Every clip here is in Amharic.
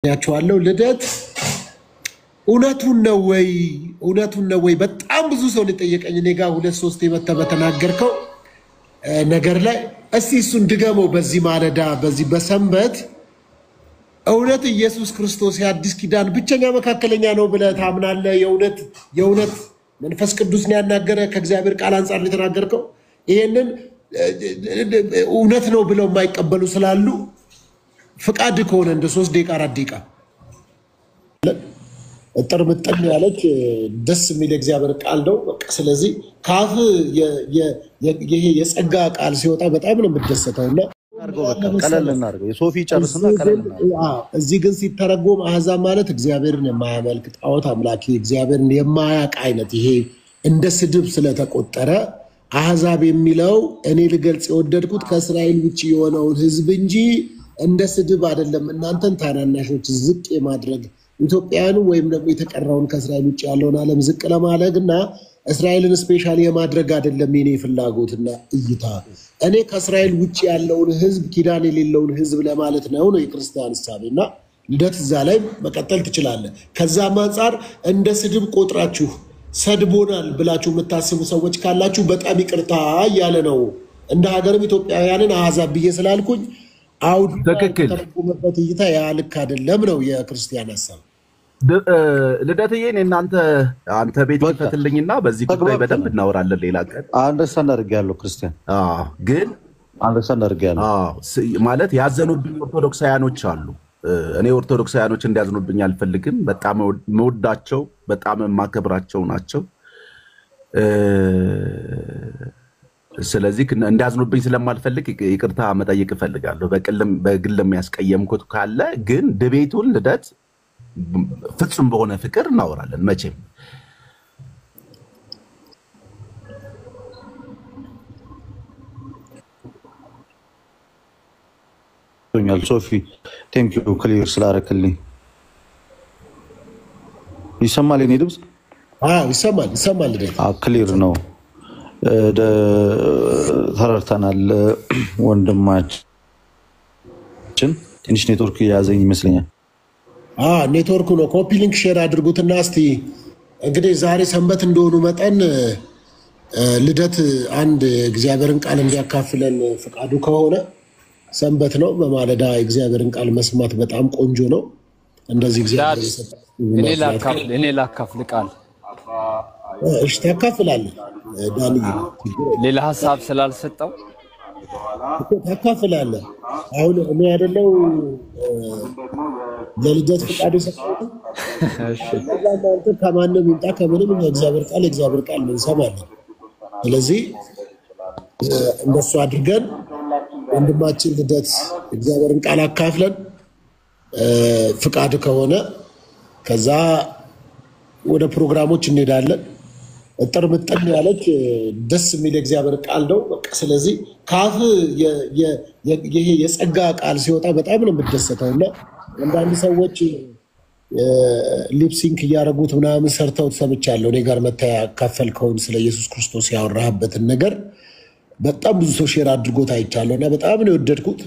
ያቻለው ልደት እውነቱን ነው ወይ በጣም ብዙ ሰው ሊጠየቀኝ እኔ ጋር 2-3 በተናገርከው ነገር ላይ እስቲ እሱን ድገመው በዚህ ማለዳ በዚህ በሰንበት እውነት ኢየሱስ ክርስቶስ የአዲስ ኪዳን ብቸኛ መካከለኛ ነው ብለህ ታምናለህ? የእውነት መንፈስ ቅዱስ ነው ያናገረ ከእግዚአብሔር ቃል አንፃር የተናገርከው? ይሄንን እውነት ነው ብለው የማይቀበሉ ስላሉ ፍቃድ ከሆነ እንደ 3 ደቂቃ 4 ደቂቃ እጥር ምጥን ያለች ደስ የሚል እግዚአብሔር ቃል ነው። በቃ ስለዚህ ካፍ ይሄ የጸጋ ቃል ሲወጣ በጣም ነው የምትደሰተውና ቀለልና አርገው የሶፊ ጨርስና ቀለልና እዚህ ግን ሲተረጎም አህዛብ ማለት እግዚአብሔርን የማያመልክ ጣዖት አምላኪ እግዚአብሔርን የማያውቅ አይነት ይሄ እንደ ስድብ ስለተቆጠረ አህዛብ የሚለው እኔ ልገልጽ የወደድኩት ከእስራኤል ውጪ የሆነውን ህዝብ እንጂ እንደ ስድብ አይደለም። እናንተን ታናናሾች ዝቅ የማድረግ ኢትዮጵያኑ ወይም ደግሞ የተቀራውን ከእስራኤል ውጪ ያለውን ዓለም ዝቅ ለማድረግና እስራኤልን ስፔሻሊ የማድረግ አይደለም የኔ ፍላጎትና እይታ። እኔ ከእስራኤል ውጪ ያለውን ህዝብ ኪዳን የሌለውን ህዝብ ለማለት ነው የክርስቲያን ሐሳብና ልደት እዛ ላይ መቀጠል ትችላለህ። ከዛም አንፃር እንደ ስድብ ቆጥራችሁ ሰድቦናል ብላችሁ የምታስቡ ሰዎች ካላችሁ በጣም ይቅርታ ያለ ነው። እንደ ሀገርም ኢትዮጵያውያንን አህዛብ ብዬ ስላልኩኝ አውድ ተከከለበት እይታ ያ ልክ አይደለም ነው የክርስቲያን ሐሳብ። ልደትዬን አንተ ቤት ይፈትልኝና በዚህ ጉዳይ በደንብ እናወራለን ሌላ ቀን። አንደርስታንድ አድርጌያለሁ ክርስቲያን። ግን አንደርስታንድ አድርጌያለሁ ማለት ያዘኑብኝ ኦርቶዶክሳውያኖች አሉ። እኔ ኦርቶዶክሳውያኖች እንዲያዝኑብኝ አልፈልግም። በጣም መወዳቸው በጣም ማከብራቸው ናቸው። ስለዚህ እንዲያዝኑብኝ ስለማልፈልግ ይቅርታ መጠየቅ እፈልጋለሁ። በግል የሚያስቀየምኩት ካለ ግን ድቤቱን ልደት ፍጹም በሆነ ፍቅር እናወራለን መቼም። ሶፊ ቴንክ ዩ ክሊር ስላደረክልኝ። ይሰማል የኔ ድምፅ? ይሰማል። ክሊር ነው። ተረድተናል ወንድማችን። ትንሽ ኔትወርክ የያዘኝ ይመስለኛል። ኔትወርኩ ነው። ኮፒ ሊንክ ሼር አድርጉትና እስቲ እንግዲህ ዛሬ ሰንበት እንደሆኑ መጠን ልደት አንድ እግዚአብሔርን ቃል እንዲያካፍለን ፍቃዱ ከሆነ ሰንበት ነው። በማለዳ እግዚአብሔርን ቃል መስማት በጣም ቆንጆ ነው። እንደዚህ እግዚአብሔር እኔ ላካፍል ቃል እሺ ታካፍላለህ ዳንኤል። ሌላ ሐሳብ ስላልሰጠው ታካፍላለህ። አሁን እኔ አይደለው ለልደት ፍቃድ ሰጥተው እሺ አንተ ከማንም ይምጣ ከምንም የእግዚአብሔር ቃል እንሰማለን። ስለዚህ እንደሱ አድርገን ወንድማችን ልደት እግዚአብሔርን ቃል አካፍለን ፍቃድ ከሆነ ከዛ ወደ ፕሮግራሞች እንሄዳለን። እጥር ምጥን ያለች ደስ የሚል እግዚአብሔር ቃል ነው። በቃ ስለዚህ ካፍ ይሄ የጸጋ ቃል ሲወጣ በጣም ነው የምትደሰተውና አንዳንድ ሰዎች ሊፕሲንክ እያደረጉት ምናምን ሰርተው ሰምቻለሁ። እኔ ጋር መተህ ያካፈልከውን ስለ ኢየሱስ ክርስቶስ ያወራህበትን ነገር በጣም ብዙ ሰው ሼር አድርጎት አይቻለሁና በጣም ነው የወደድኩት።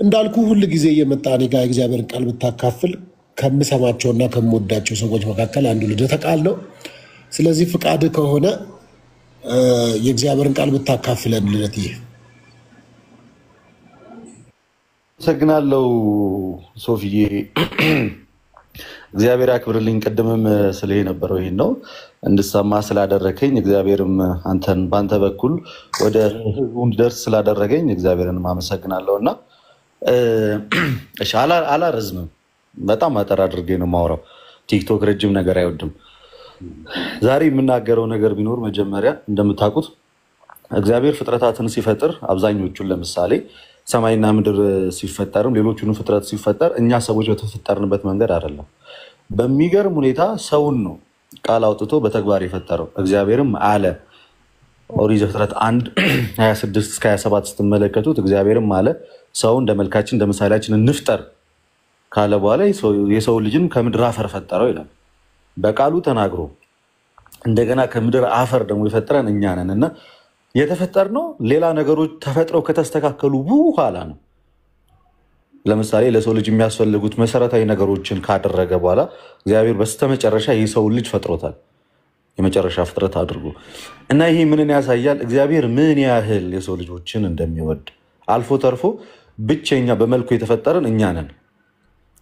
እንዳልኩ ሁሉ ጊዜ እየመጣ እኔ ጋር እግዚአብሔር ቃል ብታካፍል ከምሰማቸውና ከምወዳቸው ሰዎች መካከል አንዱ ልደት ቃል ነው። ስለዚህ ፍቃድ ከሆነ የእግዚአብሔርን ቃል ብታካፍለን ልደትዬ። አመሰግናለሁ ሶፊዬ፣ እግዚአብሔር ያክብርልኝ። ቅድምም ስለይ ነበረው ይሄን ነው እንድሰማ ስላደረከኝ እግዚአብሔርም አንተን ባንተ በኩል ወደ ህዝቡ እንድደርስ ስላደረገኝ እግዚአብሔርን አመሰግናለሁና እሺ አላረዝምም። በጣም አጠር አድርጌ ነው የማወራው። ቲክቶክ ረጅም ነገር አይወድም። ዛሬ የምናገረው ነገር ቢኖር መጀመሪያ እንደምታውቁት እግዚአብሔር ፍጥረታትን ሲፈጥር አብዛኞቹን ለምሳሌ ሰማይና ምድር ሲፈጠርም ሌሎቹን ፍጥረት ሲፈጠር እኛ ሰዎች በተፈጠርንበት መንገድ አይደለም። በሚገርም ሁኔታ ሰውን ነው ቃል አውጥቶ በተግባር የፈጠረው። እግዚአብሔርም አለ ኦሪት ዘፍጥረት 1:26-27 ስትመለከቱት እግዚአብሔርም አለ ሰውን እንደ መልካችን እንደ ምሳሌያችን እንፍጠር ካለ በኋላ የሰው ልጅን ከምድር አፈር ፈጠረው ይላል። በቃሉ ተናግሮ እንደገና ከምድር አፈር ደግሞ የፈጠረን እኛ ነን እና የተፈጠርነው ሌላ ነገሮች ተፈጥረው ከተስተካከሉ በኋላ ነው። ለምሳሌ ለሰው ልጅ የሚያስፈልጉት መሰረታዊ ነገሮችን ካደረገ በኋላ እግዚአብሔር በስተመጨረሻ የሰው ልጅ ፈጥሮታል፣ የመጨረሻ ፍጥረት አድርጎ እና ይሄ ምንን ያሳያል? እግዚአብሔር ምን ያህል የሰው ልጆችን እንደሚወድ አልፎ ተርፎ ብቸኛ በመልኩ የተፈጠረን እኛ ነን፣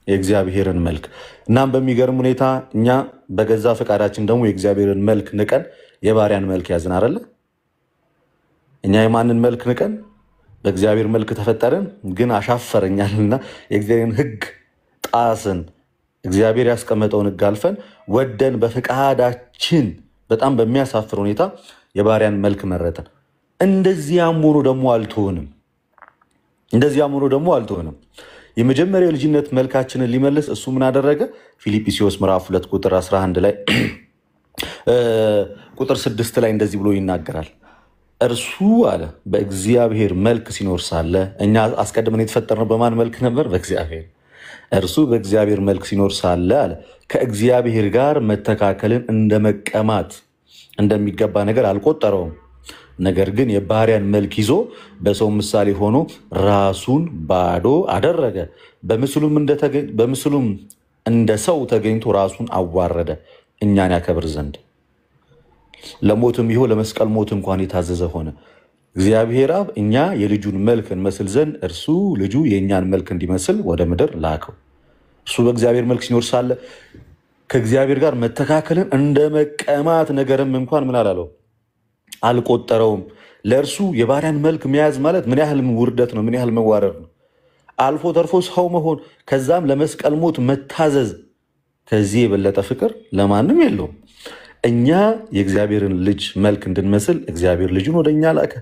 የእግዚአብሔርን መልክ። እናም በሚገርም ሁኔታ እኛ በገዛ ፈቃዳችን ደግሞ የእግዚአብሔርን መልክ ንቀን የባሪያን መልክ ያዝን አይደለ? እኛ የማንን መልክ ንቀን በእግዚአብሔር መልክ ተፈጠርን፣ ግን አሻፈረኛልና የእግዚአብሔርን ሕግ ጣስን። እግዚአብሔር ያስቀመጠውን ሕግ አልፈን ወደን በፈቃዳችን በጣም በሚያሳፍር ሁኔታ የባሪያን መልክ መረጠን። እንደዚያም ሆኖ ደግሞ አልተሆንም። የመጀመሪያው የልጅነት መልካችንን ሊመልስ እሱ ምን አደረገ? ፊልጵስዩስ ምዕራፍ 2 ቁጥር 11 ላይ ቁጥር 6 ላይ እንደዚህ ብሎ ይናገራል። እርሱ አለ በእግዚአብሔር መልክ ሲኖር ሳለ፣ እኛ አስቀድመን የተፈጠርነው በማን መልክ ነበር? በእግዚአብሔር። እርሱ በእግዚአብሔር መልክ ሲኖር ሳለ አለ ከእግዚአብሔር ጋር መተካከልን እንደ መቀማት እንደሚገባ ነገር አልቆጠረውም። ነገር ግን የባሪያን መልክ ይዞ በሰው ምሳሌ ሆኖ ራሱን ባዶ አደረገ። በምስሉም እንደ ሰው ተገኝቶ ራሱን አዋረደ፣ እኛን ያከብር ዘንድ። ለሞትም ይሆን ለመስቀል ሞት እንኳን የታዘዘ ሆነ። እግዚአብሔር አብ እኛ የልጁን መልክ እንመስል ዘንድ እርሱ ልጁ የእኛን መልክ እንዲመስል ወደ ምድር ላከው። እርሱ በእግዚአብሔር መልክ ሲኖር ሳለ ከእግዚአብሔር ጋር መተካከልን እንደ መቀማት ነገርም እንኳን ምን አላለው? አልቆጠረውም። ለእርሱ የባሪያን መልክ መያዝ ማለት ምን ያህል ውርደት ነው? ምን ያህል መዋረድ ነው? አልፎ ተርፎ ሰው መሆን፣ ከዛም ለመስቀል ሞት መታዘዝ። ከዚህ የበለጠ ፍቅር ለማንም የለውም። እኛ የእግዚአብሔርን ልጅ መልክ እንድንመስል እግዚአብሔር ልጁን ወደ እኛ ላከ።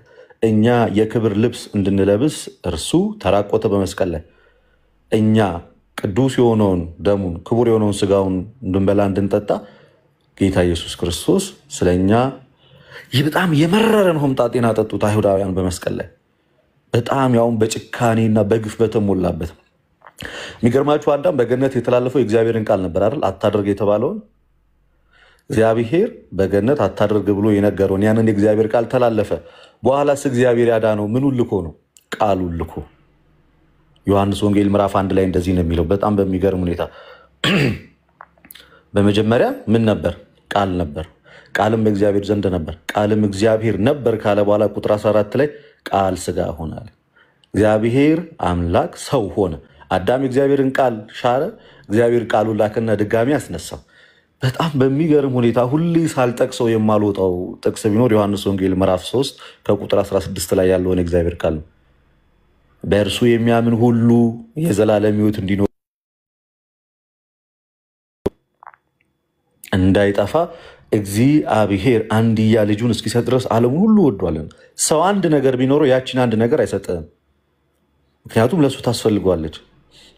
እኛ የክብር ልብስ እንድንለብስ እርሱ ተራቆተ በመስቀል ላይ። እኛ ቅዱስ የሆነውን ደሙን ክቡር የሆነውን ስጋውን እንድንበላ እንድንጠጣ ጌታ ኢየሱስ ክርስቶስ ስለኛ ይህ በጣም የመረረን ሆምጣጤን አጠጡት አይሁዳውያን በመስቀል ላይ፣ በጣም ያውም በጭካኔና በግፍ በተሞላበት። የሚገርማችሁ አዳም በገነት የተላለፈው የእግዚአብሔርን ቃል ነበር አይደል? አታድርግ የተባለውን እግዚአብሔር በገነት አታድርግ ብሎ የነገረውን ያንን የእግዚአብሔር ቃል ተላለፈ። በኋላስ እግዚአብሔር ያዳነው ምኑን ልኮ ነው? ቃሉን ልኮ። ዮሐንስ ወንጌል ምዕራፍ 1 ላይ እንደዚህ ነው የሚለው በጣም በሚገርም ሁኔታ። በመጀመሪያ ምን ነበር? ቃል ነበር፣ ቃልም በእግዚአብሔር ዘንድ ነበር፣ ቃልም እግዚአብሔር ነበር ካለ በኋላ ቁጥር 14 ላይ ቃል ስጋ ሆነ አለ። እግዚአብሔር አምላክ ሰው ሆነ። አዳም የእግዚአብሔርን ቃል ሻረ፣ እግዚአብሔር ቃሉን ላከና ድጋሚ አስነሳው። በጣም በሚገርም ሁኔታ ሁሌ ሳልጠቅሰው የማልወጣው ጥቅስ ቢኖር ዮሐንስ ወንጌል ምዕራፍ 3 ከቁጥር 16 ላይ ያለውን እግዚአብሔር ቃል ነው። በእርሱ የሚያምን ሁሉ የዘላለም ሕይወት እንዲኖር እንዳይጠፋ እግዚአብሔር አንድያ ልጁን እስኪሰጥ ድረስ ዓለሙን ሁሉ ወዷልና። ሰው አንድ ነገር ቢኖረው ያችን አንድ ነገር አይሰጥህም፣ ምክንያቱም ለእሱ ታስፈልጓለች።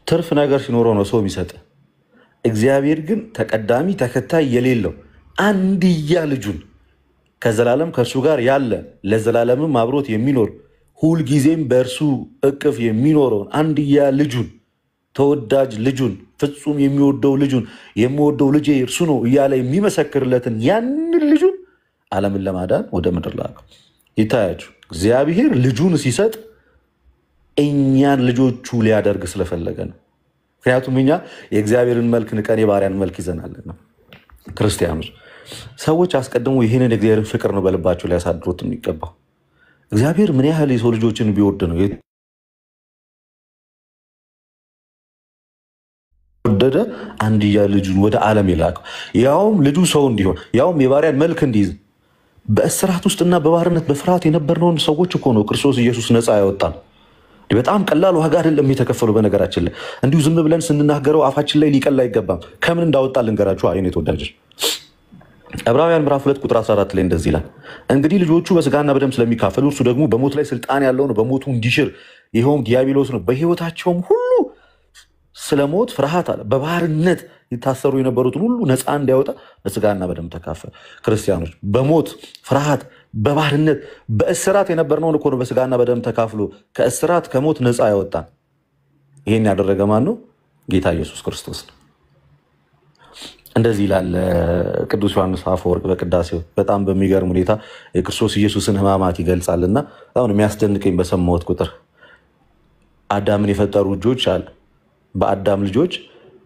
ትርፍ ነገር ሲኖረው ነው ሰው የሚሰጥ። እግዚአብሔር ግን ተቀዳሚ ተከታይ የሌለው አንድያ ልጁን ከዘላለም ከእርሱ ጋር ያለ ለዘላለምም አብሮት የሚኖር ሁልጊዜም በእርሱ እቅፍ የሚኖረውን አንድያ ልጁን ተወዳጅ ልጁን ፍጹም የሚወደው ልጁን የምወደው ልጄ እርሱ ነው እያለ የሚመሰክርለትን ያንን ልጁን ዓለምን ለማዳን ወደ ምድር ላከው። ይታያችሁ፣ እግዚአብሔር ልጁን ሲሰጥ እኛን ልጆቹ ሊያደርግ ስለፈለገ ነው። ምክንያቱም እኛ የእግዚአብሔርን መልክ ንቀን የባሪያን መልክ ይዘናልና። ክርስቲያኖች ሰዎች አስቀድሞ ይህንን የእግዚአብሔርን ፍቅር ነው በልባቸው ሊያሳድሩት የሚገባው። እግዚአብሔር ምን ያህል የሰው ልጆችን ቢወድ ነው ወደደ አንድያ ልጁን ወደ ዓለም የላከው፣ ያውም ልጁ ሰው እንዲሆን፣ ያውም የባሪያን መልክ እንዲይዝ። በእስራት ውስጥና በባርነት በፍርሃት የነበርነውን ሰዎች እኮ ነው ክርስቶስ ኢየሱስ ነፃ ያወጣን። በጣም ቀላል ዋጋ አይደለም የተከፈሉ። በነገራችን ላይ እንዲሁ ዝም ብለን ስንናገረው አፋችን ላይ ሊቀል አይገባም። ከምን እንዳወጣ ልንገራችሁ አይኔ ተወዳጆች። ዕብራውያን ምዕራፍ 2 ቁጥር 14 ላይ እንደዚህ ይላል፣ እንግዲህ ልጆቹ በስጋና በደም ስለሚካፈሉ እርሱ ደግሞ በሞት ላይ ስልጣን ያለው ነው፣ በሞቱ እንዲሽር ይኸውም ዲያብሎስ ነው። በሕይወታቸውም ሁሉ ስለ ሞት ፍርሃት አለ በባርነት ይታሰሩ የነበሩትን ሁሉ ነፃ እንዲያወጣ በስጋና በደም ተካፈለ። ክርስቲያኖች በሞት ፍርሃት በባርነት በእስራት የነበርነውን እኮ ነው በስጋና በደም ተካፍሎ ከእስራት ከሞት ነፃ ያወጣን። ይሄን ያደረገ ማን ነው? ጌታ ኢየሱስ ክርስቶስ ነው። እንደዚህ ይላል ቅዱስ ዮሐንስ አፈወርቅ በቅዳሴው በጣም በሚገርም ሁኔታ የክርስቶስ ኢየሱስን ሕማማት ይገልጻልና አሁን የሚያስደንቀኝ በሰማሁት ቁጥር አዳምን የፈጠሩ እጆች አለ በአዳም ልጆች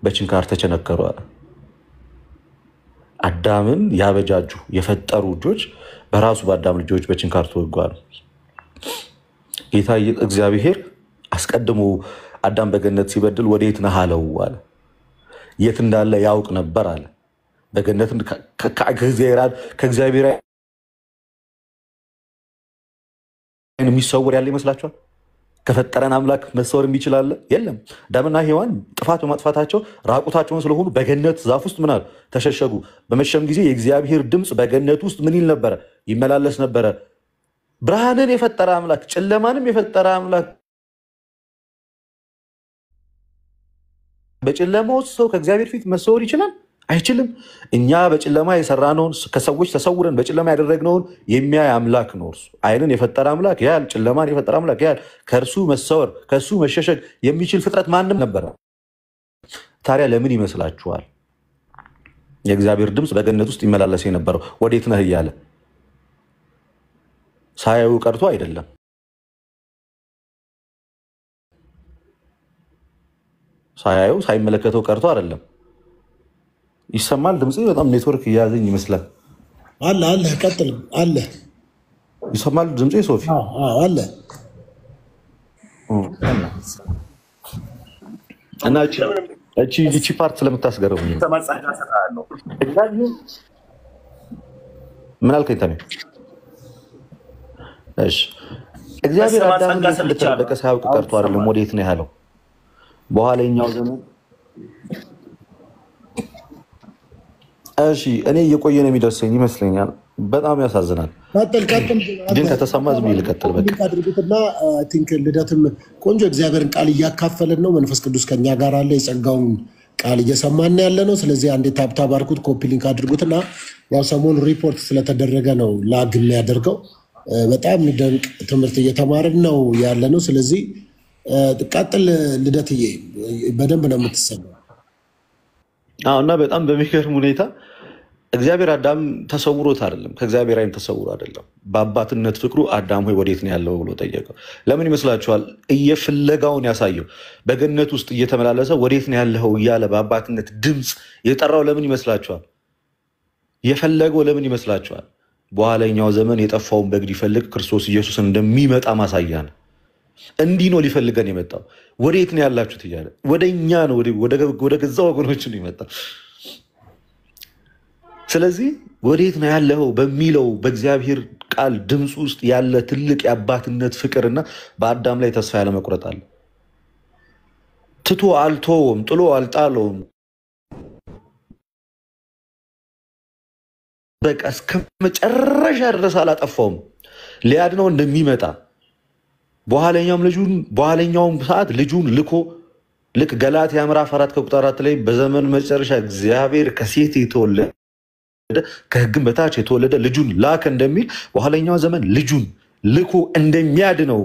በችንካር ተቸነከሩ አለ። አዳምን ያበጃጁ የፈጠሩ እጆች በራሱ በአዳም ልጆች በችንካር ተወጓሉ። ጌታ እግዚአብሔር አስቀድሞ አዳም በገነት ሲበድል ወዴት ነህ አለው አለ። የት እንዳለ ያውቅ ነበር አለ። በገነት ከእግዚአብሔር የሚሰወር ያለ ይመስላችኋል? ከፈጠረን አምላክ መሰወር የሚችል አለ? የለም። አዳምና ሔዋን ጥፋት በማጥፋታቸው ራቁታቸውን ስለሆኑ በገነት ዛፍ ውስጥ ምን አሉ? ተሸሸጉ። በመሸም ጊዜ የእግዚአብሔር ድምፅ በገነት ውስጥ ምን ይል ነበረ? ይመላለስ ነበረ። ብርሃንን የፈጠረ አምላክ ጨለማንም የፈጠረ አምላክ በጨለማ ውስጥ ሰው ከእግዚአብሔር ፊት መሰወር ይችላል? አይችልም። እኛ በጨለማ የሰራነውን ከሰዎች ተሰውረን በጨለማ ያደረግነውን የሚያይ አምላክ ነው እርሱ። ዓይንን የፈጠረ አምላክ ያያል፣ ጨለማን የፈጠረ አምላክ ያያል። ከእርሱ መሰወር ከእሱ መሸሸግ የሚችል ፍጥረት ማንም ነበረ? ታዲያ ለምን ይመስላችኋል የእግዚአብሔር ድምፅ በገነት ውስጥ ይመላለስ የነበረው? ወዴት ነህ እያለ ሳያዩ ቀርቶ አይደለም። ሳያዩ ሳይመለከተው ቀርቶ አይደለም። ይሰማል ድምጽ? በጣም ኔትወርክ እያያዘኝ ይመስላል። አለ አለ ቀጥል አለ። ይሰማል ድምጽ? ሶፊ አለ እና እቺ ፓርት ስለምታስገርሙኝ ምን አልከኝ ታዲያ? እሺ እግዚአብሔር አዳምን እንደተደበቀ ሳያውቅ ቀርቶ አይደለም ወዴት ነው ያለው? በኋለኛው ዘመን እሺ እኔ እየቆየ ነው የሚደርሰኝ ይመስለኛል። በጣም ያሳዝናል። ቀጥል ግን ከተሰማ ዝም ይል ቀጥል በቃ አድርጉትና ቲንክ ልደትም ቆንጆ እግዚአብሔርን ቃል እያካፈለን ነው። መንፈስ ቅዱስ ከኛ ጋር አለ። የጸጋውን ቃል እየሰማን ያለ ነው። ስለዚህ አንዴ ታብታብ አድርጉት፣ ኮፒ ሊንክ አድርጉትና ያው ሰሞኑ ሪፖርት ስለተደረገ ነው ላግ የሚያደርገው። በጣም የሚደንቅ ትምህርት እየተማርን ነው ያለ ነው። ስለዚህ ቀጥል ልደትዬ፣ በደንብ ነው የምትሰማው። እና በጣም በሚገርም ሁኔታ እግዚአብሔር አዳም ተሰውሮት አይደለም፣ ከእግዚአብሔር ዓይን ተሰውሮ አይደለም። በአባትነት ፍቅሩ አዳም ሆይ ወዴት ነው ያለው ብሎ ጠየቀው። ለምን ይመስላችኋል? እየፍለጋውን ያሳየው በገነት ውስጥ እየተመላለሰ ወዴት ነው ያለው እያለ በአባትነት ድምፅ የጠራው ለምን ይመስላችኋል? የፈለገው ለምን ይመስላችኋል? በኋለኛው ዘመን የጠፋውን በግ ሊፈልግ ክርስቶስ ኢየሱስን እንደሚመጣ ማሳያ ነው። እንዲህ ነው ሊፈልገን የመጣው። ወዴት ነው ያላችሁት እያለ ወደ እኛ ነው፣ ወደ ገዛ ወገኖች ነው የመጣው። ስለዚህ ወዴት ነው ያለው በሚለው በእግዚአብሔር ቃል ድምፅ ውስጥ ያለ ትልቅ የአባትነት ፍቅርና በአዳም ላይ ተስፋ ያለ መቁረጥ አለ። ትቶ አልተወውም፣ ጥሎ አልጣለውም። በቃ እስከ መጨረሻ ድረስ አላጠፋውም። ሊያድነው እንደሚመጣ በኋለኛውም ሰዓት ልጁን ልኮ ልክ ገላትያ ምዕራፍ 4 ቁጥር 4 ላይ በዘመን መጨረሻ እግዚአብሔር ከሴት የተወለደ ከሕግም በታች የተወለደ ልጁን ላከ እንደሚል በኋለኛው ዘመን ልጁን ልኮ እንደሚያድነው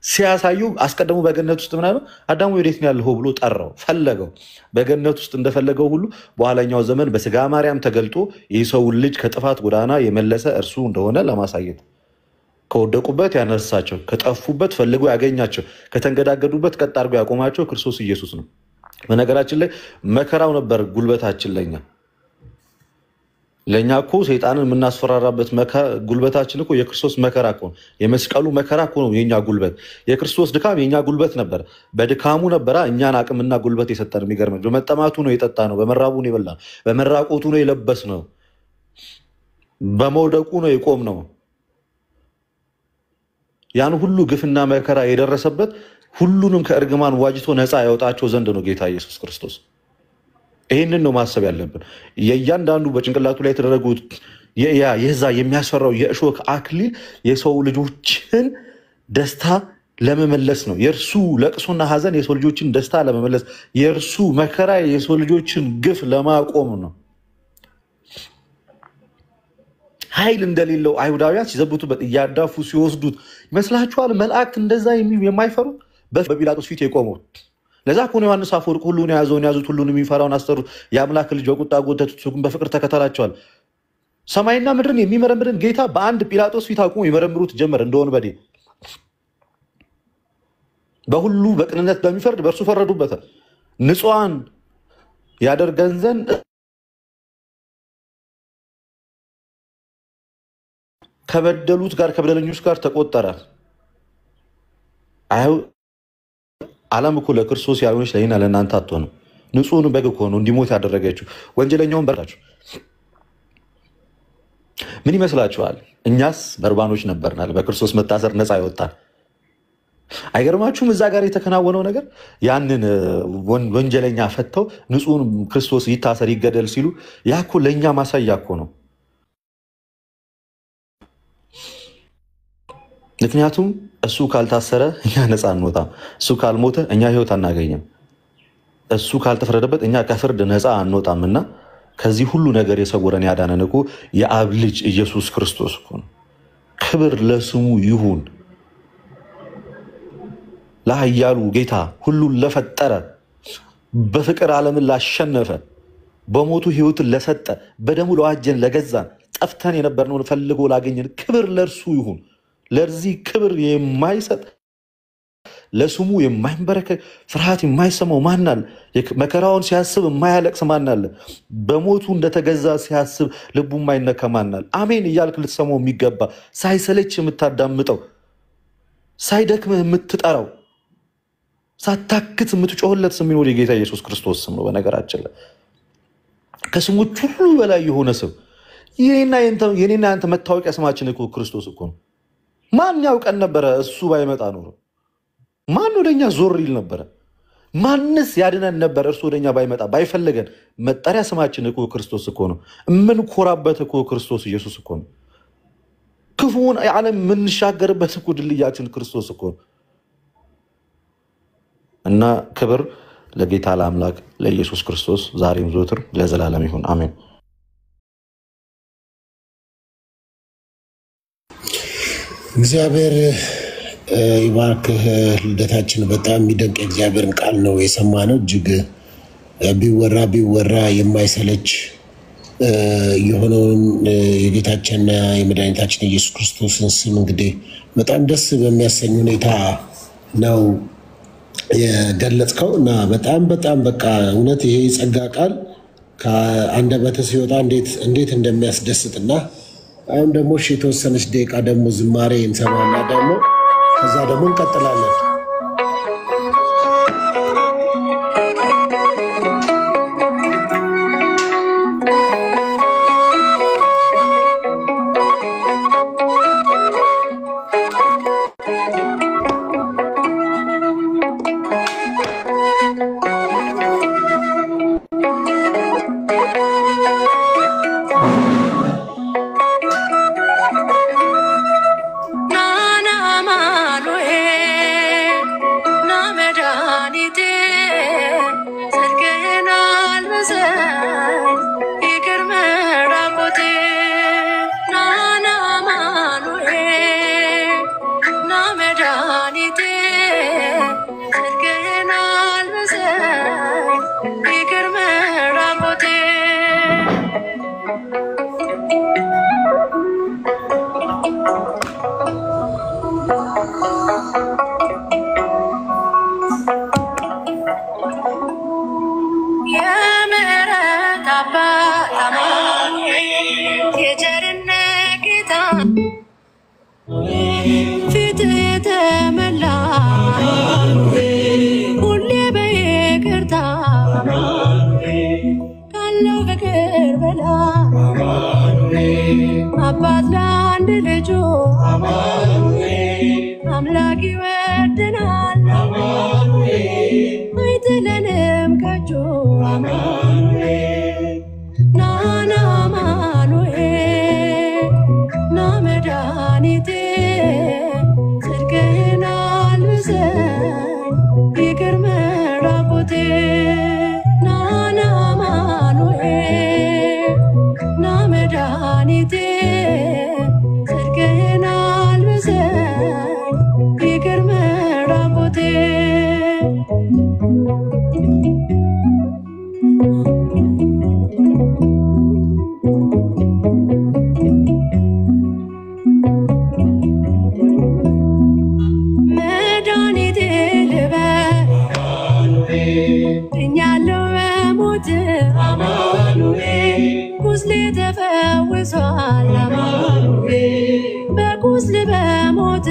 ሲያሳዩ አስቀድሞ በገነት ውስጥ ምናምን አዳም ወዴት ነው ያለው ብሎ ጠራው፣ ፈለገው። በገነት ውስጥ እንደፈለገው ሁሉ በኋለኛው ዘመን በስጋ ማርያም ተገልጦ የሰውን ልጅ ከጥፋት ጎዳና የመለሰ እርሱ እንደሆነ ለማሳየት ከወደቁበት ያነሳቸው፣ ከጠፉበት ፈልጎ ያገኛቸው፣ ከተንገዳገዱበት ቀጥ አድርጎ ያቆማቸው ክርስቶስ ኢየሱስ ነው። በነገራችን ላይ መከራው ነበር ጉልበታችን። ለእኛ እኮ ሰይጣንን የምናስፈራራበት ጉልበታችን እኮ የክርስቶስ መከራ እኮ ነው። የመስቀሉ መከራ እኮ ነው የኛ ጉልበት። የክርስቶስ ድካም የኛ ጉልበት ነበር። በድካሙ ነበራ እኛን አቅምና ጉልበት የሰጠን። የሚገርም በመጠማቱ ነው የጠጣ ነው፣ በመራቡ ነው የበላ ነው፣ በመራቆቱ ነው የለበስ ነው፣ በመውደቁ ነው የቆም ነው። ያን ሁሉ ግፍና መከራ የደረሰበት ሁሉንም ከእርግማን ዋጅቶ ነፃ ያወጣቸው ዘንድ ነው ጌታ ኢየሱስ ክርስቶስ። ይህንን ነው ማሰብ ያለብን። የእያንዳንዱ በጭንቅላቱ ላይ የተደረጉት የዛ የሚያስፈራው የእሾህ አክሊል የሰው ልጆችን ደስታ ለመመለስ ነው። የእርሱ ለቅሶና ሐዘን የሰው ልጆችን ደስታ ለመመለስ፣ የእርሱ መከራ የሰው ልጆችን ግፍ ለማቆም ነው። ኃይል እንደሌለው አይሁዳውያን ሲዘብቱበት እያዳፉ ሲወስዱት ይመስላችኋል? መላእክት እንደዛ የማይፈሩት በጲላጦስ ፊት የቆሙት ለዛ እኮ ነው ዮሐንስ አፈወርቅ ሁሉን የያዘውን ያዙት፣ ሁሉን የሚፈራውን አሰሩት፣ የአምላክ ልጅ በቁጣ ጎተቱት፣ ግን በፍቅር ተከተላቸዋል። ሰማይና ምድርን የሚመረምርን ጌታ በአንድ ጲላጦስ ፊት አቁሞ ይመረምሩት ጀመር እንደ ወንበዴ። በሁሉ በቅንነት በሚፈርድ በእርሱ ፈረዱበታል። ንጹሃን ያደርገን ዘንድ ከበደሉት ጋር ከበደለኞች ጋር ተቆጠረ። አዩ ዓለም እኮ ለክርስቶስ ያልሆነች ለእኔና ለእናንተ አትሆንም። ንጹህን በግ እኮ ነው እንዲሞት ያደረገችው። ወንጀለኛውን በርካችሁ ምን ይመስላችኋል? እኛስ በርባኖች ነበርናል፣ በክርስቶስ መታሰር ነፃ ይወጣል። አይገርማችሁም? እዛ ጋር የተከናወነው ነገር ያንን ወንጀለኛ ፈተው ንጹህን ክርስቶስ ይታሰር ይገደል ሲሉ ያ እኮ ለእኛ ማሳያ እኮ ነው። ምክንያቱም እሱ ካልታሰረ እኛ ነፃ አንወጣም። እሱ ካልሞተ እኛ ህይወት አናገኝም። እሱ ካልተፈረደበት እኛ ከፍርድ ነፃ አንወጣምና ከዚህ ሁሉ ነገር የሰወረን ያዳነን እኮ የአብ ልጅ ኢየሱስ ክርስቶስ እኮ ነው። ክብር ለስሙ ይሁን። ለኃያሉ ጌታ ሁሉን ለፈጠረ በፍቅር ዓለምን ላሸነፈ በሞቱ ህይወትን ለሰጠ በደሙ ለዋጀን ለገዛን ጠፍተን የነበርነውን ፈልጎ ላገኘን ክብር ለእርሱ ይሁን። ለዚህ ክብር የማይሰጥ ለስሙ የማይንበረከክ ፍርሃት የማይሰማው ማን አለ? መከራውን ሲያስብ የማያለቅስ ማን አለ? በሞቱ እንደተገዛ ሲያስብ ልቡ የማይነካ ማን አለ? አሜን እያልክ ልትሰማው የሚገባ ሳይሰለች የምታዳምጠው ሳይደክምህ የምትጠራው ሳታክት የምትጮህለት ስም የሚኖር የጌታ ኢየሱስ ክርስቶስ ስም ነው። በነገራችን ላይ ከስሞች ሁሉ በላይ የሆነ ስም የኔና ያንተ መታወቂያ ስማችን እኮ ክርስቶስ እኮ ነው። ማን ያውቀን ነበረ? እሱ ባይመጣ ኖሮ ማን ወደኛ ዞር ይል ነበረ? ማንስ ያድነን ነበር? እርሱ ወደኛ ባይመጣ ባይፈልገን። መጠሪያ ስማችን እኮ ክርስቶስ እኮ ነው። የምንኮራበት እኮ ክርስቶስ ኢየሱስ እኮ ነው። ክፉን ዓለም የምንሻገርበት እኮ ድልድያችን ክርስቶስ እኮ ነው። እና ክብር ለጌታ ለአምላክ ለኢየሱስ ክርስቶስ ዛሬም ዘወትር ለዘላለም ይሁን አሜን። እግዚአብሔር ይባርክህ። ልደታችን በጣም የሚደንቅ እግዚአብሔርን ቃል ነው የሰማነው። እጅግ ቢወራ የማይሰለች የሆነውን የጌታችንና የመድኃኒታችን ኢየሱስ ክርስቶስን ስም እንግዲህ በጣም ደስ በሚያሰኝ ሁኔታ ነው የገለጽከው እና በጣም በቃ እውነት ይሄ የጸጋ ቃል ከአንደበትህ ሲወጣ እንዴት እንደሚያስደስትና አሁን ደግሞ የተወሰነች ደቂቃ ደግሞ ዝማሬ እንሰማና ደግሞ ከዛ ደግሞ እንቀጥላለን። ቁስሌ ተፈውሷል አማኑኤል በቁስል በሞት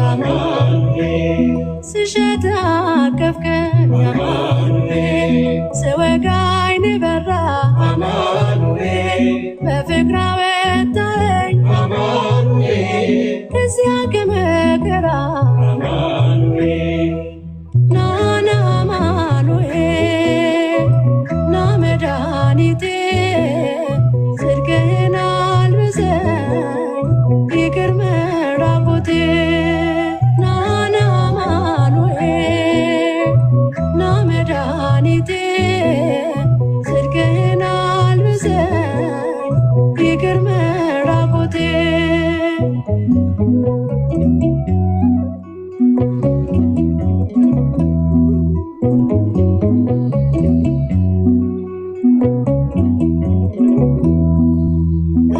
አማኑኤል ስሸት አቀፍከኝ አማኑኤል ስወጋኝ በራ አማኑኤል በፍቅር አወጣኸኝ አማኑኤል ከዚያ ከመከራ አማኑኤል ናና አማኑኤል ና መድኃኒቴ ጽድቅህን አልብሰኝ ይቅር መራቆቴ ናና አማኑኤል ና መድኃኒቴ ጽድቅህን አልብሰኝ ይቅር መራቆቴ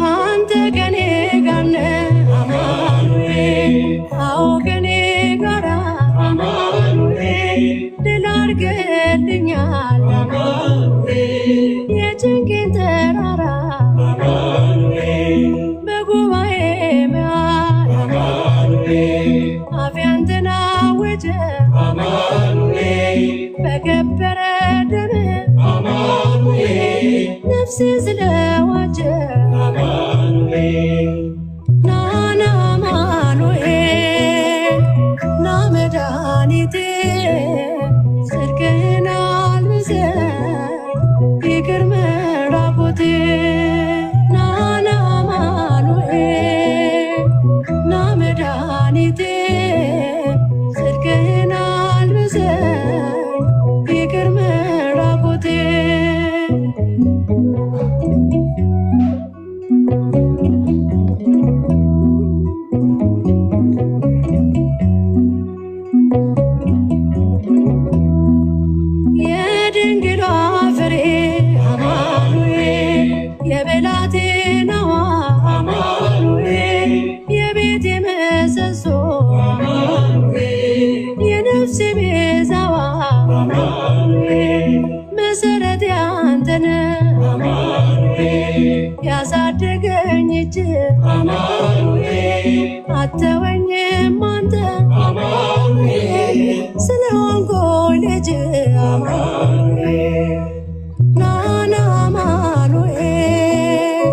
አንተ ከኔ ጋር ነህ አማኑኤል አዎ ከኔ ጋር አማኑኤል ድል አድርገህልኛል አማኑኤል የጭንቄን ተራራ አማኑኤል በጉባኤ መሃል አማኑኤል አፌ አንተን አወጀ አማኑኤል በከበረ ደምህ አማኑኤል ነፍሴ ስለዋጀ አማኑኤል ናና አማኑኤል ና መድኃኒቴ ጽድቅህን አልብሰኝ ይቅር መራቆቴ ናና አማኑኤል ና መድኃኒቴ ጽድቅህን አልብሰኝ ይቅር መራቆቴ የድንግሏ ፍሬ አማኑኤል የብላቴናዋ አማኑኤል የቤቴ ምሰሶ አማኑኤል የነፍሴ ቤዛዋ አማኑኤል መሰረቴ አንተ ነህ አማኑኤል ያሳደገኝ እጅ አማኑኤል አተወኝም አንተ አማኑኤል ስለሆንኩኝ ልጅ አማኑኤል ናና አማኑኤል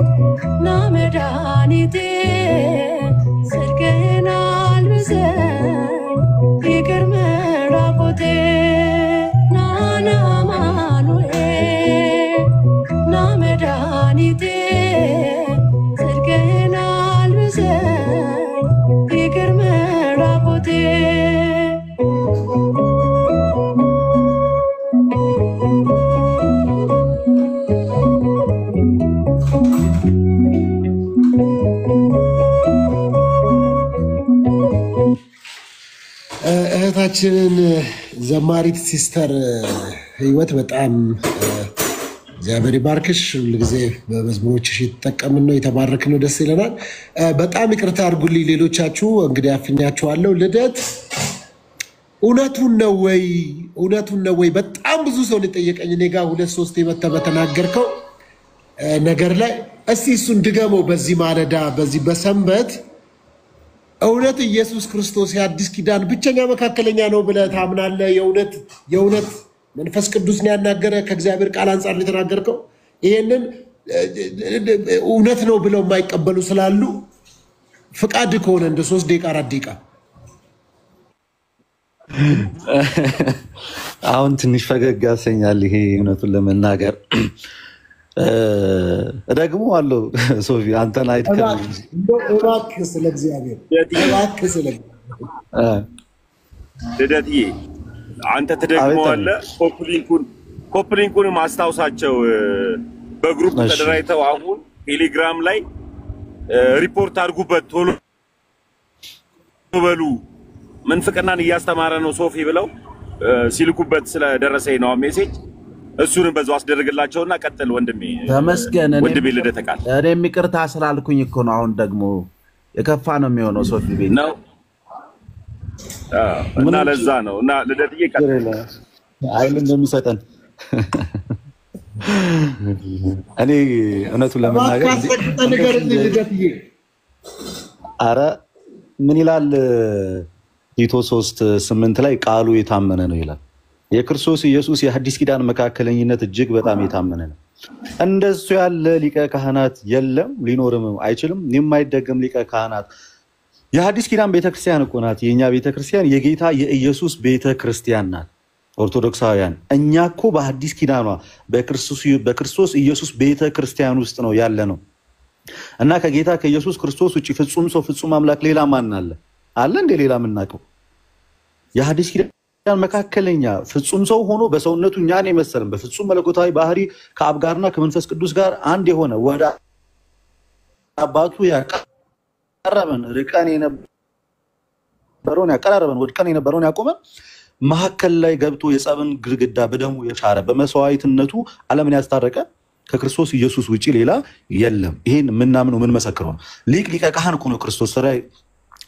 ና መድኃኒቴ ጽድቅህን አልብሰኝ ይቅር መራቆቴ ናና አማኑኤል ና መድኃኒቴ ጽድቅህን አልብሰኝ ይቅር መራቆቴ እህታችንን ዘማሪት ሲስተር ህይወት በጣም እግዚአብሔር ይባርክሽ። ሁልጊዜ በመዝሙሮችሽ የተጠቀምን ነው የተባረክን ነው፣ ደስ ይለናል። በጣም ይቅርታ አድርጉልኝ ሌሎቻችሁ፣ እንግዲህ አፍኛችኋለሁ። ልደት እውነቱን ነው ወይ? እውነቱን ነው ወይ? በጣም ብዙ ሰው ሊጠየቀኝ እኔ ጋር 2-3 መተህ በተናገርከው ነገር ላይ እስቲ እሱን ድገመው። በዚህ ማለዳ በዚህ በሰንበት እውነት ኢየሱስ ክርስቶስ የአዲስ ኪዳን ብቸኛ መካከለኛ ነው ብለህ ታምናለህ? የእውነት መንፈስ ቅዱስ ነው ያናገረ ከእግዚአብሔር ቃል አንጻር የተናገርከው? ይሄንን እውነት ነው ብለው የማይቀበሉ ስላሉ ፍቃድ ከሆነ እንደ 3 ደቂቃ 4 ደቂቃ አሁን ትንሽ ፈገግ ያሰኛል። ይሄ እውነቱን ለመናገር ደግሞ አለው ሶፊ አንተን አይተከም እባክህ ስለ እግዚአብሔር እባክህ ስለ ልደትዬ አንተ ትደግመዋለህ። ኮፕሊንኩን ማስታወሳቸው በግሩፕ ተደራጅተው አሁን ቴሌግራም ላይ ሪፖርት አድርጉበት ቶሎ በሉ መንፍቅናን እያስተማረ ነው ሶፊ ብለው ሲልኩበት ስለደረሰኝ ነው ሜሴጅ። እሱንም በዛው አስደርግላቸውና ቀጥል ወንድሜ ተመስገን። ወንድሜ ልደተ ቃል እኔም ይቅርታ ስላልኩኝ እኮ ነው። አሁን ደግሞ የከፋ ነው የሚሆነው ሶፊ ቤት ነው እና ለዛ ነው እና ልደትዬ ቀጥል አይል እንደሚሰጠን እኔ እውነቱን ለመናገር ማካሰተ ነገር ልደትዬ አረ ምን ይላል ቲቶ 3:8 ላይ ቃሉ የታመነ ነው ይላል። የክርስቶስ ኢየሱስ የሐዲስ ኪዳን መካከለኝነት እጅግ በጣም የታመነ ነው። እንደሱ ያለ ሊቀ ካህናት የለም፣ ሊኖርም አይችልም። የማይደገም ሊቀ ካህናት የሐዲስ ኪዳን ቤተክርስቲያን እኮ ናት። የኛ ቤተክርስቲያን የጌታ የኢየሱስ ቤተክርስቲያን ናት። ኦርቶዶክሳውያን እኛ እኮ በሐዲስ ኪዳኗ በክርስቶስ ኢየሱስ ቤተክርስቲያን ውስጥ ነው ያለ ነው እና ከጌታ ከኢየሱስ ክርስቶስ ውጪ ፍጹም ሰው ፍጹም አምላክ ሌላ ማን አለ? አለ እንደ ሌላ የምናውቀው የሐዲስ ኪዳን መካከለኛ ፍጹም ሰው ሆኖ በሰውነቱ እኛን የመሰለን በፍጹም መለኮታዊ ባህሪ ከአብ ጋርና ከመንፈስ ቅዱስ ጋር አንድ የሆነ ወደ አባቱ ያቀረበን ርቀን የነበረውን ያቀራረበን ወድቀን የነበረውን ያቆመን መሐከል ላይ ገብቶ የጸብን ግድግዳ በደሙ የሻረ በመስዋዕትነቱ ዓለምን ያስታረቀ ከክርስቶስ ኢየሱስ ውጪ ሌላ የለም። ይሄን ምናምነው ምን መሰክረው ነው። ሊቀ ካህን እኮ ነው ክርስቶስ።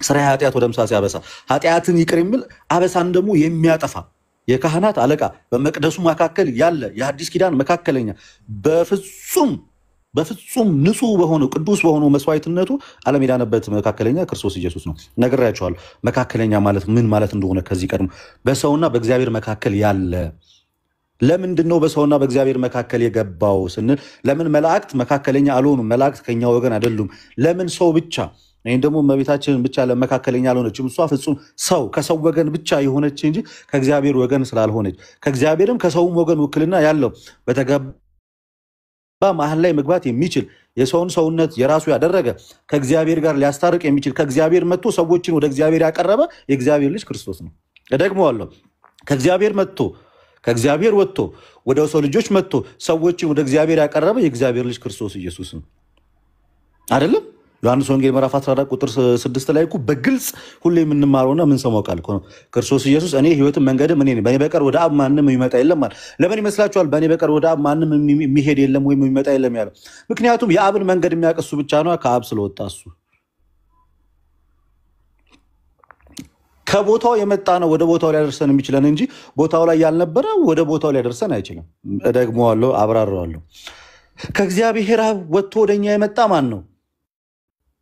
ስራይ ኃጢአት ወደ ምሳሌ አበሳ ኃጢአትን ይቅር የሚል አበሳን ደግሞ የሚያጠፋ የካህናት አለቃ በመቅደሱ መካከል ያለ የሐዲስ ኪዳን መካከለኛ በፍጹም ንጹህ በሆነው ቅዱስ በሆነው መስዋዕትነቱ ዓለም የዳነበት መካከለኛ ክርስቶስ ኢየሱስ ነው። ነግሬያቸዋለሁ። መካከለኛ ማለት ምን ማለት እንደሆነ ከዚህ ቀድሞ በሰውና በእግዚአብሔር መካከል ያለ። ለምንድን ነው በሰውና በእግዚአብሔር መካከል የገባው ስንል ለምን መላእክት መካከለኛ አልሆኑም? መላእክት ከኛ ወገን አይደሉም። ለምን ሰው ብቻ? ይህን ደግሞ እመቤታችንን ብቻ ለመካከለኛ አልሆነችም። እሷ ፍጹም ሰው ከሰው ወገን ብቻ የሆነች እንጂ ከእግዚአብሔር ወገን ስላልሆነች ከእግዚአብሔርም ከሰውም ወገን ውክልና ያለው በተገባ መሀል ላይ መግባት የሚችል የሰውን ሰውነት የራሱ ያደረገ ከእግዚአብሔር ጋር ሊያስታርቅ የሚችል ከእግዚአብሔር መጥቶ ሰዎችን ወደ እግዚአብሔር ያቀረበ የእግዚአብሔር ልጅ ክርስቶስ ነው። እደግመዋለሁ። ከእግዚአብሔር ወጥቶ ወደ ሰው ልጆች መጥቶ ሰዎችን ወደ እግዚአብሔር ያቀረበ የእግዚአብሔር ልጅ ክርስቶስ ኢየሱስ ነው። አይደለም? ዮሐንስ ወንጌል ምዕራፍ 14 ቁጥር 6 ላይ እኮ በግልጽ ሁሌ የምንማረውና የምንሰማው ቃል እኮ ነው። ክርስቶስ ኢየሱስ እኔ ሕይወትን መንገድም እኔ ነኝ፣ በእኔ በቀር ወደ አብ ማንም የሚመጣ የለም ማለት። ለምን ይመስላችኋል በእኔ በቀር ወደ አብ ማንም የሚሄድ የለም ወይም የሚመጣ የለም ያለው? ምክንያቱም የአብን መንገድ የሚያቀሱ ብቻ ነው ከአብ ስለወጣ እሱ ከቦታው የመጣ ነው ወደ ቦታው ሊያደርሰን የሚችለን እንጂ ቦታው ላይ ያልነበረ ወደ ቦታው ሊያደርሰን አይችልም። እደግመዋለሁ፣ አብራራዋለሁ። ከእግዚአብሔር አብ ወጥቶ ወደኛ የመጣ ማን ነው?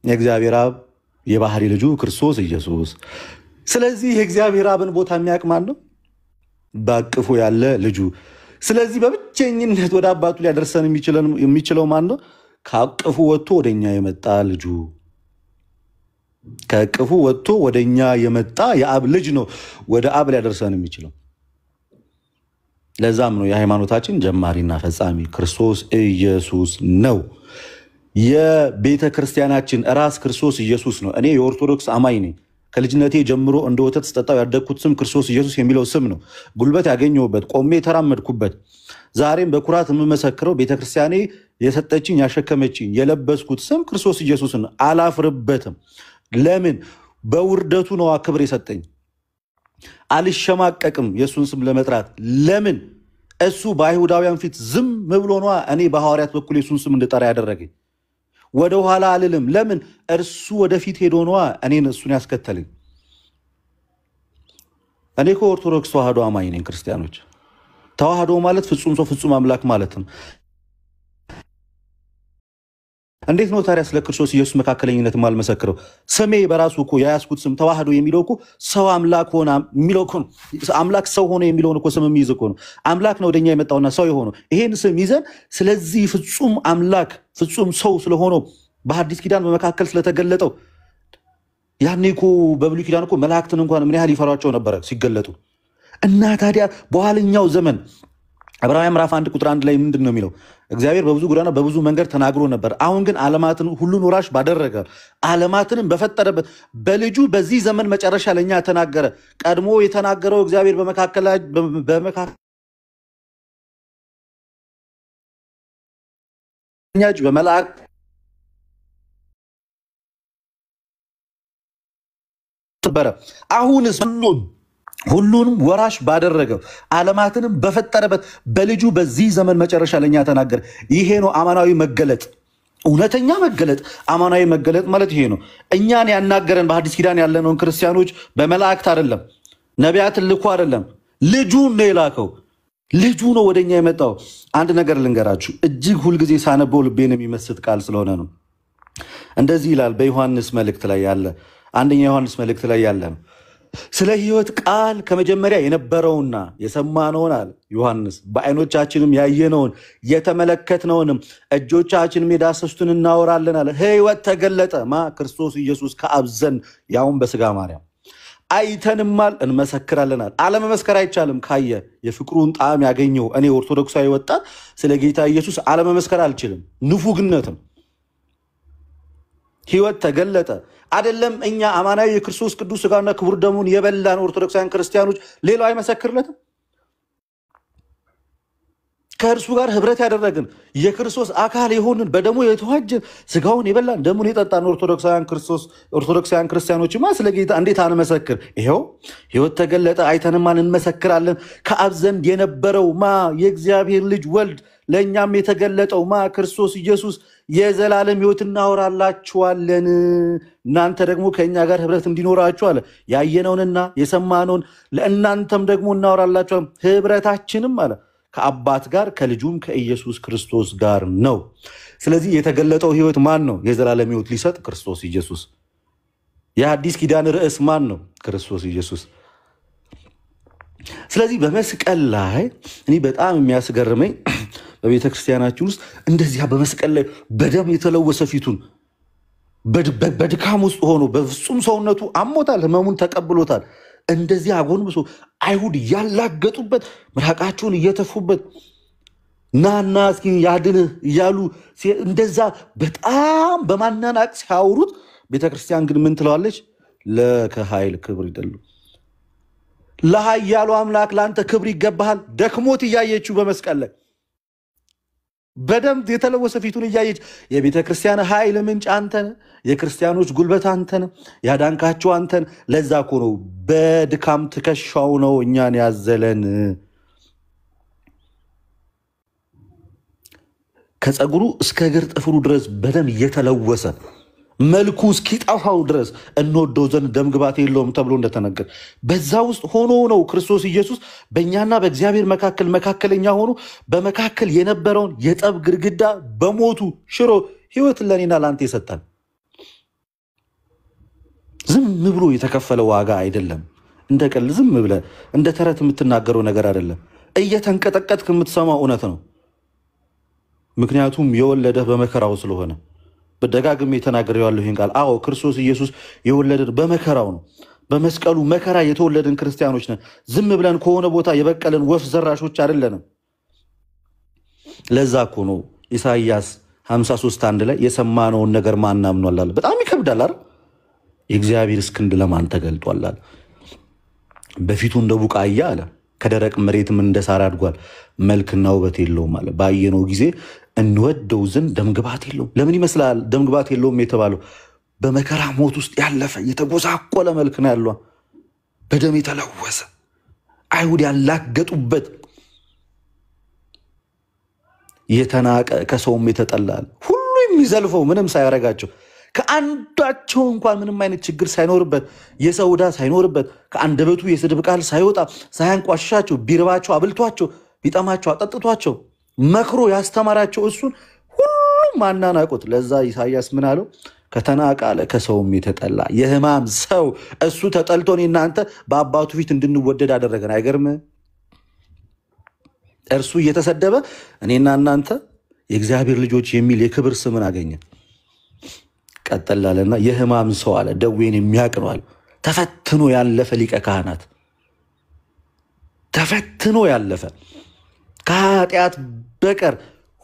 የእግዚአብሔር አብ የባህሪ ልጁ ክርስቶስ ኢየሱስ። ስለዚህ የእግዚአብሔር አብን ቦታ የሚያውቅ ማን ነው? በአቅፉ ያለ ልጁ። ስለዚህ በብቸኝነት ወደ አባቱ ሊያደርሰን የሚችለው ማን ነው? ከአቅፉ ወጥቶ ወደኛ የመጣ ልጁ። ከእቅፉ ወጥቶ ወደኛ የመጣ የአብ ልጅ ነው ወደ አብ ሊያደርሰን የሚችለው። ለዛም ነው የሃይማኖታችን ጀማሪና ፈጻሚ ክርስቶስ ኢየሱስ ነው። የቤተ ክርስቲያናችን ራስ ክርስቶስ ኢየሱስ ነው። እኔ የኦርቶዶክስ አማኝ ነኝ። ከልጅነቴ ጀምሮ እንደ ወተት ስጠጣው ያደግኩት ስም ክርስቶስ ኢየሱስ የሚለው ስም ነው። ጉልበት ያገኘሁበት፣ ቆሜ የተራመድኩበት፣ ዛሬም በኩራት የምመሰክረው ቤተክርስቲያኔ የሰጠችኝ ያሸከመችኝ የለበስኩት ስም ክርስቶስ ኢየሱስን አላፍርበትም። ለምን? በውርደቱ ነው ክብር የሰጠኝ። አልሸማቀቅም የእሱን ስም ለመጥራት። ለምን? እሱ በአይሁዳውያን ፊት ዝም ብሎ ነዋ እኔ በሐዋርያት በኩል የእሱን ስም እንድጠራ ያደረገኝ። ወደ ኋላ አልልም። ለምን? እርሱ ወደፊት ሄዶ ነዋ እኔን እሱን ያስከተለኝ። እኔ ከኦርቶዶክስ ተዋህዶ አማኝ ነኝ። ክርስቲያኖች፣ ተዋህዶ ማለት ፍጹም ሰው ፍጹም አምላክ ማለት ነው። እንዴት ነው ታዲያ ስለ ክርስቶስ ኢየሱስ መካከለኝነት ማልመሰክረው? ስሜ በራሱ እኮ የያዝኩት ስም ተዋህዶ የሚለው እኮ ሰው አምላክ ሆነ የሚለው እኮ ነው። አምላክ ሰው ሆነ የሚለውን እኮ ስም የሚይዝ እኮ ነው። አምላክ ነው ወደኛ የመጣውና ሰው የሆነው ይሄን ስም ይዘን፣ ስለዚህ ፍጹም አምላክ ፍጹም ሰው ስለሆነው በሐዲስ ኪዳን በመካከል ስለተገለጠው ያኔ እኮ በብሉይ ኪዳን እኮ መላእክትን እንኳን ምን ያህል ይፈሯቸው ነበረ ሲገለጡ። እና ታዲያ በኋለኛው ዘመን ዕብራውያን ምዕራፍ 1 ቁጥር 1 ላይ ምንድን ነው የሚለው? እግዚአብሔር በብዙ ጎዳና በብዙ መንገድ ተናግሮ ነበር። አሁን ግን ዓለማትን ሁሉን ወራሽ ባደረገ ዓለማትንም በፈጠረበት በልጁ በዚህ ዘመን መጨረሻ ለኛ ተናገረ። ቀድሞ የተናገረው እግዚአብሔር በመላእክት ነበረ። አሁንስ ሁሉንም ወራሽ ባደረገው ዓለማትንም በፈጠረበት በልጁ በዚህ ዘመን መጨረሻ ለኛ ተናገረ። ይሄ ነው አማናዊ መገለጥ፣ እውነተኛ መገለጥ። አማናዊ መገለጥ ማለት ይሄ ነው። እኛን ያናገረን በሐዲስ ኪዳን ያለነውን ክርስቲያኖች በመላእክት አይደለም፣ ነቢያትን ልኮ አይደለም፣ ልጁን ነው የላከው። ልጁ ነው ወደኛ የመጣው። አንድ ነገር ልንገራችሁ፣ እጅግ ሁልጊዜ ሳነበው ልቤን የሚመስጥ ቃል ስለሆነ ነው። እንደዚህ ይላል በዮሐንስ መልእክት ላይ ያለ አንደኛ ዮሐንስ መልእክት ላይ ያለ ነው። ስለ ሕይወት ቃል ከመጀመሪያ የነበረውና የሰማነውን አለ ዮሐንስ በዓይኖቻችንም ያየነውን የተመለከትነውንም እጆቻችንም የዳሰሱትን እናወራለን አለ። ሕይወት ተገለጠ ማ ክርስቶስ ኢየሱስ ከአብ ዘንድ ያውም በሥጋ ማርያም አይተንማል እንመሰክራለናል። አለመመስከር አይቻልም። ካየ የፍቅሩን ጣዕም ያገኘው እኔ ኦርቶዶክሳዊ ወጣት ስለ ጌታ ኢየሱስ አለመመስከር አልችልም። ንፉግነትም ሕይወት ተገለጠ አይደለም። እኛ አማናዊ የክርስቶስ ቅዱስ ሥጋና ክቡር ደሙን የበላን ኦርቶዶክሳውያን ክርስቲያኖች ሌላው አይመሰክርለትም። ከእርሱ ጋር ህብረት ያደረግን የክርስቶስ አካል የሆንን በደሙ የተዋጀን ሥጋውን የበላን ደሙን የጠጣን ኦርቶዶክሳውያን ክርስቲያኖችማ ስለ ጌታ እንዴት አንመሰክር? ይኸው ሕይወት ተገለጠ አይተንማል እንመሰክራለን። ከአብ ዘንድ የነበረው ማ የእግዚአብሔር ልጅ ወልድ ለእኛም የተገለጠው ማ ክርስቶስ ኢየሱስ የዘላለም ሕይወት እናወራላችኋለን። እናንተ ደግሞ ከእኛ ጋር ህብረት እንዲኖራችሁ አለ ያየነውንና የሰማነውን ለእናንተም ደግሞ እናወራላችኋል። ህብረታችንም አለ ከአባት ጋር ከልጁም ከኢየሱስ ክርስቶስ ጋር ነው። ስለዚህ የተገለጠው ሕይወት ማን ነው? የዘላለም ሕይወት ሊሰጥ ክርስቶስ ኢየሱስ። የአዲስ ኪዳን ርዕስ ማን ነው? ክርስቶስ ኢየሱስ። ስለዚህ በመስቀል ላይ እኔ በጣም የሚያስገርመኝ በቤተ ክርስቲያናችን ውስጥ እንደዚያ በመስቀል ላይ በደም የተለወሰ ፊቱን በድካም ውስጥ ሆኖ በፍጹም ሰውነቱ አሞታል፣ ህመሙን ተቀብሎታል። እንደዚህ አጎንብሶ አይሁድ ያላገጡበት ምራቃቸውን እየተፉበት ናና እስኪ ያድንህ እያሉ እንደዛ በጣም በማናናቅ ሲያወሩት ቤተክርስቲያን ግን ምን ትለዋለች? ለከኃይል ክብር ይደሉ ለኃያሉ አምላክ ለአንተ ክብር ይገባሃል። ደክሞት እያየችው በመስቀል ላይ በደም የተለወሰ ፊቱን እያየች የቤተ ክርስቲያን ኃይል ምንጭ አንተን፣ የክርስቲያኖች ጉልበት አንተን፣ ያዳንካቸው አንተን። ለዛ እኮ ነው በድካም ትከሻው ነው እኛን ያዘለን። ከፀጉሩ እስከ እግር ጥፍሩ ድረስ በደም እየተለወሰ መልኩ እስኪጠፋው ድረስ እንወደው ዘንድ ደምግባት የለውም ተብሎ እንደተነገረ በዛ ውስጥ ሆኖ ነው ክርስቶስ ኢየሱስ በእኛና በእግዚአብሔር መካከለኛ ሆኖ በመካከል የነበረውን የጠብ ግድግዳ በሞቱ ሽሮ ሕይወትን ለእኔና ለአንተ የሰጠን። ዝም ብሎ የተከፈለ ዋጋ አይደለም። እንደ ቀልድ ዝም ብለ እንደ ተረት የምትናገረው ነገር አይደለም። እየተንቀጠቀጥክ የምትሰማው እውነት ነው። ምክንያቱም የወለደህ በመከራው ስለሆነ በደጋግሜ ተናግሬዋለሁ ይህን ቃል። አዎ ክርስቶስ ኢየሱስ የወለደን በመከራው ነው። በመስቀሉ መከራ የተወለድን ክርስቲያኖች ነን። ዝም ብለን ከሆነ ቦታ የበቀልን ወፍ ዘራሾች አይደለንም። ለዛ እኮ ነው ኢሳይያስ 53:1 ላይ የሰማነውን ነገር ማን አምኗል አለ። በጣም ይከብዳል አይደል? የእግዚአብሔር ክንድ ለማን ተገልጧል አለ። በፊቱ እንደ ቡቃያ አለ ከደረቅ መሬትም እንደ ሳር አድጓል፣ መልክና ውበት የለውም አለ። ባየነው ጊዜ እንወደው ዘንድ ደምግባት የለውም። ለምን ይመስላል ደምግባት የለውም የተባለው? በመከራ ሞት ውስጥ ያለፈ የተጎሳቆለ መልክ ነው ያለው፣ በደም የተለወሰ አይሁድ ያላገጡበት የተናቀ ከሰውም የተጠላል ሁሉ የሚዘልፈው ምንም ሳያረጋቸው ከአንዳቸው እንኳን ምንም አይነት ችግር ሳይኖርበት የሰው ዕዳ ሳይኖርበት ከአንደበቱ የስድብ ቃል ሳይወጣ ሳያንቋሽሻቸው ቢርባቸው አብልቷቸው ቢጠማቸው አጠጥቷቸው መክሮ ያስተማራቸው እሱን ሁሉም ማናናቁት። ለዛ ኢሳይያስ ምን አለው? ከተናቀ አለ ከሰውም የተጠላ የሕማም ሰው እሱ ተጠልቶን እናንተ በአባቱ ፊት እንድንወደድ አደረገን። አይገርም? እርሱ እየተሰደበ እኔና እናንተ የእግዚአብሔር ልጆች የሚል የክብር ስምን አገኘን። ቀጠላለና የሕማም ሰው አለ ደዌን የሚያውቅ ነው አለ። ተፈትኖ ያለፈ ሊቀ ካህናት፣ ተፈትኖ ያለፈ ከኃጢአት በቀር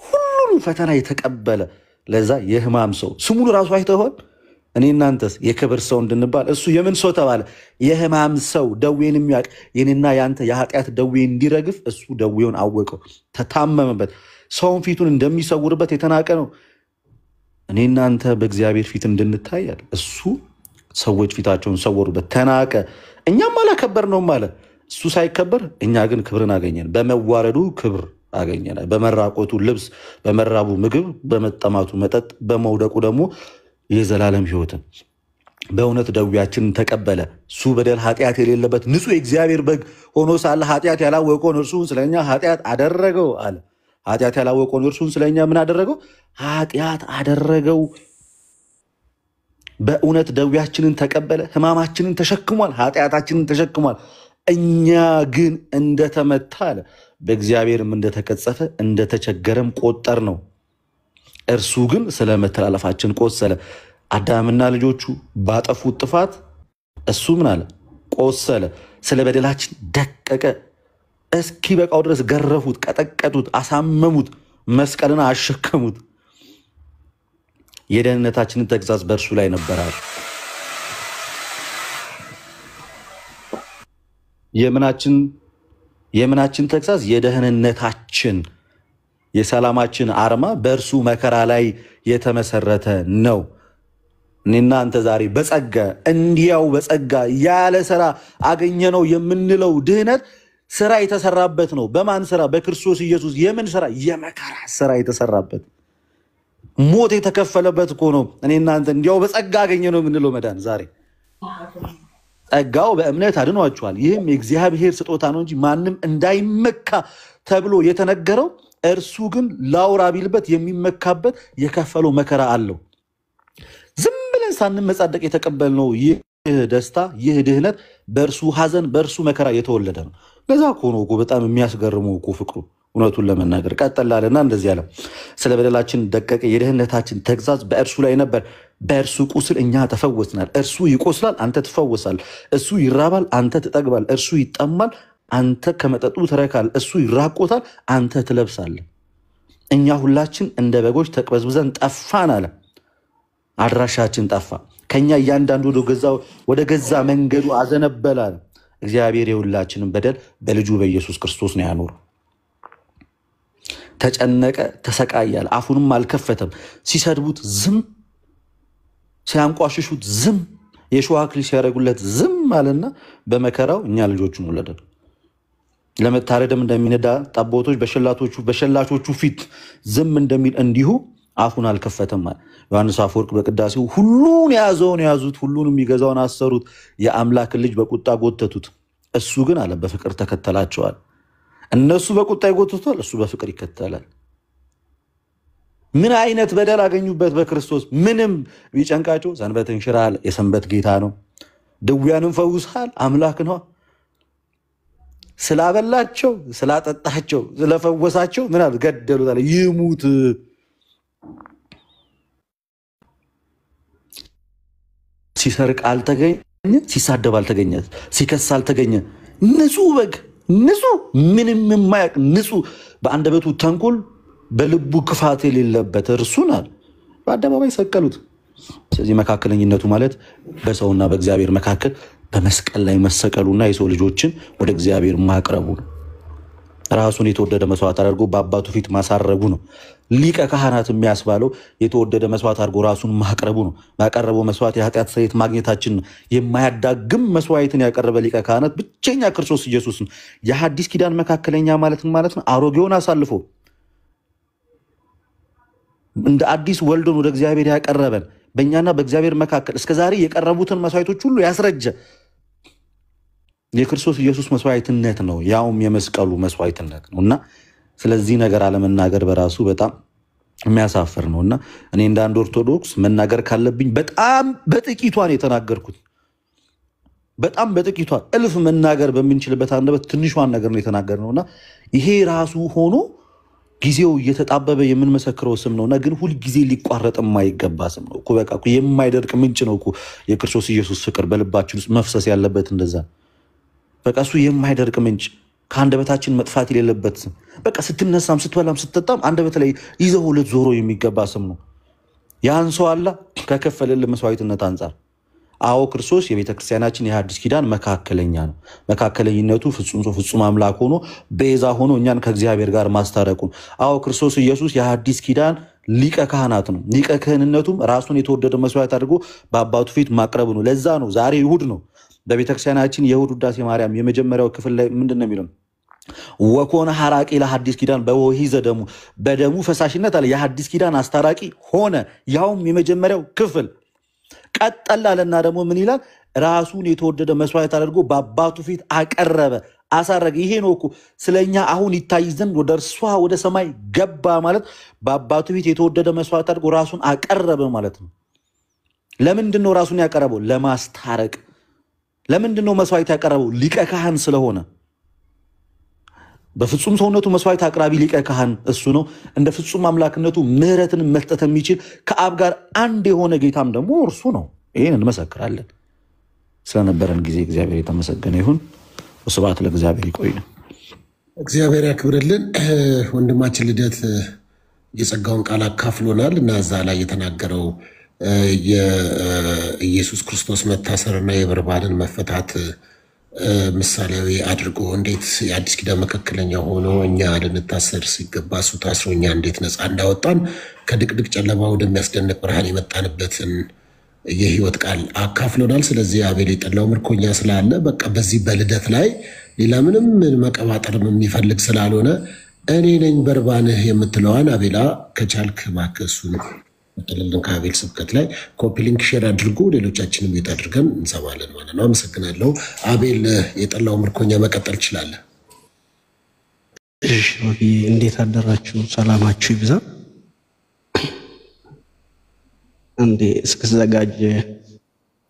ሁሉንም ፈተና የተቀበለ ለዛ የሕማም ሰው ስሙን ራሱ አይተሆን እኔ እናንተስ የክብር ሰው እንድንባል እሱ የምን ሰው ተባለ? የሕማም ሰው ደዌን የሚያውቅ የኔና ያንተ የኃጢአት ደዌ እንዲረግፍ እሱ ደዌውን አወቀው፣ ተታመመበት። ሰውን ፊቱን እንደሚሰውርበት የተናቀ ነው። እኔ እናንተ በእግዚአብሔር ፊት እንድንታያል እሱ ሰዎች ፊታቸውን ሰወሩበት፣ ተናቀ። እኛም አላከበር ነው አለ። እሱ ሳይከበር እኛ ግን ክብርን አገኘን። በመዋረዱ ክብር አገኘን። በመራቆቱ ልብስ፣ በመራቡ ምግብ፣ በመጠማቱ መጠጥ፣ በመውደቁ ደግሞ የዘላለም ሕይወትን። በእውነት ደዌያችንን ተቀበለ። እሱ በደል ኃጢአት የሌለበት ንጹሕ የእግዚአብሔር በግ ሆኖ ሳለ ኃጢአት ያላወቀውን እርሱን ስለኛ ኃጢአት አደረገው አለ። ኃጢአት ያላወቀውን እርሱን ስለኛ ምን አደረገው? ኃጢአት አደረገው። በእውነት ደዌያችንን ተቀበለ፣ ሕማማችንን ተሸክሟል፣ ኃጢአታችንን ተሸክሟል። እኛ ግን እንደተመታ አለ፣ በእግዚአብሔርም እንደተቀጸፈ እንደተቸገረም ቆጠር ነው። እርሱ ግን ስለ መተላለፋችን ቆሰለ። አዳምና ልጆቹ ባጠፉት ጥፋት እሱ ምን አለ? ቆሰለ። ስለ በደላችን ደቀቀ። እስኪ በቃው ድረስ ገረፉት፣ ቀጠቀጡት፣ አሳመሙት፣ መስቀልን አሸከሙት። የደህንነታችንን ተግሣጽ በእርሱ ላይ ነበራል። የምናችን ተግሣጽ? የደህንነታችን የሰላማችን አርማ በእርሱ መከራ ላይ የተመሰረተ ነው። እኔና አንተ ዛሬ በጸጋ እንዲያው በጸጋ ያለ ስራ አገኘነው የምንለው ድህነት ስራ የተሰራበት ነው። በማን ስራ? በክርስቶስ ኢየሱስ። የምን ስራ? የመከራ ስራ የተሰራበት፣ ሞት የተከፈለበት እኮ ነው። እኔና አንተ እንዲያው በጸጋ አገኘነው የምንለው መዳን ዛሬ ጸጋው በእምነት አድኗችኋል፣ ይህም የእግዚአብሔር ስጦታ ነው እንጂ ማንም እንዳይመካ ተብሎ የተነገረው፣ እርሱ ግን ላውራ ቢልበት የሚመካበት የከፈለው መከራ አለው። ዝም ብለን ሳንመጻደቅ የተቀበልነው ይህ ደስታ፣ ይህ ድህነት በእርሱ ሐዘን፣ በእርሱ መከራ የተወለደ ነው። ለዛ እኮ ነው እኮ በጣም የሚያስገርመው እኮ ፍቅሩ። እውነቱን ለመናገር ቀጠላለና እንደዚህ አለ፣ ስለ በደላችን ደቀቀ፣ የድህነታችን ተግሣጽ በእርሱ ላይ ነበር፣ በእርሱ ቁስል እኛ ተፈወስናል። እርሱ ይቆስላል፣ አንተ ትፈወሳል። እሱ ይራባል፣ አንተ ትጠግባል። እርሱ ይጠማል፣ አንተ ከመጠጡ ትረካል። እሱ ይራቆታል፣ አንተ ትለብሳለህ። እኛ ሁላችን እንደ በጎች ተቅበዝብዘን ጠፋን አለ። አድራሻችን ጠፋ። ከኛ እያንዳንዱ ወደ ገዛ መንገዱ አዘነበለ አለ። እግዚአብሔር የሁላችንን በደል በልጁ በኢየሱስ ክርስቶስ ነው ያኖረው። ተጨነቀ፣ ተሰቃያል፣ አፉንም አልከፈተም። ሲሰድቡት ዝም፣ ሲያንቋሽሹት ዝም፣ የሾህ አክሊል ሲያደርጉለት ዝም አለና በመከራው እኛ ልጆቹን ወለደ። ለመታረድም እንደሚነዳ ጠቦቶች በሸላቾቹ ፊት ዝም እንደሚል እንዲሁ አፉን አልከፈተም አለ። ዮሐንስ አፈወርቅ በቅዳሴው ሁሉን የያዘውን ያዙት፣ ሁሉን የሚገዛውን አሰሩት፣ የአምላክን ልጅ በቁጣ ጎተቱት፣ እሱ ግን አለ በፍቅር ተከተላቸዋል። እነሱ በቁጣ ይጎትቷል፣ እሱ በፍቅር ይከተላል። ምን አይነት በደል አገኙበት በክርስቶስ? ምንም ቢጨንቃቸው ሰንበትን ሽራል፣ የሰንበት ጌታ ነው። ድውያንን ፈውሳል፣ አምላክ ነው። ስላበላቸው፣ ስላጠጣቸው፣ ስለፈወሳቸው ምን አለ? ገደሉታል። ይሙት። ሲሰርቅ አልተገኘ፣ ሲሳደብ አልተገኘ፣ ሲከስ አልተገኘ። ንጹህ በግ፣ ንጹህ ምንም የማያውቅ ንጹህ፣ በአንደበቱ ተንኮል በልቡ ክፋት የሌለበት እርሱን አለ በአደባባይ ሰቀሉት። ስለዚህ መካከለኝነቱ ማለት በሰውና በእግዚአብሔር መካከል በመስቀል ላይ መሰቀሉና የሰው ልጆችን ወደ እግዚአብሔር ማቅረቡ ነው። ራሱን የተወደደ መስዋዕት አድርጎ በአባቱ ፊት ማሳረጉ ነው። ሊቀ ካህናት የሚያስባለው የተወደደ መስዋዕት አድርጎ ራሱን ማቅረቡ ነው። ባቀረበው መስዋዕት የኃጢአት ስርየት ማግኘታችን ነው። የማያዳግም መስዋዕትን ያቀረበ ሊቀ ካህናት ብቸኛ ክርስቶስ ኢየሱስ ነው። የሐዲስ ኪዳን መካከለኛ ማለት ነው። አሮጌውን አሳልፎ እንደ አዲስ ወልዶን ወደ እግዚአብሔር ያቀረበን፣ በእኛና በእግዚአብሔር መካከል እስከዛሬ የቀረቡትን መስዋዕቶች ሁሉ ያስረጀ የክርስቶስ ኢየሱስ መስዋዕትነት ነው። ያውም የመስቀሉ መስዋዕትነት ነው እና ስለዚህ ነገር አለመናገር በራሱ በጣም የሚያሳፍር ነው እና እኔ እንደ አንድ ኦርቶዶክስ መናገር ካለብኝ በጣም በጥቂቷን የተናገርኩት፣ በጣም በጥቂቷ እልፍ መናገር በምንችልበት አንደበት ትንሿን ነገር ነው የተናገርነው እና ይሄ ራሱ ሆኖ ጊዜው እየተጣበበ የምንመሰክረው ስም ነውና ግን ሁል ጊዜ ሊቋረጥ የማይገባ ስም ነው እኮ። በቃ የማይደርቅ ምንጭ ነው እኮ የክርስቶስ ኢየሱስ ፍቅር በልባችን ውስጥ መፍሰስ ያለበት እንደዛ። በቃ እሱ የማይደርቅ ምንጭ ከአንደበታችን መጥፋት የሌለበት ስም። በቃ ስትነሳም ስትበላም ስትጠጣም አንደበት ላይ ይዘው ልትዞሮ የሚገባ ስም ነው። ያን ሰው አላ ከከፈለልን መስዋዕትነት አንጻር አዎ ክርስቶስ የቤተክርስቲያናችን የሐዲስ ኪዳን መካከለኛ ነው። መካከለኝነቱ ፍጹም ሰው ፍጹም አምላክ ሆኖ ቤዛ ሆኖ እኛን ከእግዚአብሔር ጋር ማስታረቁ። አዎ ክርስቶስ ኢየሱስ የሐዲስ ኪዳን ሊቀ ካህናት ነው። ሊቀ ክህንነቱም ራሱን የተወደደ መስዋዕት አድርጎ በአባቱ ፊት ማቅረብ ነው። ለዛ ነው ዛሬ ይሁድ ነው። በቤተክርስቲያናችን የእሁድ ውዳሴ ማርያም የመጀመሪያው ክፍል ላይ ምንድን ነው የሚለው? ወኮነ ሐራቂ ለሐዲስ ኪዳን በወሂዘ ደሙ፣ በደሙ ፈሳሽነት አለ የሐዲስ ኪዳን አስታራቂ ሆነ። ያውም የመጀመሪያው ክፍል ቀጠላለና ደግሞ ምን ይላል? ራሱን የተወደደ መስዋዕት አድርጎ በአባቱ ፊት አቀረበ አሳረገ። ይሄ ነው እኮ ስለኛ አሁን ይታይ ዘንድ ወደ እርሷ ወደ ሰማይ ገባ ማለት በአባቱ ፊት የተወደደ መስዋዕት አድርጎ ራሱን አቀረበ ማለት ነው። ለምንድን ነው ራሱን ያቀረበው? ለማስታረቅ። ለምንድን ነው መስዋዕት ያቀረበው? ሊቀ ካህን ስለሆነ። በፍጹም ሰውነቱ መስዋዕት አቅራቢ ሊቀ ካህን እሱ ነው። እንደ ፍጹም አምላክነቱ ምሕረትን መስጠት የሚችል ከአብ ጋር አንድ የሆነ ጌታም ደግሞ እርሱ ነው። ይሄን እንመሰክራለን። ስለነበረን ጊዜ እግዚአብሔር የተመሰገነ ይሁን። ወስብሐት ለእግዚአብሔር። ይቆየን። እግዚአብሔር ያክብርልን። ወንድማችን ልደት የጸጋውን ቃል አካፍሎናል እና እዛ ላይ የተናገረው የኢየሱስ ክርስቶስ መታሰርና የበርባንን መፈታት ምሳሌያዊ አድርጎ እንዴት የአዲስ ኪዳን መካከለኛ ሆኖ እኛ ልንታሰር ሲገባ እሱ ታስሮ እኛ እንዴት ነፃ እንዳወጣን ከድቅድቅ ጨለማ ወደሚያስደንቅ ብርሃን የመጣንበትን የህይወት ቃል አካፍሎናል። ስለዚህ አቤል የጠላው ምርኮኛ ስላለ በቃ በዚህ በልደት ላይ ሌላ ምንም መቀባጠር የሚፈልግ ስላልሆነ እኔ ነኝ በርባንህ የምትለዋን አቤላ ከቻልክ እባክህ እሱን ጥልልን ከአቤል ስብከት ላይ ኮፒ ሊንክ ሼር አድርጉ። ሌሎቻችንም ቤት አድርገን እንሰማለን ማለት ነው። አመሰግናለሁ። አቤል የጠላው ምርኮኛ መቀጠል ትችላለህ። እሺ፣ እንዴት አደራችሁ? ሰላማችሁ ይብዛ። እንዴ እስከዘጋጀ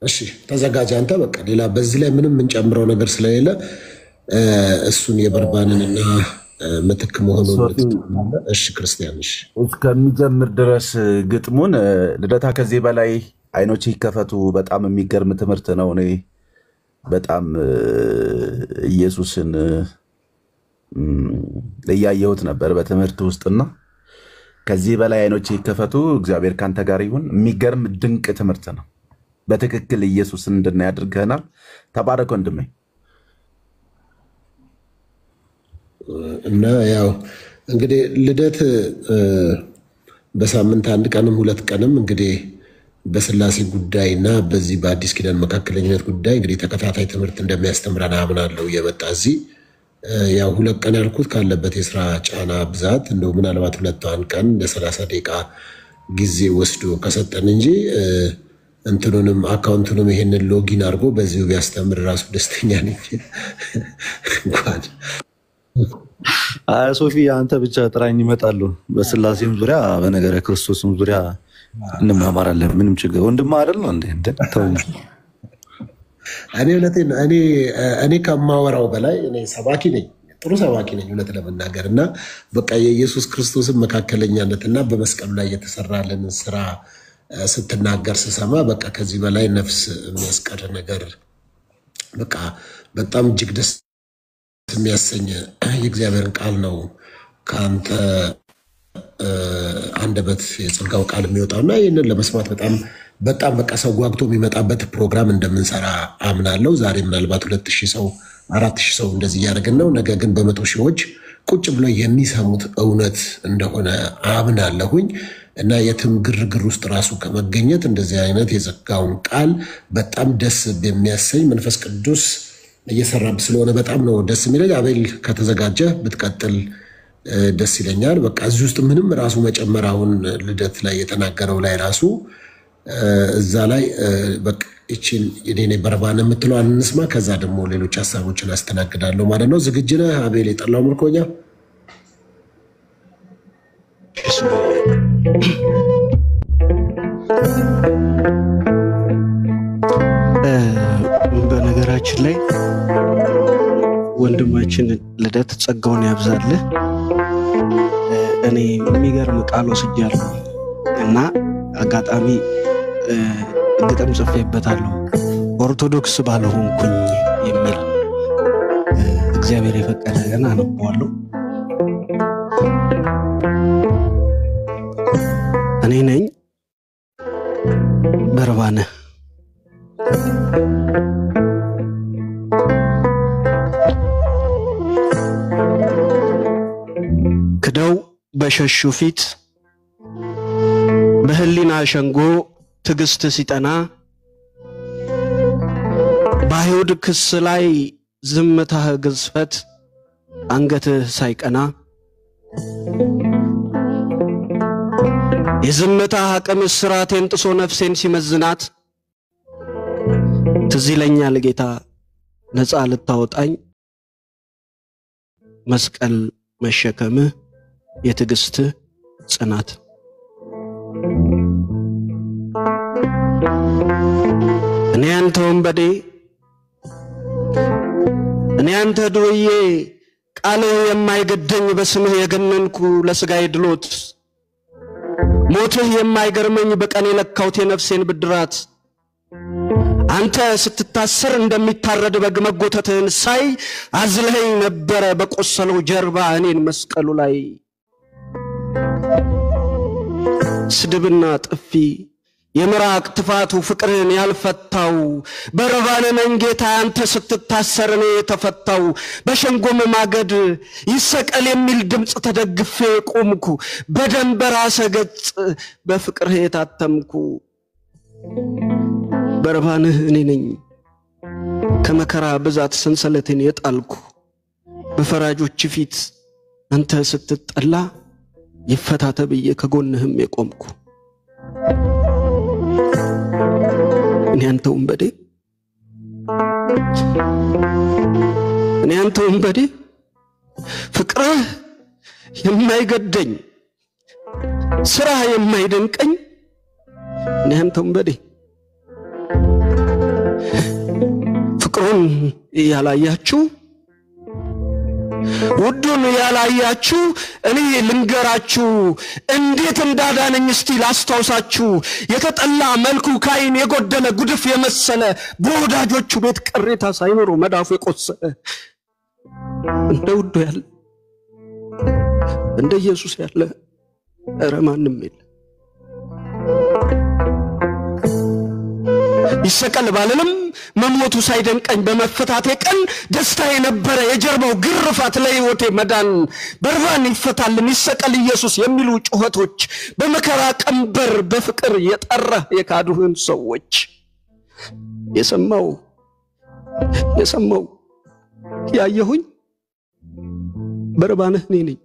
እሺ፣ ተዘጋጅ አንተ። በቃ ሌላ በዚህ ላይ ምንም እንጨምረው ነገር ስለሌለ እሱን የበርባንንና ምትክ መሆኑን እሺ፣ ክርስቲያን እሺ፣ እስከሚጀምር ድረስ ግጥሙን ልደታ ከዚህ በላይ አይኖች ይከፈቱ። በጣም የሚገርም ትምህርት ነው። እኔ በጣም ኢየሱስን እያየሁት ነበር በትምህርት ውስጥና ከዚህ በላይ አይኖች ይከፈቱ። እግዚአብሔር ካንተ ጋር ይሁን። የሚገርም ድንቅ ትምህርት ነው። በትክክል ኢየሱስን እንድናይ አድርገናል። ተባረክ ወንድሜ። እና ያው እንግዲህ ልደት በሳምንት አንድ ቀንም ሁለት ቀንም እንግዲህ በስላሴ ጉዳይና በዚህ በአዲስ ኪዳን መካከለኛነት ጉዳይ እንግዲህ ተከታታይ ትምህርት እንደሚያስተምረን አምናለሁ። የመጣ እዚህ ያው ሁለት ቀን ያልኩት ካለበት የስራ ጫና ብዛት እንደው ምናልባት ሁለቷን ቀን ለ30 ደቂቃ ጊዜ ወስዶ ከሰጠን እንጂ እንትኑንም አካውንቱንም ይሄንን ሎጊን አድርጎ በዚሁ ቢያስተምር ራሱ ደስተኛ ነኝ። እንኳን ሶፊ አንተ ብቻ ጥራኝ ይመጣሉ። በስላሴም ዙሪያ በነገረ ክርስቶስም ዙሪያ እንማማራለን። ምንም ችግር ወንድማ አይደል ነው እንዴ? እኔ እውነቴን ነው። እኔ ከማወራው በላይ እኔ ሰባኪ ነኝ፣ ጥሩ ሰባኪ ነኝ እውነት ለመናገር እና በቃ የኢየሱስ ክርስቶስን መካከለኛነትና በመስቀሉ ላይ የተሰራልን ስራ ስትናገር ስሰማ በቃ ከዚህ በላይ ነፍስ የሚያስቀር ነገር በቃ በጣም እጅግ ደስ የሚያሰኝ የእግዚአብሔርን ቃል ነው ከአንተ አንደበት የጸጋው ቃል የሚወጣውና ይህንን ለመስማት በጣም በቃ ሰው ጓግቶ የሚመጣበት ፕሮግራም እንደምንሰራ አምናለሁ። ዛሬ ምናልባት 2000 ሰው 4000 ሰው እንደዚህ እያደረግን ነው። ነገ ግን በመቶ ሺዎች ቁጭ ብሎ የሚሰሙት እውነት እንደሆነ አምናለሁኝ እና የትም ግርግር ውስጥ ራሱ ከመገኘት እንደዚህ አይነት የጸጋውን ቃል በጣም ደስ በሚያሰኝ መንፈስ ቅዱስ እየሰራብ ስለሆነ በጣም ነው ደስ የሚለኝ። አቤል ከተዘጋጀ ብትቀጥል ደስ ይለኛል። በቃ እዚህ ውስጥ ምንም ራሱ መጨመር አሁን ልደት ላይ የተናገረው ላይ ራሱ እዛ ላይ በቃ እቺን የኔ በርባን የምትለው አንስማ። ከዛ ደግሞ ሌሎች ሀሳቦችን አስተናግዳለሁ ማለት ነው። ዝግጁ ነህ አቤል የጠላው ምርኮኛ? በነገራችን ላይ ወንድማችን ልደት ጸጋውን ያብዛልህ። እኔ የሚገርም ቃል ወስጃለሁ እና አጋጣሚ ግጥም ጽፌበታለሁ። ኦርቶዶክስ ባልሆንኩኝ የሚል እግዚአብሔር የፈቀደ ገና አነበዋለሁ። እኔ ነኝ በርባንህ ክደው በሸሹ ፊት በህሊና ሸንጎ ትዕግስት ሲጠና በአይሁድ ክስ ላይ ዝምታህ ግዝፈት አንገትህ ሳይቀና የዝምታህ አቅም ስራቴን ጥሶ ነፍሴን ሲመዝናት ትዝ ይለኛል ጌታ ነፃ ልታወጣኝ መስቀል መሸከምህ የትዕግስትህ ጽናት እኔ አንተ ወንበዴ እኔ አንተ ዱርዬ ቃልህ የማይገደኝ በስምህ የገነንኩ ለስጋዬ ድሎት ሞትህ የማይገርመኝ በቀን የለካውት የነፍሴን ብድራት አንተ ስትታሰር እንደሚታረድ በግ መጎተትህን ሳይ አዝለኸኝ ነበረ በቆሰለው ጀርባ እኔን መስቀሉ ላይ ስድብና ጥፊ የምራቅ ትፋቱ ፍቅርን ያልፈታው በረባን ነኝ ጌታ አንተ ስትታሰር እኔ ተፈታው በሸንጎም ማገድ ይሰቀል የሚል ድምጽ ተደግፌ ቆምኩ በደም በራሰ ገጽ በፍቅር የታተምኩ በረባንህ እኔ ነኝ ከመከራ ብዛት ሰንሰለቴን የጣልኩ በፈራጆች ፊት አንተ ስትጠላ ይፈታተ ብዬ ከጎንህም የቆምኩ እኔ አንተ ወንበዴ እኔ አንተ ወንበዴ ፍቅርህ የማይገደኝ ስራ የማይደንቀኝ እኔ አንተ ወንበዴ ፍቅሩን ያላያችሁ ውዱን ያላያችሁ እኔ ልንገራችሁ እንዴት እንዳዳነኝ እስቲ ላስታውሳችሁ የተጠላ መልኩ ካይን የጎደለ ጉድፍ የመሰለ በወዳጆቹ ቤት ቅሬታ ሳይኖር መዳፉ የቆሰለ እንደ ውዱ ያለ እንደ ኢየሱስ ያለ ኧረ ማንም የለ ይሰቀል ባልንም መሞቱ ሳይደንቀኝ በመፈታቴ ቀን ደስታ የነበረ የጀርባው ግርፋት ለሕይወቴ መዳን በርባን ይፈታልን ይሰቀል ኢየሱስ የሚሉ ጩኸቶች በመከራ ቀንበር በፍቅር የጠራ የካዱህን ሰዎች የሰማው ያየሁኝ በርባንህ እኔ ነኝ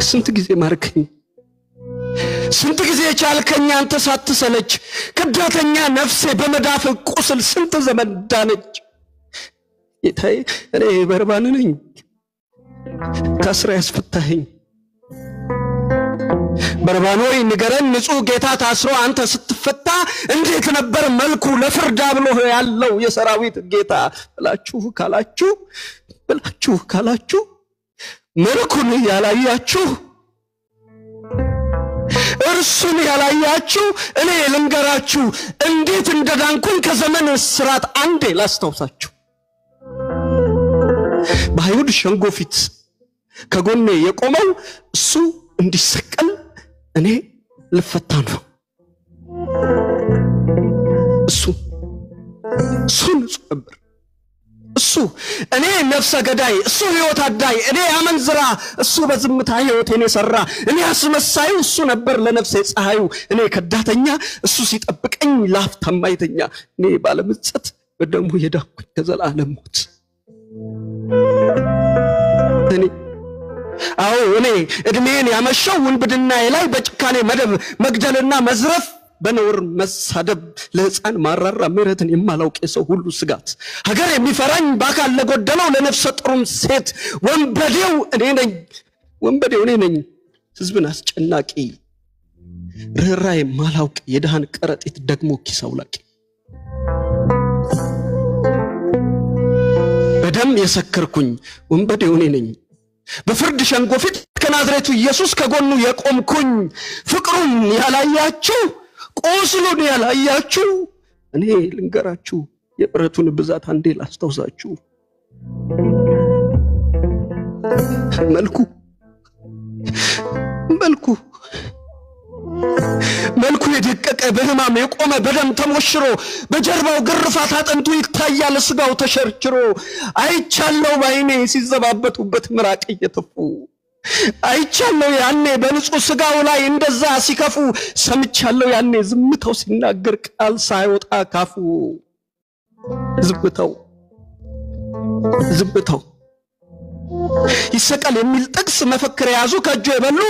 ስንት ጊዜ ማርከኝ ስንት ጊዜ ቻልከኝ አንተ ሳትሰለች ከዳተኛ ነፍሴ በመዳፍ ቁስል ስንት ዘመን ዳነች ጌታዬ እኔ በርባን ነኝ ታስራ ያስፈታኸኝ በርባን ሆይ ንገረን ንጹህ ጌታ ታስሮ አንተ ስትፈታ እንዴት ነበር መልኩ ለፍርድ አብሎህ ያለው የሰራዊት ጌታ ብላችሁ ካላችሁ መልኩን ያላያችሁ እርሱን ያላያችሁ እኔ ልንገራችሁ እንዴት እንደዳንኩኝ ከዘመን እስራት አንዴ ላስታውሳችሁ በአይሁድ ሸንጎ ፊት ከጎኔ የቆመው እሱ እንዲሰቀል እኔ ልፈታ ነው እሱ ንጹህ ነበር እሱ እኔ ነፍሰ ገዳይ እሱ ሕይወት አዳይ እኔ አመንዝራ እሱ በዝምታ ሕይወቴን የሰራ እኔ አስመሳዩ እሱ ነበር ለነፍሴ ፀሐዩ እኔ ከዳተኛ እሱ ሲጠብቀኝ ላፍታም አይተኛ እኔ ባለምጸት በደሙ የዳንኩኝ ከዘላለም ሞት እኔ እድሜን ያመሸው ውንብድናዬ ላይ በጭካኔ መደብ መግደልና መዝረፍ በነውር መሳደብ ለሕፃን ማራራ ምሕረትን የማላውቅ የሰው ሁሉ ስጋት ሀገር የሚፈራኝ ባካል ለጎደለው ለነፍሰ ጥሩም ሴት ወንበዴው እኔ ነኝ ሕዝብን አስጨናቂ ርኅራኄ የማላውቅ የድሃን ቀረጢት ደግሞ ኪስ አውላቂ በደም የሰከርኩኝ ወንበዴው እኔ ነኝ በፍርድ ሸንጎ ፊት ከናዝሬቱ ኢየሱስ ከጎኑ የቆምኩኝ ፍቅሩን ያላያችሁ ቆስሉን ያላያችሁ እኔ ልንገራችሁ የብረቱን ብዛት አንዴ ላስታውሳችሁ መልኩ የደቀቀ በህማም የቆመ በደም ተሞሽሮ በጀርባው ግርፋት አጥንቱ ይታያል ስጋው ተሸርችሮ አይቻለው ባይኔ ሲዘባበቱበት ምራቅ እየተፉ አይቻለው ያኔ በንጹህ ስጋው ላይ እንደዛ ሲከፉ ሰምቻለው ያኔ ዝምታው ሲናገር ቃል ሳይወጣ ካፉ ዝምታው ይሰቀል የሚል ጥቅስ መፈክር ያዙ ከእጁ የበሉ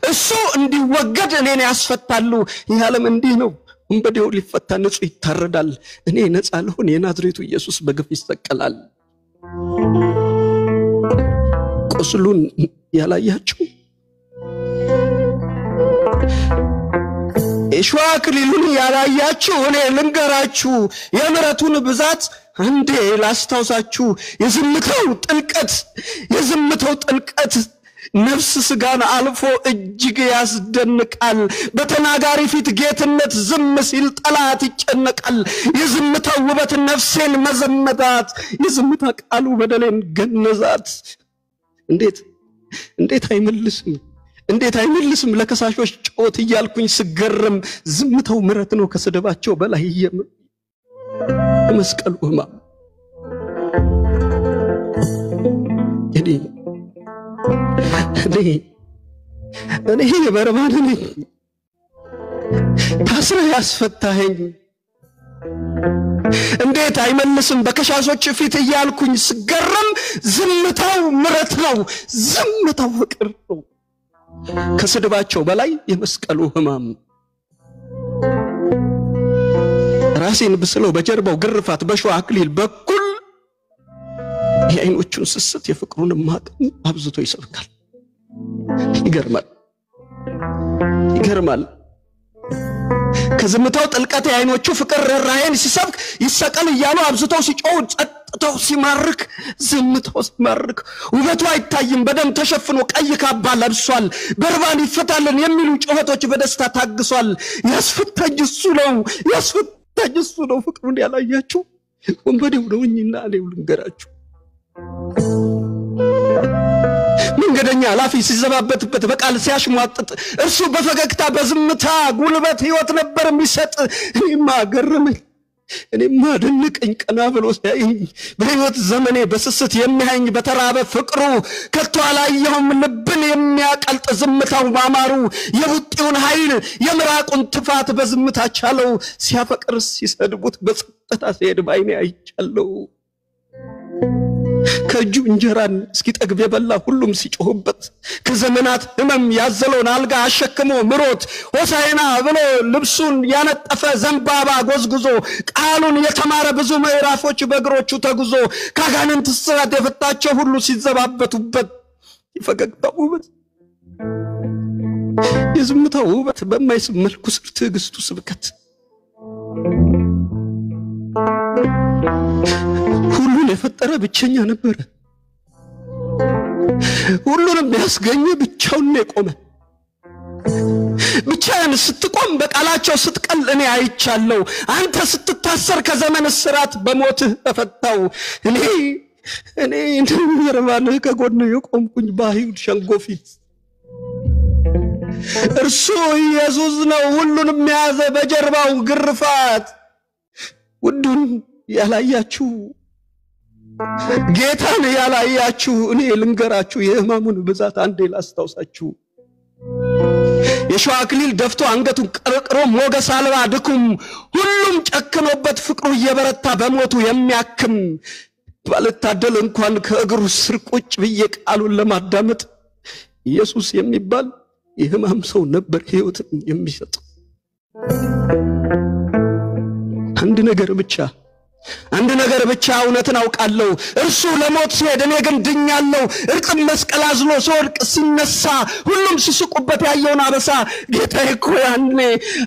እሱ እንዲወገድ እኔን ያስፈታሉ ይህ ዓለም እንዲህ ነው ወንበዴው ሊፈታ ንጹህ ይታረዳል። እኔ ነፃ ልሆን የናዝሬቱ ኢየሱስ በግፍ ይሰቀላል። ቁስሉን ያላያችሁ የሾህ አክሊሉን ያላያችሁ እኔ ልንገራችሁ የምሕረቱን ብዛት አንዴ ላስታውሳችሁ። የዝምታው ጥልቀት ነፍስ ስጋን አልፎ እጅግ ያስደንቃል። በተናጋሪ ፊት ጌትነት ዝም ሲል ጠላት ይጨነቃል። የዝምታው ውበት ነፍሴን መዘመታት፣ የዝምታ ቃሉ በደሌን ገነዛት። እንዴት አይመልስም ለከሳሾች ጮት እያልኩኝ ስገረም፣ ዝምታው ምሕረት ነው ከስድባቸው በላይ የመስቀሉ ሕማም እኔ በርባን ነኝ ታስረ ያስፈታኸኝ። እንዴት አይመልስም በከሳሾች ፊት እያልኩኝ ስገረም፣ ዝምታው ምሕረት ነው፣ ዝምታው ፍቅር ነው ከስድባቸው በላይ የመስቀሉ ሕማም። ራሴን ብስለው በጀርባው ግርፋት በሾህ አክሊል በኩል የዓይኖቹን ስስት የፍቅሩን ማቅም አብዝቶ ይሰብካል። ይገርማል። ከዝምታው ጥልቀት የዓይኖቹ ፍቅር ራራዬን ሲሰብክ፣ ይሰቀል እያሉ አብዝተው ሲጮሁ፣ ጸጥታው ሲማርክ፣ ዝምታው ሲማርክ፣ ውበቱ አይታይም በደም ተሸፍኖ ቀይ ካባ ለብሷል። በርባን ይፈታልን የሚሉ ጩኸቶች በደስታ ታግሷል። ያስፈታኝ እሱ ነው ፍቅሩን ያላያችሁ ወንበዴው ነውኝና እኔው ልንገራችሁ። መንገደኛ ላፊ ሲዘባበትበት በቃል ሲያሽሟጥጥ፣ እርሱ በፈገግታ በዝምታ ጉልበት ሕይወት ነበር የሚሰጥ። እኔማ ገረመኝ፣ እኔማ ደነቀኝ ቀና ብሎ ሲያየኝ። በሕይወት ዘመኔ በስስት የሚያየኝ በተራበ ፍቅሩ ከቶ አላየሁም ልብን የሚያቀልጥ ዝምታው ማማሩ። የቡጢውን ኃይል የምራቁን ትፋት በዝምታ ቻለው። ሲያፈቅር ሲሰድቡት በጸጥታ ሲሄድ ባይኔ አይቻለው። ከእጁ እንጀራን እስኪጠግብ የበላ ሁሉም ሲጮህበት፣ ከዘመናት ሕመም ያዘለውን አልጋ አሸክሞ ምሮት፣ ሆሳዕና ብሎ ልብሱን ያነጠፈ ዘንባባ ጎዝጉዞ፣ ቃሉን የተማረ ብዙ ምዕራፎች በእግሮቹ ተጉዞ፣ ከአጋንንት እስራት የፈታቸው ሁሉ ሲዘባበቱበት፣ የፈገግታው ውበት የዝምታው ውበት በማይስብ መልኩ ስር ትዕግስቱ ስብከት፣ ሁሉን የፈጠረ ብቸኛ ነበረ። ሁሉንም ያስገኘ ብቻውን የቆመ። ብቻህን ስትቆም በቃላቸው ስትቀል እኔ አይቻለሁ። አንተ ስትታሰር ከዘመን እስራት በሞትህ ተፈታው። እኔ እንደሚረባንህ ከጎን የቆምኩኝ በአይሁድ ሸንጎ ፊት። እርሱ ኢየሱስ ነው ሁሉንም የያዘ በጀርባው ግርፋት። ውዱን ያላያችሁ ጌታን ያላያችሁ እኔ ልንገራችሁ የሕማሙን ብዛት አንዴ ላስታውሳችሁ። የሾህ አክሊል ደፍቶ አንገቱን ቀርቅሮ ሞገስ አልባ ድኩም፣ ሁሉም ጨክኖበት ፍቅሩ እየበረታ በሞቱ የሚያክም። ባልታደል እንኳን ከእግሩ ስር ቁጭ ብዬ ቃሉን ለማዳመጥ ኢየሱስ የሚባል የሕማም ሰው ነበር ሕይወትን የሚሰጥ። አንድ ነገር ብቻ እውነትን አውቃለሁ። እርሱ ለሞት ሲሄድ እኔ ግን ድኛለሁ። እርጥብ መስቀል አዝሎ ሲወድቅ ሲነሳ ሁሉም ሲስቁበት ያየውን አበሳ ጌታዬ እኮ ያኔ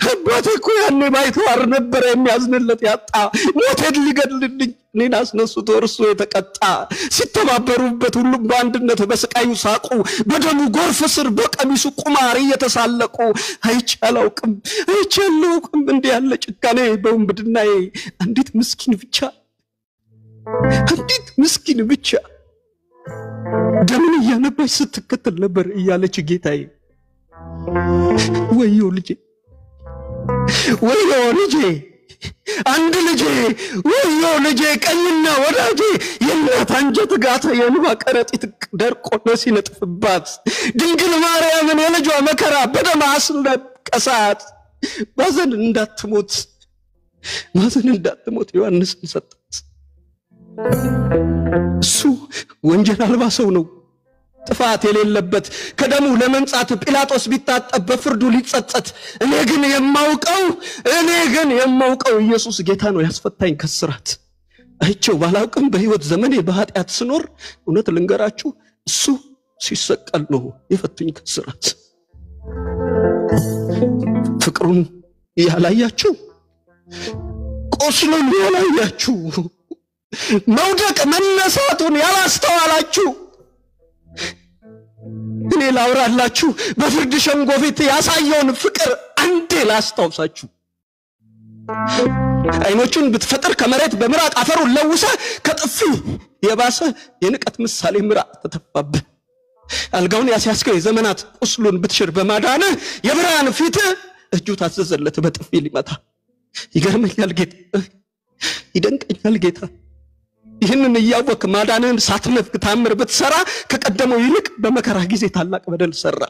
አባቴ እኮ ያኔ ባይተዋር ነበረ የሚያዝንለት ያጣ። ሞቴን ሊገድልልኝ እኔን አስነስቶ እርሱ የተቀጣ። ሲተባበሩበት ሁሉም በአንድነት በስቃዩ ሳቁ። በደሙ ጎርፍ ስር በቀሚሱ ቁማር እየተሳለቁ። አይቼ አላውቅም እንዲህ ያለ ጭካኔ በውንብድናዬ። አንዲት ምስኪን ብቻ ደምን እያነባች ስትከተል ነበር እያለች ጌታዬ። ወዮ ልጄ አንድ ልጄ፣ ወዮ ልጄ ቀኝና ወዳጄ። የእናት አንጀት ጋተ የእንባ ከረጢት ደርቆ ሲነጥፍባት፣ ድንግል ማርያምን የልጇ መከራ በደም አስለቀሳት። ማዘን እንዳትሞት ዮሐንስን ሰጣት። እሱ ወንጀል አልባ ሰው ነው። ጥፋት የሌለበት ከደሙ ለመንጻት ጲላጦስ ቢታጠብ በፍርዱ ሊጸጸት እኔ ግን የማውቀው ኢየሱስ ጌታ ነው ያስፈታኝ ከስራት አይቼው ባላውቅም በህይወት ዘመኔ በኃጢአት ስኖር እውነት ልንገራችሁ እሱ ሲሰቀል ነው የፈቱኝ ከስራት ፍቅሩን ያላያችሁ ቆስሉን ያላያችሁ መውደቅ መነሳቱን ያላስተዋላችሁ እኔ ላውራላችሁ በፍርድ ሸንጎ ፊት ያሳየውን ፍቅር አንዴ ላስታውሳችሁ አይኖቹን ብትፈጥር ከመሬት በምራቅ አፈሩን ለውሰ ከጥፊ የባሰ የንቀት ምሳሌ ምራቅ ተተፋብህ አልጋውን ያስያስከው የዘመናት ቁስሉን ብትሽር በማዳነ የብርሃን ፊት እጁ ታዘዘለት በጥፊ ሊመታ ይገርመኛል ጌታ ይደንቀኛል ጌታ ይህንን እያወቅ ማዳንን ሳትነፍግ ታምር ብትሰራ ከቀደመው ይልቅ በመከራ ጊዜ ታላቅ በደል ሰራ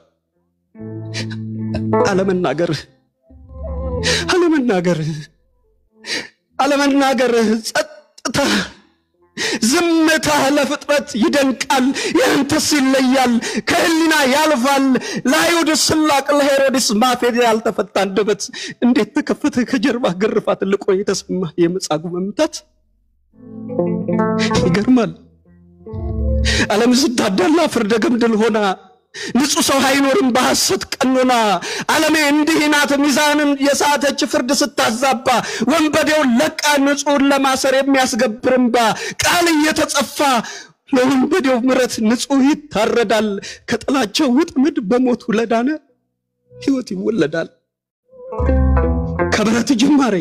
አለመናገር ጸጥታ ዝምታ ለፍጥረት ይደንቃል ያንተስ ይለያል ከህሊና ያልፋል ለአይሁድ ስላቅ ለሄሮድስ ማፌዝ ያልተፈታ አንደበት እንዴት ተከፈተ ከጀርባ ግርፋት ልቆ የተሰማ የመጻጉዕ መምታት ይገርማል ዓለም ስታዳላ ፍርደ ገምድል ሆና ንጹህ ሰው አይኖርም በሐሰት ቀኖና ዓለም እንዲህ ናት ሚዛንን የሳተች ፍርድ ስታዛባ ወንበዴው ለቃ ንጹህ ለማሰር የሚያስገብርምባ ቃል እየተጸፋ ለወንበዴው ምረት ንጹህ ይታረዳል ከጥላቸው ውጥምድ በሞቱ ለዳነ ሕይወት ይወለዳል ከበረት ጅማሬ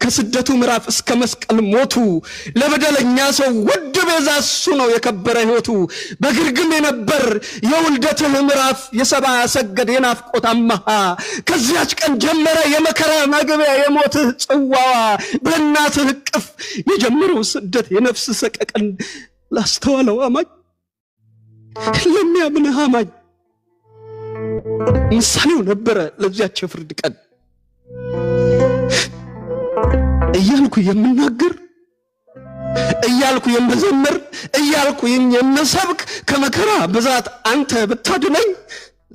ከስደቱ ምዕራፍ እስከ መስቀል ሞቱ ለበደለኛ ሰው ውድ ቤዛ እሱ ነው የከበረ ሕይወቱ በግርግም የነበር የውልደትህ ምዕራፍ የሰባ ሰገድ የናፍቆት አማሃ ከዚያች ቀን ጀመረ የመከራ መግቢያ የሞትህ ጽዋዋ በእናትህ እቅፍ የጀመረው ስደት የነፍስ ሰቀቀን ላስተዋለው አማኝ ለሚያምንህ አማኝ ምሳሌው ነበረ ለዚያች ፍርድ ቀን እያልኩ የምናገር እያልኩ የምዘምር እያልኩ የምሰብክ ከመከራ ብዛት አንተ ብታድነኝ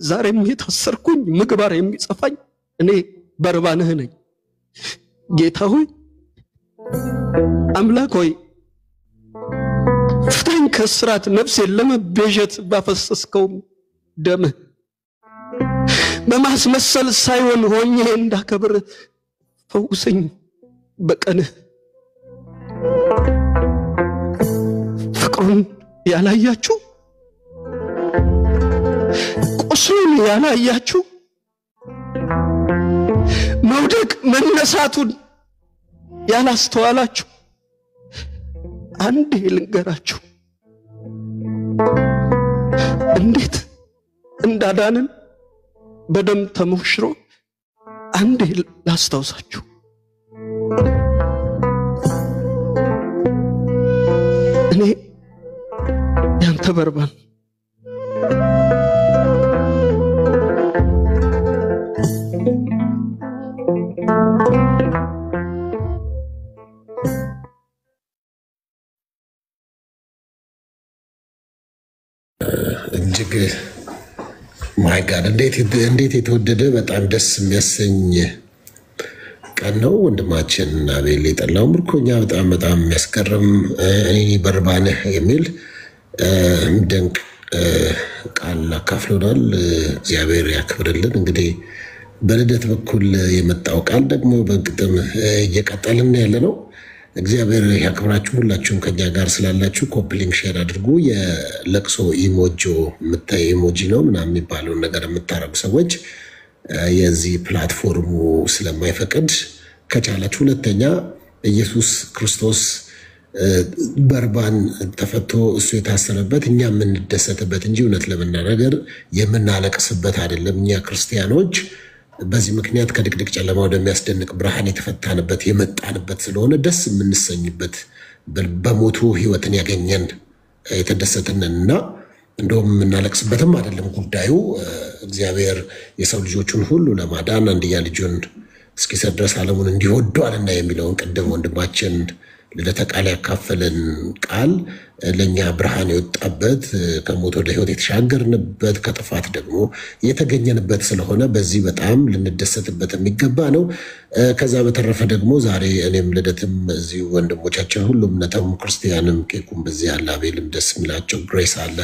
ዛሬም የታሰርኩኝ ምግባር የሚጸፋኝ እኔ በርባንህ ነኝ ጌታ ሆይ አምላክ ሆይ ፍታኝ ከስራት ነፍሴን ለመቤዠት ባፈሰስከው ደም በማስመሰል ሳይሆን ሆኜ እንዳከብር ፈውሰኝ በቀንህ ፍቅሩን ያላያችሁ ቁስሉን ያላያችሁ መውደቅ መነሳቱን ያላስተዋላችሁ አንዴ ልንገራችሁ እንዴት እንዳዳንን በደም ተሞሽሮ አንዴ ላስታውሳችሁ እኔ ያንተ በርባን እጅግ ማይ ጋድ እንዴት የተወደደ በጣም ደስ የሚያሰኝ ቀን ነው ወንድማችን አቤል የጠላው ምርኮኛ በጣም የሚያስገርም እኔ በርባንህ የሚል ድንቅ ቃል አካፍሎናል እግዚአብሔር ያክብርልን እንግዲህ በልደት በኩል የመጣው ቃል ደግሞ በግጥም እየቀጠልን ያለ ነው እግዚአብሔር ያክብራችሁ ሁላችሁም ከኛ ጋር ስላላችሁ ኮፕሊንግ ሼር አድርጉ የለቅሶ ኢሞጂ ነው ምናምን የሚባለው ነገር የምታረጉ ሰዎች የዚህ ፕላትፎርሙ ስለማይፈቅድ ከቻላችሁ ሁለተኛ ኢየሱስ ክርስቶስ በርባን ተፈቶ እሱ የታሰረበት እኛ የምንደሰትበት እንጂ እውነት ለመናገር የምናለቅስበት አይደለም እኛ ክርስቲያኖች በዚህ ምክንያት ከድቅድቅ ጨለማ ወደሚያስደንቅ ብርሃን የተፈታንበት የመጣንበት ስለሆነ ደስ የምንሰኝበት በሞቱ ህይወትን ያገኘን የተደሰተንና እንደውም የምናለቅስበትም አይደለም ጉዳዩ እግዚአብሔር የሰው ልጆችን ሁሉ ለማዳን አንድያ ልጁን እስኪሰጥ ድረስ ዓለሙን እንዲወደዋልና የሚለውን ቀደም ወንድማችን ልደተ ቃል ያካፈለን ቃል ለኛ ብርሃን የወጣበት ከሞት ወደ ሕይወት የተሻገርንበት ከጥፋት ደግሞ የተገኘንበት ስለሆነ በዚህ በጣም ልንደሰትበት የሚገባ ነው። ከዛ በተረፈ ደግሞ ዛሬ እኔም ልደትም እዚህ ወንድሞቻችን ሁሉም ነተም ክርስቲያንም ኬኩም በዚህ ያለ አቤልም ደስ የሚላቸው ግሬስ አለ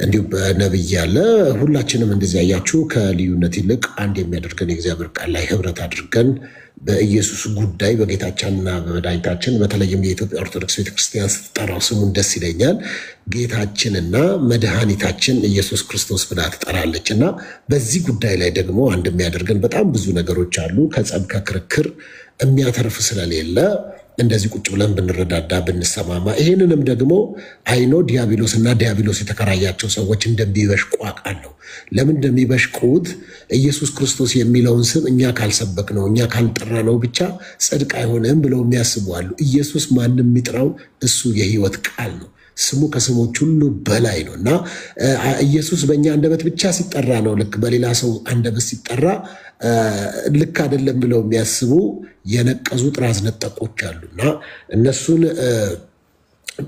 እንዲሁ በነብይ ያለ ሁላችንም እንደዚህ ያያችሁ ከልዩነት ይልቅ አንድ የሚያደርገን የእግዚአብሔር ቃል ላይ ህብረት አድርገን በኢየሱስ ጉዳይ በጌታችንና በመድኃኒታችን በተለይም የኢትዮጵያ ኦርቶዶክስ ቤተክርስቲያን ስትጠራው ስሙን ደስ ይለኛል። ጌታችንና መድኃኒታችን ኢየሱስ ክርስቶስ ብላ ትጠራለችና በዚህ ጉዳይ ላይ ደግሞ አንድ የሚያደርገን በጣም ብዙ ነገሮች አሉ። ከጸብ ከክርክር የሚያተርፍ ስለሌለ እንደዚህ ቁጭ ብለን ብንረዳዳ ብንሰማማ ይሄንንም ደግሞ አይኖ ዲያብሎስና ዲያብሎስ የተከራያቸው ሰዎች እንደሚበሽቁ አውቃለሁ። ለምን እንደሚበሽቁት ኢየሱስ ክርስቶስ የሚለውን ስም እኛ ካልሰበክ ነው እኛ ካልጠራ ነው ብቻ ጽድቅ አይሆንም ብለው የሚያስቡ አሉ። ኢየሱስ ማንም የሚጥራው እሱ የህይወት ቃል ነው። ስሙ ከስሞች ሁሉ በላይ ነውና ኢየሱስ በእኛ አንደበት ብቻ ሲጠራ ነው ልክ በሌላ ሰው አንደበት ሲጠራ ልክ አይደለም ብለው የሚያስቡ የነቀዙ ጥራዝ ነጠቆች አሉና እነሱን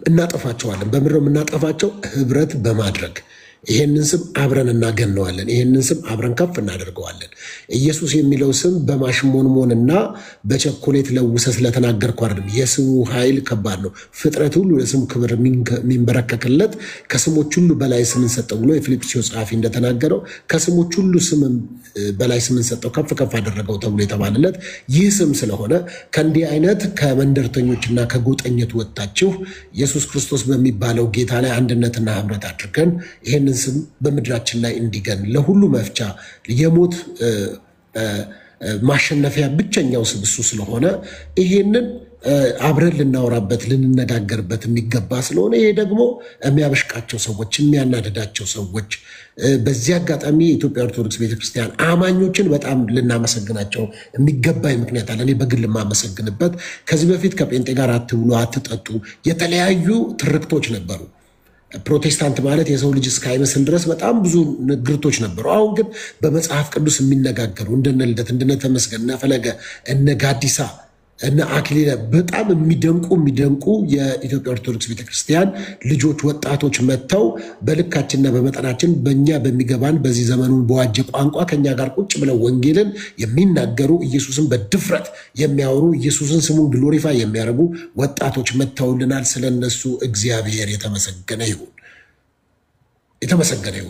እናጠፋቸዋለን። በምድር የምናጠፋቸው ህብረት በማድረግ ይሄንን ስም አብረን እናገነዋለን። ይሄንን ስም አብረን ከፍ እናደርገዋለን። ኢየሱስ የሚለው ስም በማሽሞንሞንና በቸኮሌት ለውሰ ስለተናገርኩ አይደለም። የስሙ ኃይል ከባድ ነው። ፍጥረት ሁሉ ለስሙ ክብር የሚንበረከክለት ከስሞች ሁሉ በላይ ስምን ሰጠው ብሎ የፊልጵስዩስ ጸሐፊ እንደተናገረው ከስሞች ሁሉ ስም በላይ ስምን ሰጠው ከፍ ከፍ አደረገው ተብሎ የተባለለት ይህ ስም ስለሆነ ከእንዲህ አይነት ከመንደርተኞችና ከጎጠኝነት ወጣችሁ ኢየሱስ ክርስቶስ በሚባለው ጌታ ላይ አንድነትና ህብረት አድርገን ይሄንን ስም በምድራችን ላይ እንዲገን ለሁሉ መፍቻ የሞት ማሸነፊያ ብቸኛው ስም እሱ ስለሆነ ይሄንን አብረን ልናወራበት ልንነጋገርበት የሚገባ ስለሆነ ይሄ ደግሞ የሚያበሽቃቸው ሰዎች የሚያናደዳቸው ሰዎች በዚህ አጋጣሚ የኢትዮጵያ ኦርቶዶክስ ቤተክርስቲያን አማኞችን በጣም ልናመሰግናቸው የሚገባኝ ምክንያት አለ። እኔ በግል የማመሰግንበት ከዚህ በፊት ከጴንጤ ጋር አትብሉ አትጠጡ የተለያዩ ትርክቶች ነበሩ። ፕሮቴስታንት ማለት የሰው ልጅ እስካይመስል ድረስ በጣም ብዙ ንግርቶች ነበሩ። አሁን ግን በመጽሐፍ ቅዱስ የሚነጋገሩ እንደነ ልደት እንደነ ተመስገን እነ ፈለገ እነ ጋዲሳ እነ አክሊለ በጣም የሚደንቁ የኢትዮጵያ ኦርቶዶክስ ቤተክርስቲያን ልጆች ወጣቶች መጥተው በልካችንና በመጠናችን በእኛ በሚገባን በዚህ ዘመኑን በዋጀ ቋንቋ ከኛ ጋር ቁጭ ብለው ወንጌልን የሚናገሩ ኢየሱስን በድፍረት የሚያወሩ ኢየሱስን ስሙን ግሎሪፋይ የሚያደርጉ ወጣቶች መጥተውልናል። ስለነሱ እግዚአብሔር የተመሰገነ ይሁን።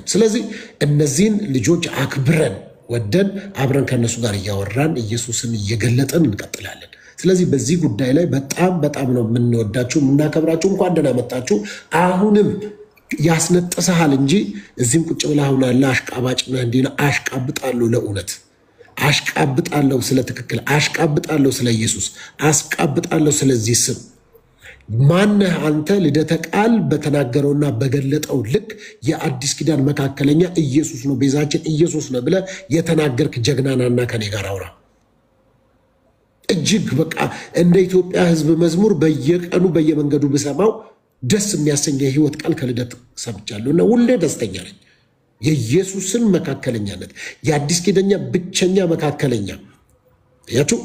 ስለዚህ እነዚህን ልጆች አክብረን ወደን አብረን ከነሱ ጋር እያወራን ኢየሱስን እየገለጠን እንቀጥላለን። ስለዚህ በዚህ ጉዳይ ላይ በጣም ነው የምንወዳችሁ የምናከብራችሁ። እንኳን ደህና መጣችሁ። አሁንም ያስነጥሰሃል እንጂ እዚህም ቁጭ ብለህ አሁን አለ አሽቃባጭ ነህ እንዲህ ነው። አሽቃብጣለሁ፣ ለእውነት አሽቃብጣለሁ፣ ስለ ትክክል አሽቃብጣለሁ፣ ስለ ኢየሱስ አስቃብጣለሁ፣ ስለዚህ ስም ማነህ አንተ? ልደተ ቃል በተናገረውና በገለጠው ልክ የአዲስ ኪዳን መካከለኛ ኢየሱስ ነው ቤዛችን ኢየሱስ ነው ብለህ የተናገርክ ጀግናናና ከኔ ጋር አውራ። እጅግ በቃ እንደ ኢትዮጵያ ሕዝብ መዝሙር በየቀኑ በየመንገዱ ብሰማው ደስ የሚያሰኝ የህይወት ቃል ከልደት ሰምቻለሁ እና ሁሌ ደስተኛ ነኝ። የኢየሱስን መካከለኛነት የአዲስ ኪዳን ብቸኛ መካከለኛ ያችሁ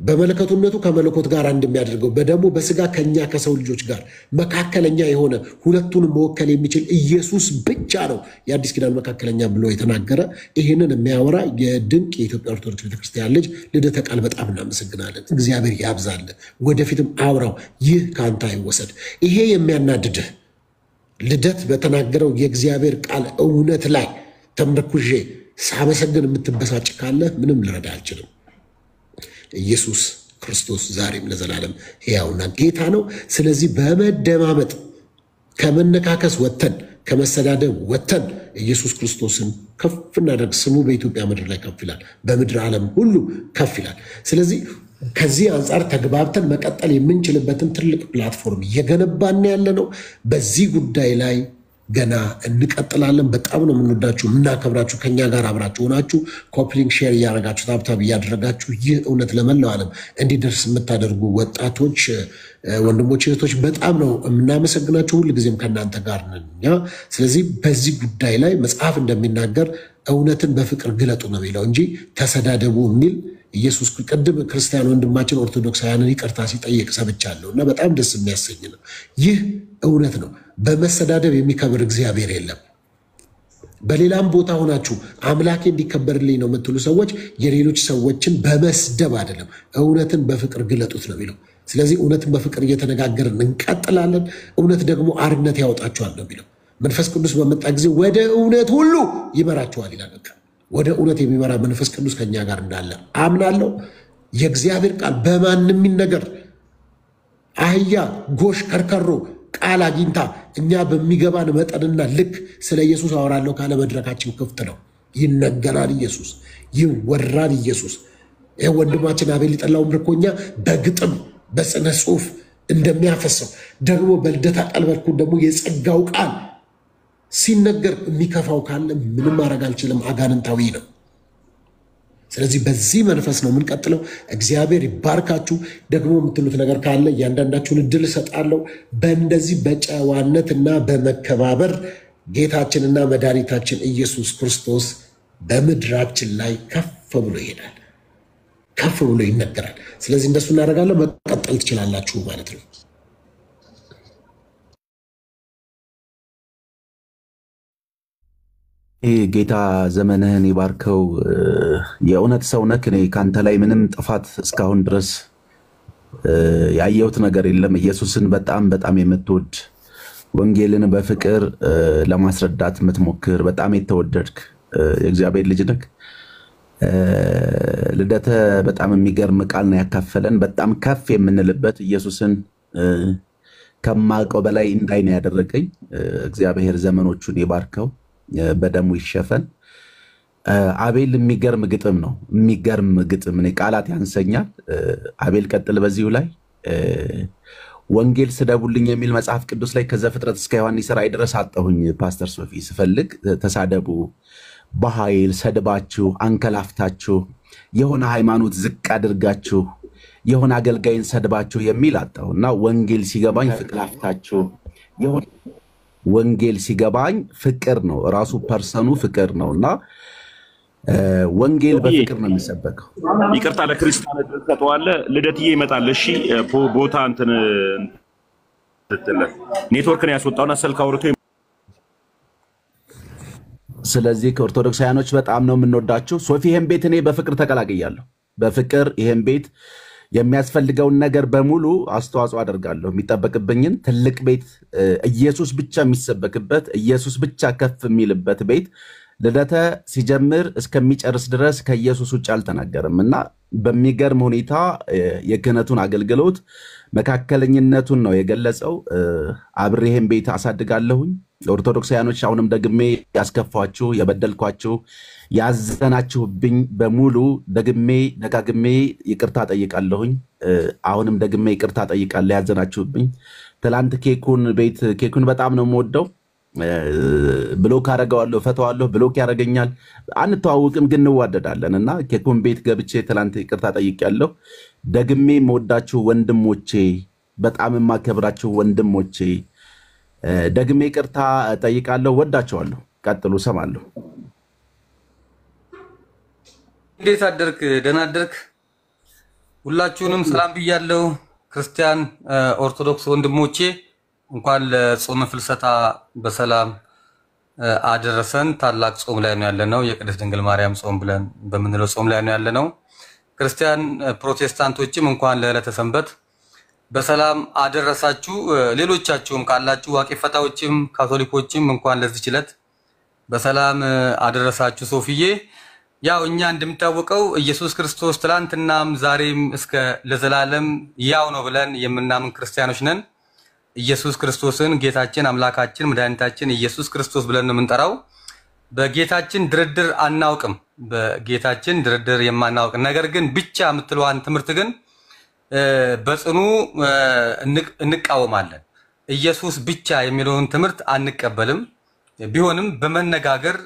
በመለኮቱነቱ ከመለኮት ጋር እንደሚያደርገው በደሙ በስጋ ከኛ ከሰው ልጆች ጋር መካከለኛ የሆነ ሁለቱንም መወከል የሚችል ኢየሱስ ብቻ ነው የአዲስ ኪዳን መካከለኛ ብሎ የተናገረ። ይሄንን የሚያወራ የድንቅ የኢትዮጵያ ኦርቶዶክስ ቤተክርስቲያን ልጅ ልደተ ቃል በጣም እናመሰግናለን። እግዚአብሔር ያብዛልን፣ ወደፊትም አውራው። ይህ ካንተ አይወሰድ። ይሄ የሚያናድድህ ልደት በተናገረው የእግዚአብሔር ቃል እውነት ላይ ተመርኩዤ ሳመሰግን የምትበሳጭ ካለ ምንም ልረዳ አልችልም። ኢየሱስ ክርስቶስ ዛሬም ለዘላለም ሕያውና ጌታ ነው። ስለዚህ በመደማመጥ ከመነካከስ ወተን ከመሰዳደብ ወተን ኢየሱስ ክርስቶስን ከፍ እናደርግ። ስሙ በኢትዮጵያ ምድር ላይ ከፍ ይላል፣ በምድር ዓለም ሁሉ ከፍ ይላል። ስለዚህ ከዚህ አንጻር ተግባብተን መቀጠል የምንችልበትን ትልቅ ፕላትፎርም እየገነባን ያለ ነው። በዚህ ጉዳይ ላይ ገና እንቀጥላለን። በጣም ነው የምንወዳችሁ የምናከብራችሁ። ከኛ ጋር አብራችሁ ሆናችሁ ኮፕሊንግ ሼር እያደረጋችሁ ታብታብ እያደረጋችሁ ይህ እውነት ለመላው ዓለም እንዲደርስ የምታደርጉ ወጣቶች ወንድሞች እህቶች በጣም ነው የምናመሰግናችሁ። ሁልጊዜም ከእናንተ ጋር ነን እኛ። ስለዚህ በዚህ ጉዳይ ላይ መጽሐፍ እንደሚናገር እውነትን በፍቅር ግለጡ ነው የሚለው እንጂ ተሰዳደቡ የሚል ኢየሱስ ቅድም ክርስቲያን ወንድማችን ኦርቶዶክሳውያንን ይቅርታ ሲጠይቅ ሰምቻለሁ እና በጣም ደስ የሚያሰኝ ነው። ይህ እውነት ነው። በመሰዳደብ የሚከብር እግዚአብሔር የለም። በሌላም ቦታ ሆናችሁ አምላኬ እንዲከበርልኝ ነው የምትሉ ሰዎች የሌሎች ሰዎችን በመስደብ አይደለም፣ እውነትን በፍቅር ግለጡት ነው የሚለው። ስለዚህ እውነትን በፍቅር እየተነጋገርን እንቀጥላለን። እውነት ደግሞ አርነት ያወጣችኋል ነው የሚለው። መንፈስ ቅዱስ በመጣ ጊዜ ወደ እውነት ሁሉ ይመራችኋል ይላል። በቃ ወደ እውነት የሚመራ መንፈስ ቅዱስ ከኛ ጋር እንዳለ አምናለሁ። የእግዚአብሔር ቃል በማንም ነገር አህያ ጎሽ ከርከሮ ቃል አግኝታ እኛ በሚገባን መጠንና ልክ ስለ ኢየሱስ አወራለሁ ካለ መድረካችን ክፍት ነው። ይነገራል ኢየሱስ፣ ይወራል ኢየሱስ። ወንድማችን አቤል የጠላው ምርኮኛ በግጥም በጽነ ጽሑፍ እንደሚያፈሰው ደግሞ በልደታ ቃል በኩል ደግሞ የጸጋው ቃል ሲነገር የሚከፋው ካለ ምንም ማድረግ አልችልም፣ አጋንንታዊ ነው። ስለዚህ በዚህ መንፈስ ነው የምንቀጥለው። እግዚአብሔር ይባርካችሁ። ደግሞ የምትሉት ነገር ካለ እያንዳንዳችሁን እድል እሰጣለሁ። በእንደዚህ በጨዋነትና በመከባበር ጌታችንና መድኃኒታችን ኢየሱስ ክርስቶስ በምድራችን ላይ ከፍ ብሎ ይሄዳል፣ ከፍ ብሎ ይነገራል። ስለዚህ እንደሱ እናደርጋለን። መቀጠል ትችላላችሁ ማለት ነው። ጌታ ዘመንህን ይባርከው። የእውነት ሰው ነህ። እኔ ካንተ ላይ ምንም ጥፋት እስካሁን ድረስ ያየሁት ነገር የለም። ኢየሱስን በጣም በጣም የምትወድ ወንጌልን በፍቅር ለማስረዳት የምትሞክር በጣም የተወደድክ የእግዚአብሔር ልጅ ነህ። ልደተ በጣም የሚገርም ቃል ነው ያካፈለን። በጣም ከፍ የምንልበት ኢየሱስን ከማውቀው በላይ እንዳይ ነው ያደረገኝ። እግዚአብሔር ዘመኖቹን ይባርከው፣ በደሙ ይሸፈን። አቤል የሚገርም ግጥም ነው፣ የሚገርም ግጥም። እኔ ቃላት ያንሰኛል። አቤል ቀጥል በዚሁ ላይ ወንጌል ስደቡልኝ የሚል መጽሐፍ ቅዱስ ላይ ከዘፍጥረት እስከ ዮሐንስ ራእይ ድረስ አጣሁኝ። ፓስተር ሶፊ ስፈልግ ተሳደቡ፣ በኃይል ሰድባችሁ አንከላፍታችሁ፣ የሆነ ሃይማኖት ዝቅ አድርጋችሁ፣ የሆነ አገልጋይን ሰድባችሁ የሚል አጣሁ እና ወንጌል ሲገባኝ ፍቅር አፍታችሁ ወንጌል ሲገባኝ ፍቅር ነው፣ ራሱ ፐርሰኑ ፍቅር ነውና ወንጌል በፍቅር ነው የሚሰበከው። ይቅርታ ለክርስቲያን ተጠዋለ ልደትዬ ይመጣል። እሺ ቦታ እንትን ኔትወርክን ያስወጣውና ስልክ አውርቶ ስለዚህ ከኦርቶዶክሳውያኖች በጣም ነው የምንወዳችሁ። ሶፊ ይሄን ቤት እኔ በፍቅር ተቀላቅያለሁ። በፍቅር ይሄን ቤት የሚያስፈልገውን ነገር በሙሉ አስተዋጽኦ አደርጋለሁ። የሚጠበቅብኝን ትልቅ ቤት፣ ኢየሱስ ብቻ የሚሰበክበት፣ ኢየሱስ ብቻ ከፍ የሚልበት ቤት ልደተ ሲጀምር እስከሚጨርስ ድረስ ከኢየሱስ ውጭ አልተናገርም እና በሚገርም ሁኔታ የክህነቱን አገልግሎት መካከለኝነቱን ነው የገለጸው። አብሬ ይሄን ቤት አሳድጋለሁኝ። ኦርቶዶክሳውያኖች አሁንም ደግሜ ያስከፋችሁ፣ የበደልኳችሁ፣ ያዘናችሁብኝ በሙሉ ደጋግሜ ይቅርታ ጠይቃለሁኝ። አሁንም ደግሜ ይቅርታ ጠይቃለሁ ያዘናችሁብኝ። ትላንት ኬኩን በጣም ነው የምወደው። ብሎክ አደርገዋለሁ፣ ፈተዋለሁ፣ ብሎክ ያደርገኛል። አንተዋውቅም ግን እንዋደዳለን እና ኬኩን ቤት ገብቼ ትላንት ይቅርታ ጠይቄያለሁ። ደግሜ የምወዳችሁ ወንድሞቼ፣ በጣም የማከብራችሁ ወንድሞቼ ደግሜ ይቅርታ ጠይቃለሁ። ወዳቸዋለሁ። ቀጥሉ፣ ሰማለሁ። እንዴት አደርክ? ደህና አደርክ? ሁላችሁንም ሰላም ብያለሁ። ክርስቲያን ኦርቶዶክስ ወንድሞቼ እንኳን ለጾመ ፍልሰታ በሰላም አደረሰን። ታላቅ ጾም ላይ ነው ያለነው። የቅድስት ድንግል ማርያም ጾም ብለን በምንለው ጾም ላይ ነው ያለነው። ክርስቲያን ፕሮቴስታንቶችም እንኳን ለዕለተ ሰንበት በሰላም አደረሳችሁ። ሌሎቻችሁም ካላችሁ ዋቄ ፈታዎችም ካቶሊኮችም እንኳን ለዚህ ዕለት በሰላም አደረሳችሁ። ሶፊዬ ያው እኛ እንደምታወቀው ኢየሱስ ክርስቶስ ትላንትናም ዛሬም እስከ ለዘላለም ያው ነው ብለን የምናምን ክርስቲያኖች ነን። ኢየሱስ ክርስቶስን ጌታችን አምላካችን መድኃኒታችን ኢየሱስ ክርስቶስ ብለን ነው የምንጠራው። በጌታችን ድርድር አናውቅም። በጌታችን ድርድር የማናውቅ ነገር ግን ብቻ የምትለዋን ትምህርት ግን በጽኑ እንቃወማለን። ኢየሱስ ብቻ የሚለውን ትምህርት አንቀበልም። ቢሆንም በመነጋገር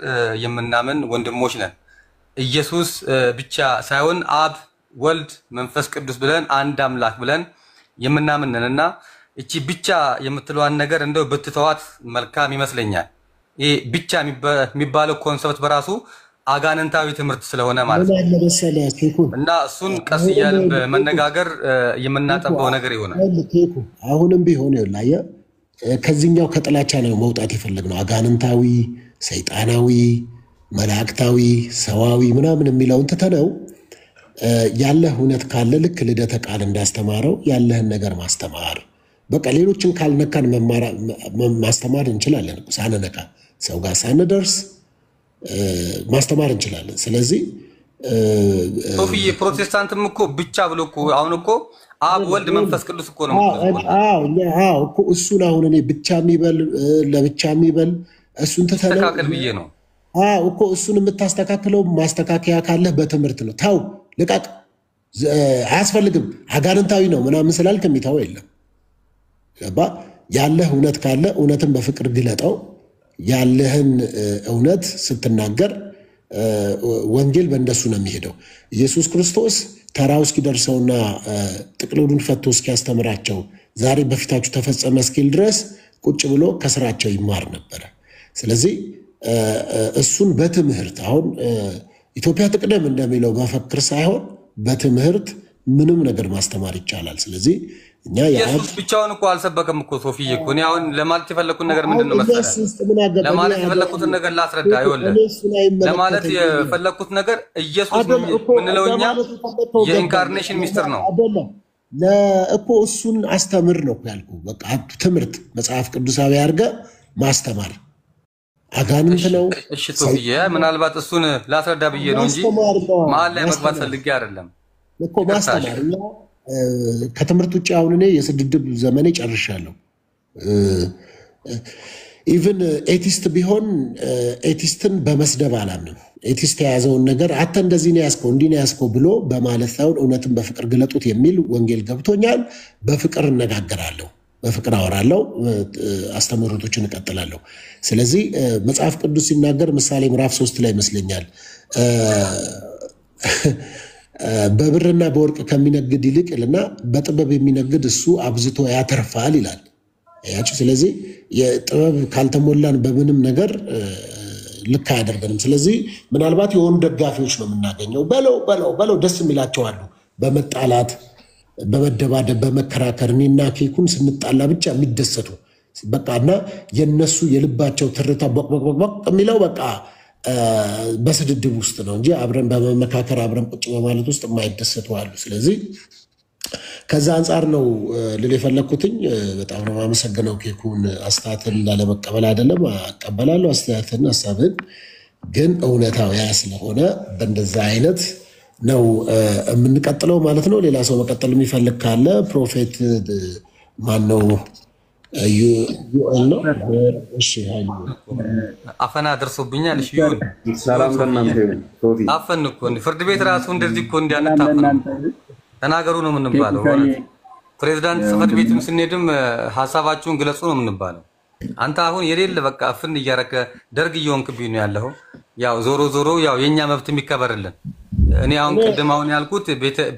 የምናምን ወንድሞች ነን። ኢየሱስ ብቻ ሳይሆን አብ፣ ወልድ፣ መንፈስ ቅዱስ ብለን አንድ አምላክ ብለን የምናምን ነንና እቺ ብቻ የምትለዋን ነገር እንደው ብትተዋት መልካም ይመስለኛል። ይሄ ብቻ የሚባለው ኮንሰፕት በራሱ አጋንንታዊ ትምህርት ስለሆነ ማለት ምን ነው። አለ መሰለህ ኬኩ እና እሱን ቀስ እያልን በመነጋገር የምናጠበው ነገር ይሆናል። ኬኩ አሁንም ቢሆን ይላየ ከዚህኛው ከጥላቻ ነው መውጣት የፈለግነው። አጋንንታዊ፣ ሰይጣናዊ፣ መላእክታዊ፣ ሰዋዊ ምናምን የሚለውን ትተነው ያለህ እውነት ካለ ልክ ልደተ ቃል እንዳስተማረው ያለህን ነገር ማስተማር። በቃ ሌሎችን ካልነካን ማስተማር እንችላለን። ሳንነካ ሰው ጋር ሳንደርስ ማስተማር እንችላለን። ስለዚህ ሶፊዬ ፕሮቴስታንትም እኮ ብቻ ብሎ እኮ አሁን እኮ አብ ወልድ መንፈስ ቅዱስ እኮ ነው እኮ እሱን አሁን እኔ ብቻ የሚበል ለብቻ የሚበል እሱን ትተነው ተካከል ብዬ ነው እኮ እሱን የምታስተካክለው ማስተካከያ ካለህ በትምህርት ነው። ታው ልቀቅ፣ አያስፈልግም አጋንንታዊ ነው ምናምን ስላልክ የሚታው የለም። ያለህ እውነት ካለ እውነትን በፍቅር ግለጠው። ያለህን እውነት ስትናገር ወንጌል በእንደሱ ነው የሚሄደው። ኢየሱስ ክርስቶስ ተራው እስኪደርሰውና ጥቅልሉን ፈቶ እስኪያስተምራቸው ዛሬ በፊታችሁ ተፈጸመ እስኪል ድረስ ቁጭ ብሎ ከስራቸው ይማር ነበረ። ስለዚህ እሱን በትምህርት አሁን ኢትዮጵያ ትቅደም እንደሚለው መፈክር ሳይሆን በትምህርት ምንም ነገር ማስተማር ይቻላል። ስለዚህ እኛ ኢየሱስ ብቻውን እኮ አልሰበከም እኮ ሶፊዬ እኮ እኔ አሁን ለማለት የፈለኩት ነገር ምንድነው መሰለህ? ለማለት የፈለኩትን ነገር ላስረዳ። ይኸውልህ ለማለት የፈለኩት ነገር ኢየሱስ ምንለው እኛ የኢንካርኔሽን ሚስጥር ነው እኮ እሱን አስተምር ነው ያልኩህ። በቃ ትምህርት መጽሐፍ ቅዱሳዊ አድርገህ ማስተማር አጋንንት ነው። እሺ ሶፊዬ ምናልባት እሱን ላስረዳ ብዬ ነው እንጂ መሀል ላይ መግባት ፈልጌ አይደለም እኮ ማስተማር። ከትምህርት ውጭ አሁን እኔ የስድድብ ዘመኔ ጨርሻለሁ። ኢቭን ኤቲስት ቢሆን ኤቲስትን በመስደብ አላምንም። ኤቲስት የያዘውን ነገር አንተ እንደዚህ ነው ያዝከው እንዲህ ነው ያዝከው ብሎ በማለት ሳይሆን እውነትን በፍቅር ግለጡት የሚል ወንጌል ገብቶኛል። በፍቅር እነጋገራለሁ፣ በፍቅር አወራለሁ፣ አስተምህሮቶችን እቀጥላለሁ። ስለዚህ መጽሐፍ ቅዱስ ሲናገር ምሳሌ ምዕራፍ 3 ላይ ይመስለኛል በብርና በወርቅ ከሚነግድ ይልቅ እና በጥበብ የሚነግድ እሱ አብዝቶ ያተርፋል ይላል። ያችሁ ስለዚህ የጥበብ ካልተሞላን በምንም ነገር ልክ አያደርገንም። ስለዚህ ምናልባት የሆኑ ደጋፊዎች ነው የምናገኘው። በለው ደስ የሚላቸው አሉ። በመጣላት በመደባደብ በመከራከር እኔና ኬኩን ስንጣላ ብቻ የሚደሰቱ በቃና የነሱ የልባቸው ትርታ ቦቅ የሚለው በቃ በስድድብ ውስጥ ነው እንጂ አብረን በመመካከር አብረን ቁጭ በማለት ውስጥ የማይደሰቱ አሉ። ስለዚህ ከዛ አንጻር ነው ልል የፈለኩትኝ። በጣም ነው የማመሰግነው። ኬኩን አስተያየትን ላለመቀበል አይደለም፣ አቀበላለሁ አስተያየትን፣ ሀሳብን ግን እውነታው ያ ስለሆነ በእንደዛ አይነት ነው የምንቀጥለው ማለት ነው። ሌላ ሰው መቀጠል የሚፈልግ ካለ ፕሮፌት ማን ነው? ዩኤል ነው። እሺ ኃይሉ አፈና ደርሶብኛል። እሺ ይሁን። ሰላም ለእናንተ ይሁን። ሶፊ አፈን እኮ ፍርድ ቤት ራሱ እንደዚህ እኮ እንዲያነታፈን ተናገሩ ነው የምንባለው። ፕሬዝዳንት ጽሕፈት ቤትም ስንሄድም ሀሳባችሁን ግለጹ ነው የምንባለው። አንተ አሁን የሌለ በቃ አፍን እያረከ ደርግ እየሆንክብኝ ነው ያለው። ያው ዞሮ ያው የኛ መብት የሚከበርልን። እኔ አሁን ቅድም ያልኩት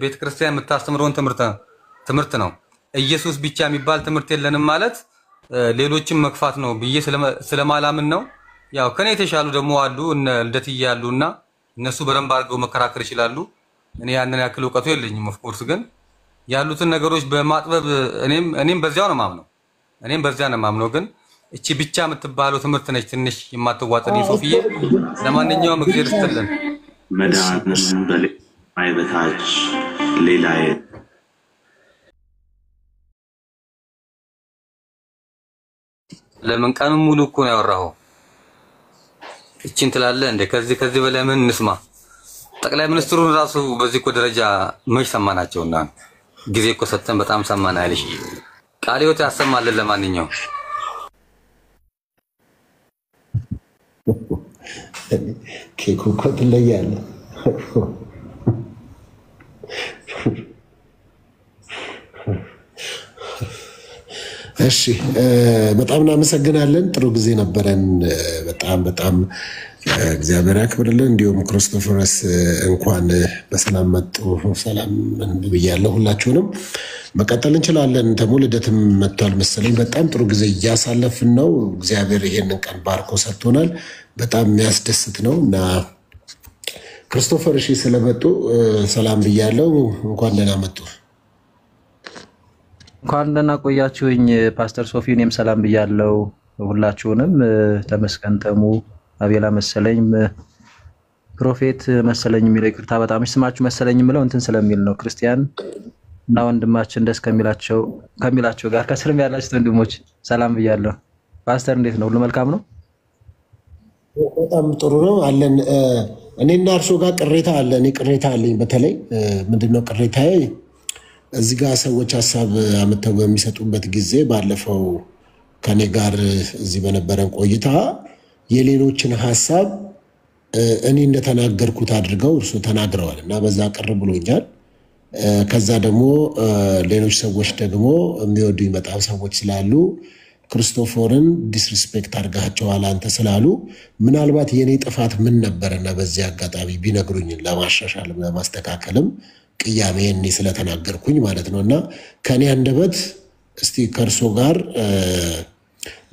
ቤተክርስቲያን የምታስተምረውን ትምህርት ነው። ኢየሱስ ብቻ የሚባል ትምህርት የለንም ማለት ሌሎችን መግፋት ነው ብዬ ስለማላምን ነው። ያው ከኔ የተሻሉ ደግሞ አሉ እነ ልደትዬ ያሉና እነሱ በደንብ አድርገው መከራከር ይችላሉ። እኔ ያንን ያክል እውቀቱ የለኝም። ኦፍ ኮርስ ግን ያሉትን ነገሮች በማጥበብ እኔም በዚያው ነው ማምነው። ግን እቺ ብቻ የምትባለው ትምህርት ነች ትንሽ የማትዋጠኝ ሶፊዬ። ለማንኛውም እግዚአብሔር ይስጥልን። መዳንን በላይ በታች ሌላ ለምን ቀኑን ሙሉ እኮ ነው ያወራኸው? እቺን ትላለህ እንደ ከዚህ በላይ ምን እንስማ? ጠቅላይ ሚኒስትሩን ራሱ በዚህ እኮ ደረጃ መች ሰማናቸውና ጊዜ እኮ ሰጥተን በጣም ሰማን አይልሽ። ቃለ ሕይወት ያሰማልን። ለማንኛውም ኬኩ እኮ ትለያለህ። እሺ በጣም እናመሰግናለን። ጥሩ ጊዜ ነበረን። በጣም እግዚአብሔር ያክብርልን። እንዲሁም ክርስቶፈርስ እንኳን በሰላም መጡ። ሰላም ብያለሁ። ሁላችሁንም መቀጠል እንችላለን። ልደትም መጥቷል መሰለኝ። በጣም ጥሩ ጊዜ እያሳለፍን ነው። እግዚአብሔር ይሄንን ቀን ባርኮ ሰጥቶናል። በጣም የሚያስደስት ነው እና ክርስቶፈር እሺ ስለመጡ ሰላም ብያለሁ። እንኳን ደህና መጡ። እንኳን ደህና ቆያችሁኝ ፓስተር ሶፊ። እኔም ሰላም ብያለሁ ሁላችሁንም። ተመስገን ተሙ፣ አቤላ መሰለኝ፣ ፕሮፌት መሰለኝ የሚለው ይቅርታ በጣም ስማችሁ መሰለኝ የሚለው እንትን ስለሚል ነው። ክርስቲያን እና ወንድማችን ደስ ከሚላቸው ጋር ከስርም ያላችሁ ወንድሞች ሰላም ብያለሁ። ፓስተር እንዴት ነው? ሁሉ መልካም ነው? በጣም ጥሩ ነው አለን። እኔና እርሶ ጋር ቅሬታ አለ። እኔ ቅሬታ አለኝ። በተለይ ምንድነው ቅሬታዬ? እዚህ ጋር ሰዎች ሀሳብ አመተው በሚሰጡበት ጊዜ ባለፈው ከኔ ጋር እዚህ በነበረን ቆይታ የሌሎችን ሀሳብ እኔ እንደተናገርኩት አድርገው እርሶ ተናግረዋል እና በዛ ቅር ብሎኛል። ከዛ ደግሞ ሌሎች ሰዎች ደግሞ የሚወዱኝ በጣም ሰዎች ስላሉ ክርስቶፎርን ዲስሪስፔክት አድርጋቸዋል አንተ ስላሉ ምናልባት የኔ ጥፋት ምን ነበርና በዚህ አጋጣሚ ቢነግሩኝ ለማሻሻል ለማስተካከልም ቅያሜ እኔ ስለተናገርኩኝ ማለት ነውና ከኔ አንደበት እስቲ ከርሶ ጋር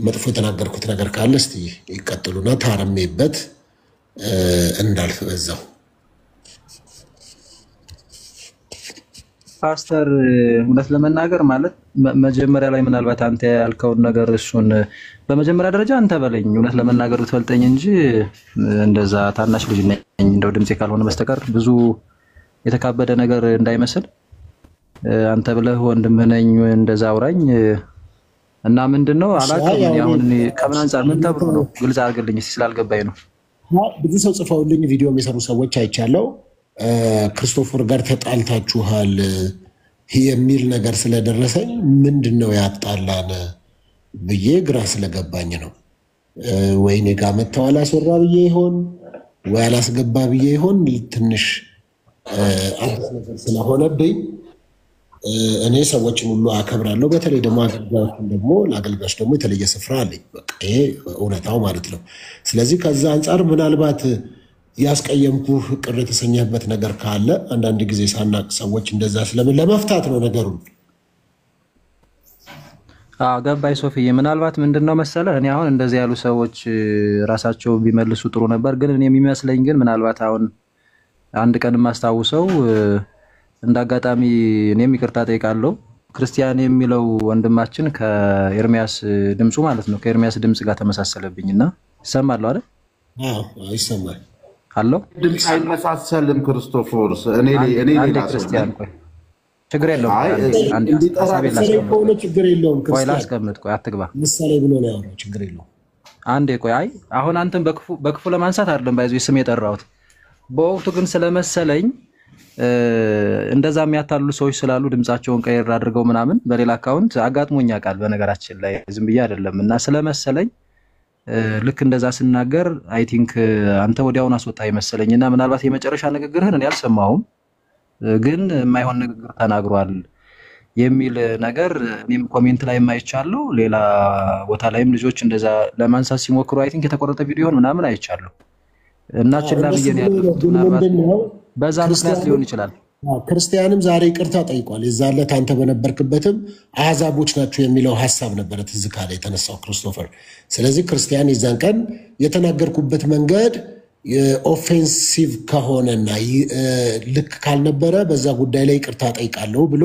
መጥፎ የተናገርኩት ነገር ካለ እስቲ ይቀጥሉና ታረሜበት እንዳልፍ በዛው። ፓስተር እውነት ለመናገር ማለት መጀመሪያ ላይ ምናልባት አንተ ያልከውን ነገር እሱን በመጀመሪያ ደረጃ አንተ በለኝ እውነት ለመናገር ብትፈልጠኝ እንጂ እንደዛ ታናሽ ልጅ ነኝ እንደው ድምጼ ካልሆነ በስተቀር ብዙ የተካበደ ነገር እንዳይመስል አንተ ብለህ ወንድምህ ነኝ እንደዛ አውራኝ እና ምንድነው አላውቅም። አሁን ከምን አንፃር ምን ተብሎ ነው ግልጽ አድርግልኝ እስኪ ስላልገባኝ ነው። ብዙ ሰው ጽፈውልኝ ቪዲዮ የሚሰሩ ሰዎች አይቻለው። ክርስቶፈር ጋር ተጣልታችኋል የሚል ነገር ስለደረሰኝ ምንድነው ያጣላን ብዬ ግራ ስለገባኝ ነው። ወይኔ ጋር መተው አላስወራ ብዬ ይሆን ወይ አላስገባ ብዬ ይሆን ትንሽ አዲስ ነገር ስለሆነብኝ እኔ ሰዎችን ሁሉ አከብራለሁ። በተለይ ደግሞ አገልጋዮችን ደግሞ ለአገልጋዮች ደግሞ የተለየ ስፍራ አለኝ። በቃ ይሄ እውነታው ማለት ነው። ስለዚህ ከዛ አንፃር ምናልባት ያስቀየምኩህ ቅር የተሰኘህበት ነገር ካለ አንዳንድ ጊዜ ሳናቅ ሰዎች እንደዛ ስለምን ለመፍታት ነው ነገሩን። ገባይ ሶፊዬ። ምናልባት ምንድነው መሰለህ እኔ አሁን እንደዚህ ያሉ ሰዎች ራሳቸው ቢመልሱ ጥሩ ነበር። ግን እኔ የሚመስለኝ ግን ምናልባት አሁን አንድ ቀን ማስታውሰው እንዳጋጣሚ እኔም ይቅርታ ጠይቃለሁ ክርስቲያን የሚለው ወንድማችን ከኤርሚያስ ድምጹ ማለት ነው ከኤርሚያስ ድምጽ ጋር ተመሳሰለብኝና ይሰማል አይደል? ይሰማል። አለው ድምጽ አይመሳሰልም። ክርስቶፎርስ እኔ ክርስቲያን ቆይ ችግር የለውም። አንድ ሐሳብ ችግር የለውም። ቆይ ላስቀምጥ። ቆይ አትግባ ምሳሌ ብሎ ነው ያወራው። ችግር የለውም። አንዴ ቆይ። አይ አሁን አንተን በክፉ ለማንሳት አይደለም ባይዙ ስም የጠራሁት በወቅቱ ግን ስለመሰለኝ እንደዛ የሚያታሉ ሰዎች ስላሉ ድምጻቸውን ቀይር አድርገው ምናምን በሌላ አካውንት አጋጥሞኛ ቃል በነገራችን ላይ ዝም ብዬ አይደለም እና ስለመሰለኝ ልክ እንደዛ ስናገር አይ ቲንክ አንተ ወዲያውን አስወጣ ይመስለኝና ምናልባት የመጨረሻ ንግግርህን እኔ አልሰማሁም ግን የማይሆን ንግግር ተናግሯል የሚል ነገር እኔም ኮሜንት ላይ ማይቻለሁ። ሌላ ቦታ ላይም ልጆች እንደዛ ለማንሳት ሲሞክሩ አይ ቲንክ የተቆረጠ ቪዲዮ ምናምን አይቻለሁ እና ችላ ብዬ ነው ያለሁት። ምናልባት በዛ ምክንያት ሊሆን ይችላል። ክርስቲያንም ዛሬ ይቅርታ ጠይቋል። የዛን ዕለት አንተ በነበርክበትም አሕዛቦች ናቸው የሚለው ሐሳብ ነበረ ትዝ ካለ የተነሳው ክርስቶፈር። ስለዚህ ክርስቲያን የዛን ቀን የተናገርኩበት መንገድ ኦፌንሲቭ ከሆነና ልክ ካልነበረ በዛ ጉዳይ ላይ ይቅርታ ጠይቃለሁ ብሎ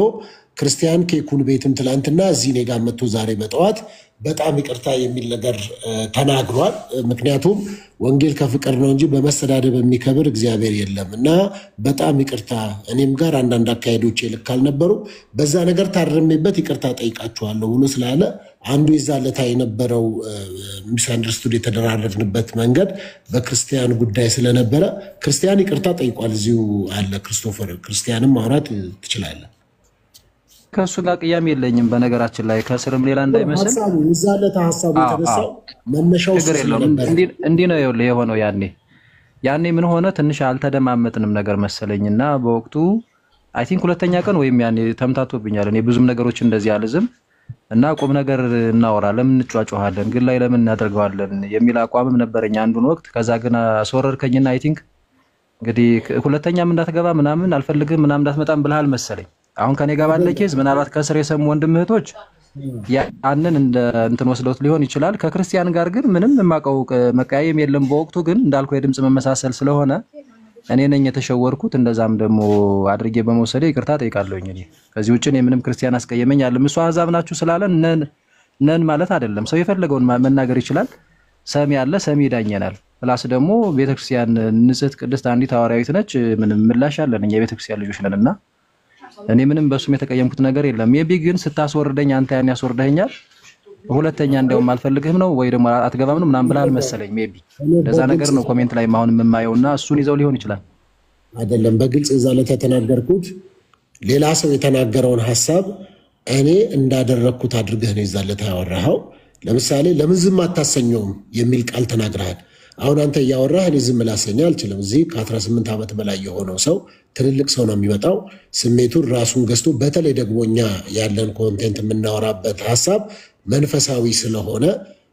ክርስቲያን ኬኩን ቤትም ትላንትና እዚህ እኔ ጋር መጥቶ ዛሬ በጠዋት በጣም ይቅርታ የሚል ነገር ተናግሯል። ምክንያቱም ወንጌል ከፍቅር ነው እንጂ በመሰዳደብ የሚከብር እግዚአብሔር የለም እና በጣም ይቅርታ እኔም ጋር አንዳንድ አካሄዶች ልክ አልነበሩ በዛ ነገር ታርሜበት ይቅርታ ጠይቃችኋለሁ ብሎ ስላለ አንዱ ይዛለታ የነበረው ሚስ አንደርስቱድ የተደራረግንበት መንገድ በክርስቲያን ጉዳይ ስለነበረ ክርስቲያን ይቅርታ ጠይቋል። እዚሁ አለ ክርስቶፈር። ክርስቲያንም ማውራት ትችላለህ። ከሱ ጋር ቅያሜ የለኝም በነገራችን ላይ ከስርም ሌላ እንዳይመስል ይዛለታ ሐሳቡ የተነሳው መነሻው እንዲህ ነው የሆነው። ያኔ ምን ሆነ ትንሽ አልተደማመጥንም ነገር መሰለኝና በወቅቱ አይ ቲንክ ሁለተኛ ቀን ወይም ያኔ ተምታቶብኛል። እኔ ብዙም ነገሮች እንደዚህ አልዝም እና ቁም ነገር እናወራለን እንጫጫዋለን ግን ላይ ለምን እናደርገዋለን የሚል አቋምም ነበረኝ አንዱን ወቅት። ከዛ ግን አስወረድከኝና አይ ቲንክ እንግዲህ ሁለተኛም እንዳትገባ ምናምን አልፈልግም ምናምን እንዳትመጣም ብለሃል መሰለኝ። አሁን ከኔ ጋር ባለ ኬዝ ምናልባት ከስር የሰሙ ወንድም እህቶች ያንን እንትን ወስደውት ሊሆን ይችላል። ከክርስቲያን ጋር ግን ምንም የማውቀው መቀያየም የለም። በወቅቱ ግን እንዳልኩ የድምጽ መመሳሰል ስለሆነ እኔ ነኝ የተሸወርኩት። እንደዛም ደግሞ አድርጌ በመውሰዴ ይቅርታ ጠይቃለሁኝ። እኔ ከዚህ ውጭ እኔ ምንም ክርስቲያን አስቀየመኝ አለም እሱ አሕዛብ ናችሁ ስላለን ነን ማለት አይደለም። ሰው የፈለገውን መናገር ይችላል። ሰሚ ያለ ሰሚ ይዳኘናል። ፕላስ ደግሞ ቤተክርስቲያን ንጽሕት ቅድስት አንዲት ሐዋርያዊት ነች። ምንም ምላሽ አለን እኛ የቤተክርስቲያን ልጆች ነንና እኔ ምንም በሱም የተቀየምኩት ነገር የለም። ሜቢ ግን ስታስወርደኝ አንተ ያን ያስወርደኛል ሁለተኛ እንደውም አልፈልግህም ነው ወይ ደግሞ አትገባም ነው ምናምን ብለሃል መሰለኝ። ሜቢ ለዛ ነገር ነው ኮሜንት ላይ አሁን የማየውና እሱን ይዘው ሊሆን ይችላል። አይደለም በግልጽ እዛ ላይ ተተናገርኩት። ሌላ ሰው የተናገረውን ሐሳብ እኔ እንዳደረኩት አድርገህ ነው ይዛለት ያወራኸው። ለምሳሌ ለምን ዝም አታሰኘውም የሚል ቃል ተናግረሃል። አሁን አንተ እያወራህ እኔ ዝም ላሰኘህ አልችልም። እዚህ ከ18 ዓመት በላይ የሆነው ሰው ትልልቅ ሰው ነው የሚመጣው ስሜቱን ራሱን ገዝቶ፣ በተለይ ደግሞ እኛ ያለን ኮንቴንት የምናወራበት ሐሳብ መንፈሳዊ ስለሆነ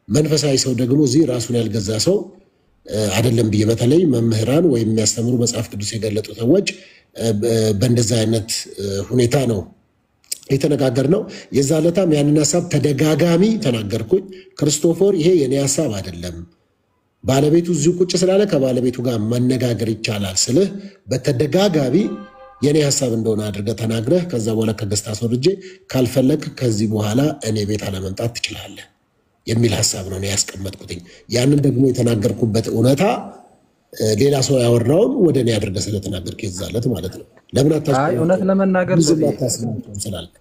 መንፈሳዊ ሰው ደግሞ እዚህ ራሱን ያልገዛ ሰው አይደለም ብዬ በተለይ መምህራን ወይም የሚያስተምሩ መጽሐፍ ቅዱስ የገለጡ ሰዎች በእንደዛ አይነት ሁኔታ ነው የተነጋገርነው። የዛ ለታም ያንን ሐሳብ ተደጋጋሚ ተናገርኩኝ። ክርስቶፎር ይሄ የኔ ሐሳብ አይደለም፣ ባለቤቱ እዚሁ ቁጭ ስላለ ከባለቤቱ ጋር መነጋገር ይቻላል ስልህ በተደጋጋሚ የኔ ሐሳብ እንደሆነ አድርገህ ተናግረህ ከዛ በኋላ ከገስት አስወርጄ ካልፈለግ ከዚህ በኋላ እኔ ቤት አለመምጣት ትችላለህ የሚል ሐሳብ ነው ያስቀመጥኩትኝ። ያንን ደግሞ የተናገርኩበት እውነታ ሌላ ሰው ያወራውን ወደ እኔ አድርገህ ስለተናገርክ ይዛለት ማለት ነው። ለምን አታስቀምጥ? እውነት ለመናገር ስላልክ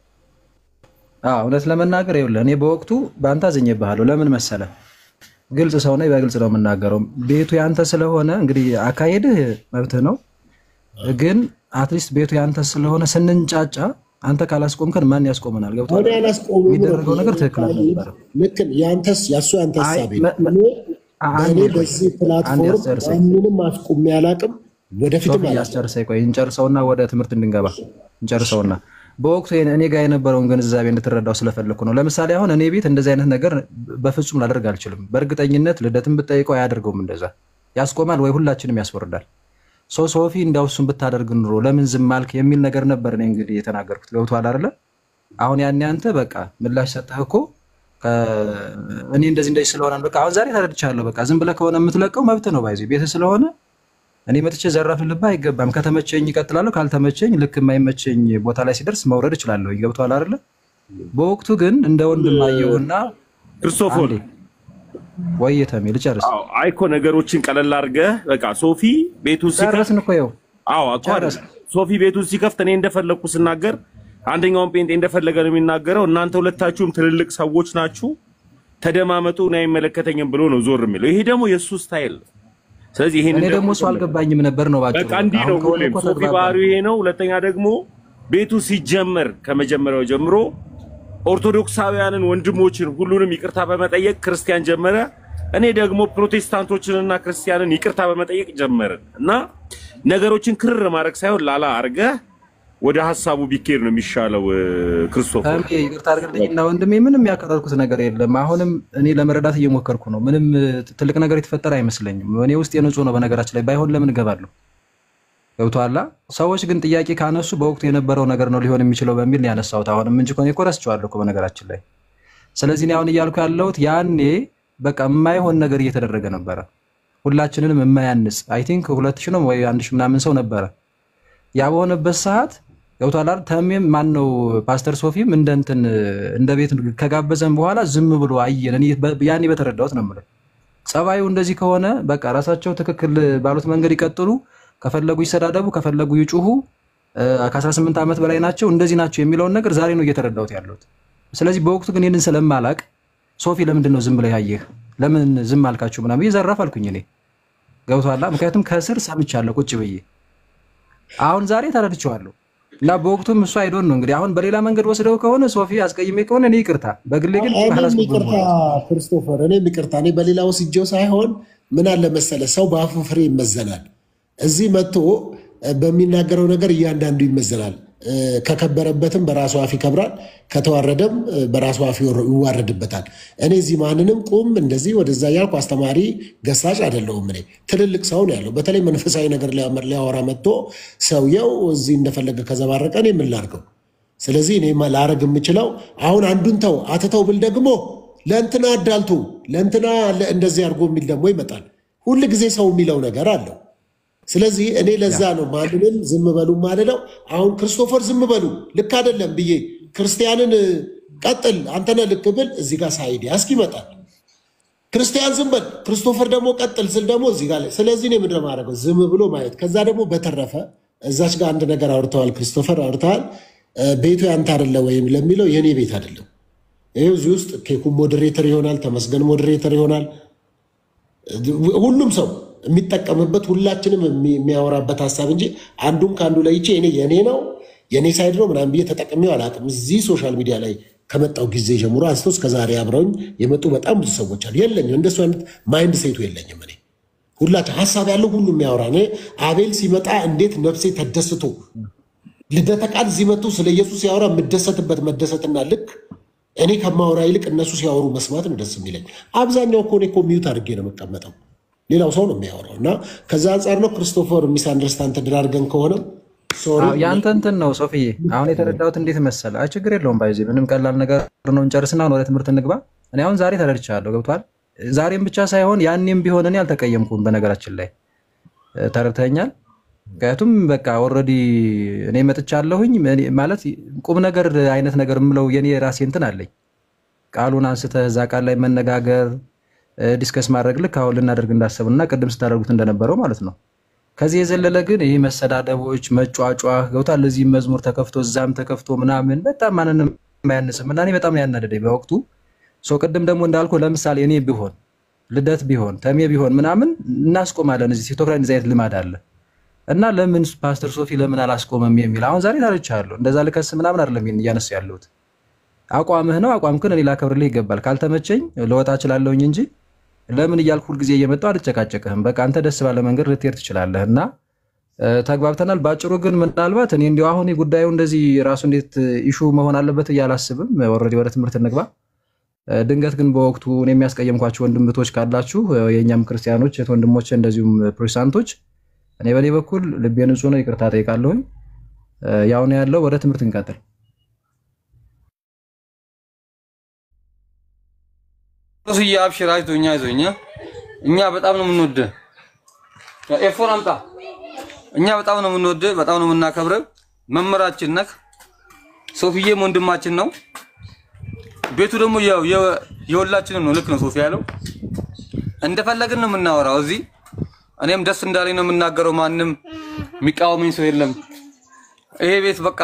እውነት ለመናገር ይኸውልህ እኔ በወቅቱ በአንተ አዝኜብሃለሁ። ለምን መሰለህ? ግልጽ ሰው ነኝ፣ በግልጽ ነው የምናገረው። ቤቱ ያንተ ስለሆነ እንግዲህ አካሄድህ መብትህ ነው፣ ግን አትሊስት ቤቱ ያንተ ስለሆነ ስንንጫጫ አንተ ካላስቆምከን ማን ያስቆመናል? ገብቶሃል? የሚደረገው ነገር ትክክል አልነበረም። ልክ ያንተስ ያሱ ያንተ ሐሳብ እኔ በዚህ ፕላትፎርም ምንም አስቆሜ አላውቅም። ወደፊትም ያስጨርሰኝ። ቆይ እንጨርሰውና ወደ ትምህርት እንድንገባ እንጨርሰውና በወቅቱ እኔ ጋር የነበረውን ግንዛቤ እንድትረዳው ስለፈለኩ ነው። ለምሳሌ አሁን እኔ ቤት እንደዚህ አይነት ነገር በፍጹም ላደርግ አልችልም። በእርግጠኝነት ልደትን ብጠይቀው አያደርገውም። እንደዛ ያስቆማል ወይ ሁላችንም ያስወርዳል። ሶፊ እንዳው እሱን ብታደርግ ኑሮ ለምን ዝም አልክ የሚል ነገር ነበር እኔ እንግዲህ የተናገርኩት። ገብቶሃል አይደለ? አሁን ያኔ አንተ በቃ ምላሽ ሰጠህ እኮ እኔ እንደዚህ ስለሆነ በቃ አሁን ዛሬ ተረድቻለሁ። በቃ ዝም ብለህ ከሆነ የምትለቀው መብት ነው። ባይዚ ቤት ስለሆነ እኔ መጥቼ ዘራፍልብህ አይገባም። ከተመቸኝ ይቀጥላለሁ፣ ካልተመቸኝ ልክ የማይመቸኝ ቦታ ላይ ሲደርስ መውረድ እችላለሁ። ገብቶሃል አይደለ? በወቅቱ ግን እንደ ወንድም አየሁና ክርስቶፎር ወይ የተሚል ጨርስ። አይ እኮ ነገሮችን ቀለል አድርገህ በቃ ሶፊ ቤቱን ሲከፍት እኮ ይኸው ሶፊ ቤቱን ሲከፍት እኔ እንደፈለኩ ስናገር አንደኛውን ጴንጤ እንደፈለገ ነው የሚናገረው። እናንተ ሁለታችሁም ትልልቅ ሰዎች ናችሁ፣ ተደማመጡ፣ እኔ አይመለከተኝም ብሎ ነው ዞር የሚለው። ይሄ ደግሞ የእሱ ስታይል። ስለዚህ ይሄን እኔ ደግሞ እሱ አልገባኝም ነበር ነው ባጭሩ። በቃ እንዲህ ነው ሁሌም ሶፊ ባህሪው ይሄ ነው። ሁለተኛ ደግሞ ቤቱ ሲጀመር ከመጀመሪያው ጀምሮ ኦርቶዶክሳውያንን ወንድሞችን ሁሉንም ይቅርታ በመጠየቅ ክርስቲያን ጀመረ። እኔ ደግሞ ፕሮቴስታንቶችንና ክርስቲያንን ይቅርታ በመጠየቅ ጀመርን እና ነገሮችን ክርር ማድረግ ሳይሆን ላላ አድርገህ ወደ ሐሳቡ ቢኬድ ነው የሚሻለው። ክርስቶፎር ይቅርታ አድርግልኝና ወንድሜ ምንም ያቀረርኩት ነገር የለም። አሁንም እኔ ለመረዳት እየሞከርኩ ነው። ምንም ትልቅ ነገር የተፈጠረ አይመስለኝም። እኔ ውስጥ የንጹህ ነው። በነገራችን ላይ ባይሆን ለምን እገባለሁ? ገብቶሃል? ሰዎች ግን ጥያቄ ካነሱ በወቅቱ የነበረው ነገር ነው ሊሆን የሚችለው በሚል ነው ያነሳሁት። አሁንም እንጂ እኮ ረስቼዋለሁ እኮ በነገራችን ላይ። ስለዚህ እኔ አሁን እያልኩ ያለሁት ያኔ በቃ የማይሆን ነገር እየተደረገ ነበረ፣ ሁላችንንም የማያንጽ አይ ቲንክ 2000 ነው ወይ 1000 ምናምን ሰው ነበረ። ያ በሆነበት ሰዓት ገብቶሃል? ተሜም ማን ነው ፓስተር ሶፊም እንደ ቤት ከጋበዘን በኋላ ዝም ብሎ አየን። እኔ ያኔ በተረዳሁት ነው የምልህ። ጸባዩ እንደዚህ ከሆነ በቃ ራሳቸው ትክክል ባሉት መንገድ ይቀጥሉ፣ ከፈለጉ ይሰዳደቡ፣ ከፈለጉ ይጩሁ። ከ18 ዓመት በላይ ናቸው እንደዚህ ናቸው የሚለውን ነገር ዛሬ ነው እየተረዳሁት ያለሁት። ስለዚህ በወቅቱ ግን ይሄንን ስለማላቅ ሶፊ ለምንድን ነው ዝም ብለህ ያየህ? ለምን ዝም አልካችሁ ምናምን እየዘራፍ አልኩኝ እኔ። ገብቶሃል? ምክንያቱም ከስር ሰምቻለሁ ቁጭ ብዬ። አሁን ዛሬ ተረድቼዋለሁ። እና በወቅቱም እሱ አይዶን ነው እንግዲህ አሁን በሌላ መንገድ ወስደው ከሆነ ሶፊ አስቀይሜ ከሆነ እኔ ይቅርታ፣ በግሌ ግን ይቅርታ ክርስቶፈር፣ እኔ ይቅርታ። እኔ በሌላ ወስጄው ሳይሆን ምን አለ መሰለህ ሰው በአፉ ፍሬ ይመዘናል። እዚህ መጥቶ በሚናገረው ነገር እያንዳንዱ ይመዘናል። ከከበረበትም በራሱ አፍ ይከብራል፣ ከተዋረደም በራሱ አፍ ይዋረድበታል። እኔ እዚህ ማንንም ቁም እንደዚህ ወደዛ ያልኩ አስተማሪ ገሳጭ አይደለሁም። እኔ ትልልቅ ሰው ነው ያለው። በተለይ መንፈሳዊ ነገር ሊያወራ መጥቶ ሰውየው እዚህ እንደፈለገ ከዘባረቀ እኔ ምን ላድርገው? ስለዚህ እኔ ላረግ የምችለው አሁን አንዱን ተው አትተው ብል ደግሞ ለእንትና አዳልቱ ለእንትና እንደዚህ አድርጎ የሚል ደግሞ ይመጣል። ሁል ጊዜ ሰው የሚለው ነገር አለው። ስለዚህ እኔ ለዛ ነው ማንንም ዝም በሉ ማለለው። አሁን ክርስቶፈር ዝም በሉ ልክ አይደለም ብዬ ክርስቲያንን ቀጥል አንተነ ልክ ብል እዚህ ጋር ሳይድ ያስክ ይመጣል። ክርስቲያን ዝም በል ክርስቶፈር ደግሞ ቀጥል ስል ደግሞ እዚህ ጋር ስለዚህ ነው ምንድነው ማድረገው ዝም ብሎ ማየት። ከዛ ደግሞ በተረፈ እዛች ጋር አንድ ነገር አውርተዋል ክርስቶፈር አውርተዋል። ቤቱ ያንተ አይደለ ወይም ለሚለው የኔ ቤት አይደለም። ይሄው እዚህ ውስጥ ኬኩ ሞዴሬተር ይሆናል፣ ተመስገን ሞዴሬተር ይሆናል። ሁሉም ሰው የሚጠቀምበት ሁላችንም የሚያወራበት ሐሳብ እንጂ አንዱን ካንዱ ለይቼ እኔ የኔ ነው የኔ ሳይድ ነው ምናምን ብዬ ተጠቅሜው አላውቅም። እዚህ ሶሻል ሚዲያ ላይ ከመጣው ጊዜ ጀምሮ አንስቶ እስከዛሬ አብረውኝ የመጡ በጣም ብዙ ሰዎች አሉ። የለኝም እንደሱ አይነት ማይንድ ሴቱ የለኝም። እኔ ሁላችን ሐሳብ ያለው ሁሉ የሚያወራ እኔ አቤል ሲመጣ እንዴት ነፍሴ ተደስቶ ልደተ ቃል እዚህ መጥቶ ስለ ኢየሱስ ሲያወራ የምደሰትበት መደሰትና ልክ እኔ ከማወራ ይልቅ እነሱ ሲያወሩ መስማት ነው ደስ የሚለኝ። አብዛኛው እኮ እኔ እኮ ሚዩት አድርጌ ነው የምቀመጠው፣ ሌላው ሰው ነው የሚያወራው። እና ከዛ አንጻር ነው ክርስቶፈር ሚስ አንደርስታንድ ተደራርገን ከሆነ ያንተ እንትን ነው ሶፊዬ። አሁን የተረዳሁት እንዴት መሰለ፣ አይ ችግር የለውም ባይዚ ምንም ቀላል ነገር ነው። እንጨርስና ወደ ትምህርት እንግባ። እኔ አሁን ዛሬ ተረድቻለሁ፣ ገብቷል። ዛሬም ብቻ ሳይሆን ያኔም ቢሆን እኔ አልተቀየምኩም። በነገራችን ላይ ተረድተኛል። ምክንያቱም በቃ ኦልሬዲ እኔ መጥቻለሁኝ ማለት ቁም ነገር አይነት ነገር የምለው የኔ ራሴ እንትን አለኝ። ቃሉን አንስተህ እዛ ቃል ላይ መነጋገር ዲስከስ ማድረግ ልክ አሁን ልናደርግ እንዳሰብንና ቅድም ስታደርጉት እንደነበረው ማለት ነው። ከዚህ የዘለለ ግን ይሄ መሰዳደቦች መጫጫህ ገብቷል። ለዚህ መዝሙር ተከፍቶ እዛም ተከፍቶ ምናምን በጣም ማንንም ማያንስም እና እኔ በጣም ያናደደኝ በወቅቱ ሰው ቅድም ደግሞ እንዳልኩ ለምሳሌ እኔ ቢሆን ልደት ቢሆን ተሜ ቢሆን ምናምን እናስቆማለን። እዚህ ቲክቶክ ላይ እንደዚህ አይነት ልማድ አለ እና ለምን ፓስተር ሶፊ ለምን አላስቆመም የሚል አሁን ዛሬ ታርቻለሁ። እንደዛ ልከስ ምናምን አይደለም እያነሱ ያለሁት አቋምህ ነው። አቋምክን እኔ ላከብርልህ ይገባል። ካልተመቸኝ ለወጣ እችላለሁኝ እንጂ ለምን እያልኩ ሁሉ ጊዜ እየመጣሁ አልጨቃጨቅህም። በቃ አንተ ደስ ባለ መንገድ ልትሄድ ትችላለህ እና ተግባብተናል። ባጭሩ ግን ምናልባት እኔ እንዲያው አሁን ጉዳዩ እንደዚህ ራሱ እንዴት ኢሹ መሆን አለበት እያላስብም ኦልሬዲ ወደ ትምህርት እንግባ። ድንገት ግን በወቅቱ እኔ የሚያስቀየምኳችሁ ወንድምቶች ካላችሁ የኛም ክርስቲያኖች ወንድሞች እንደዚሁም ፕሮቴስታንቶች እኔ በኔ በኩል ልቤ ንጹህ ነው፣ ይቅርታ ጠይቃለሁኝ። ያው ነው ያለው። ወደ ትምህርት እንቀጥል። ሶፊዬ አብሽር፣ አይዞኛ እኛ በጣም ነው የምንወድህ። ኤርፎን አምጣ። እኛ በጣም ነው የምንወድህ፣ በጣም ነው የምናከብረው። መምህራችን ነህ። ሶፊዬም ወንድማችን ነው። ቤቱ ደግሞ ያው የሁላችንም ነው። ልክ ነው ሶፊ ያለው። እንደፈለግን ነው የምናወራው እዚህ። እኔም ደስ እንዳለኝ ነው የምናገረው። ማንም የሚቃወመኝ ሰው የለም። ይሄ ቤት በቃ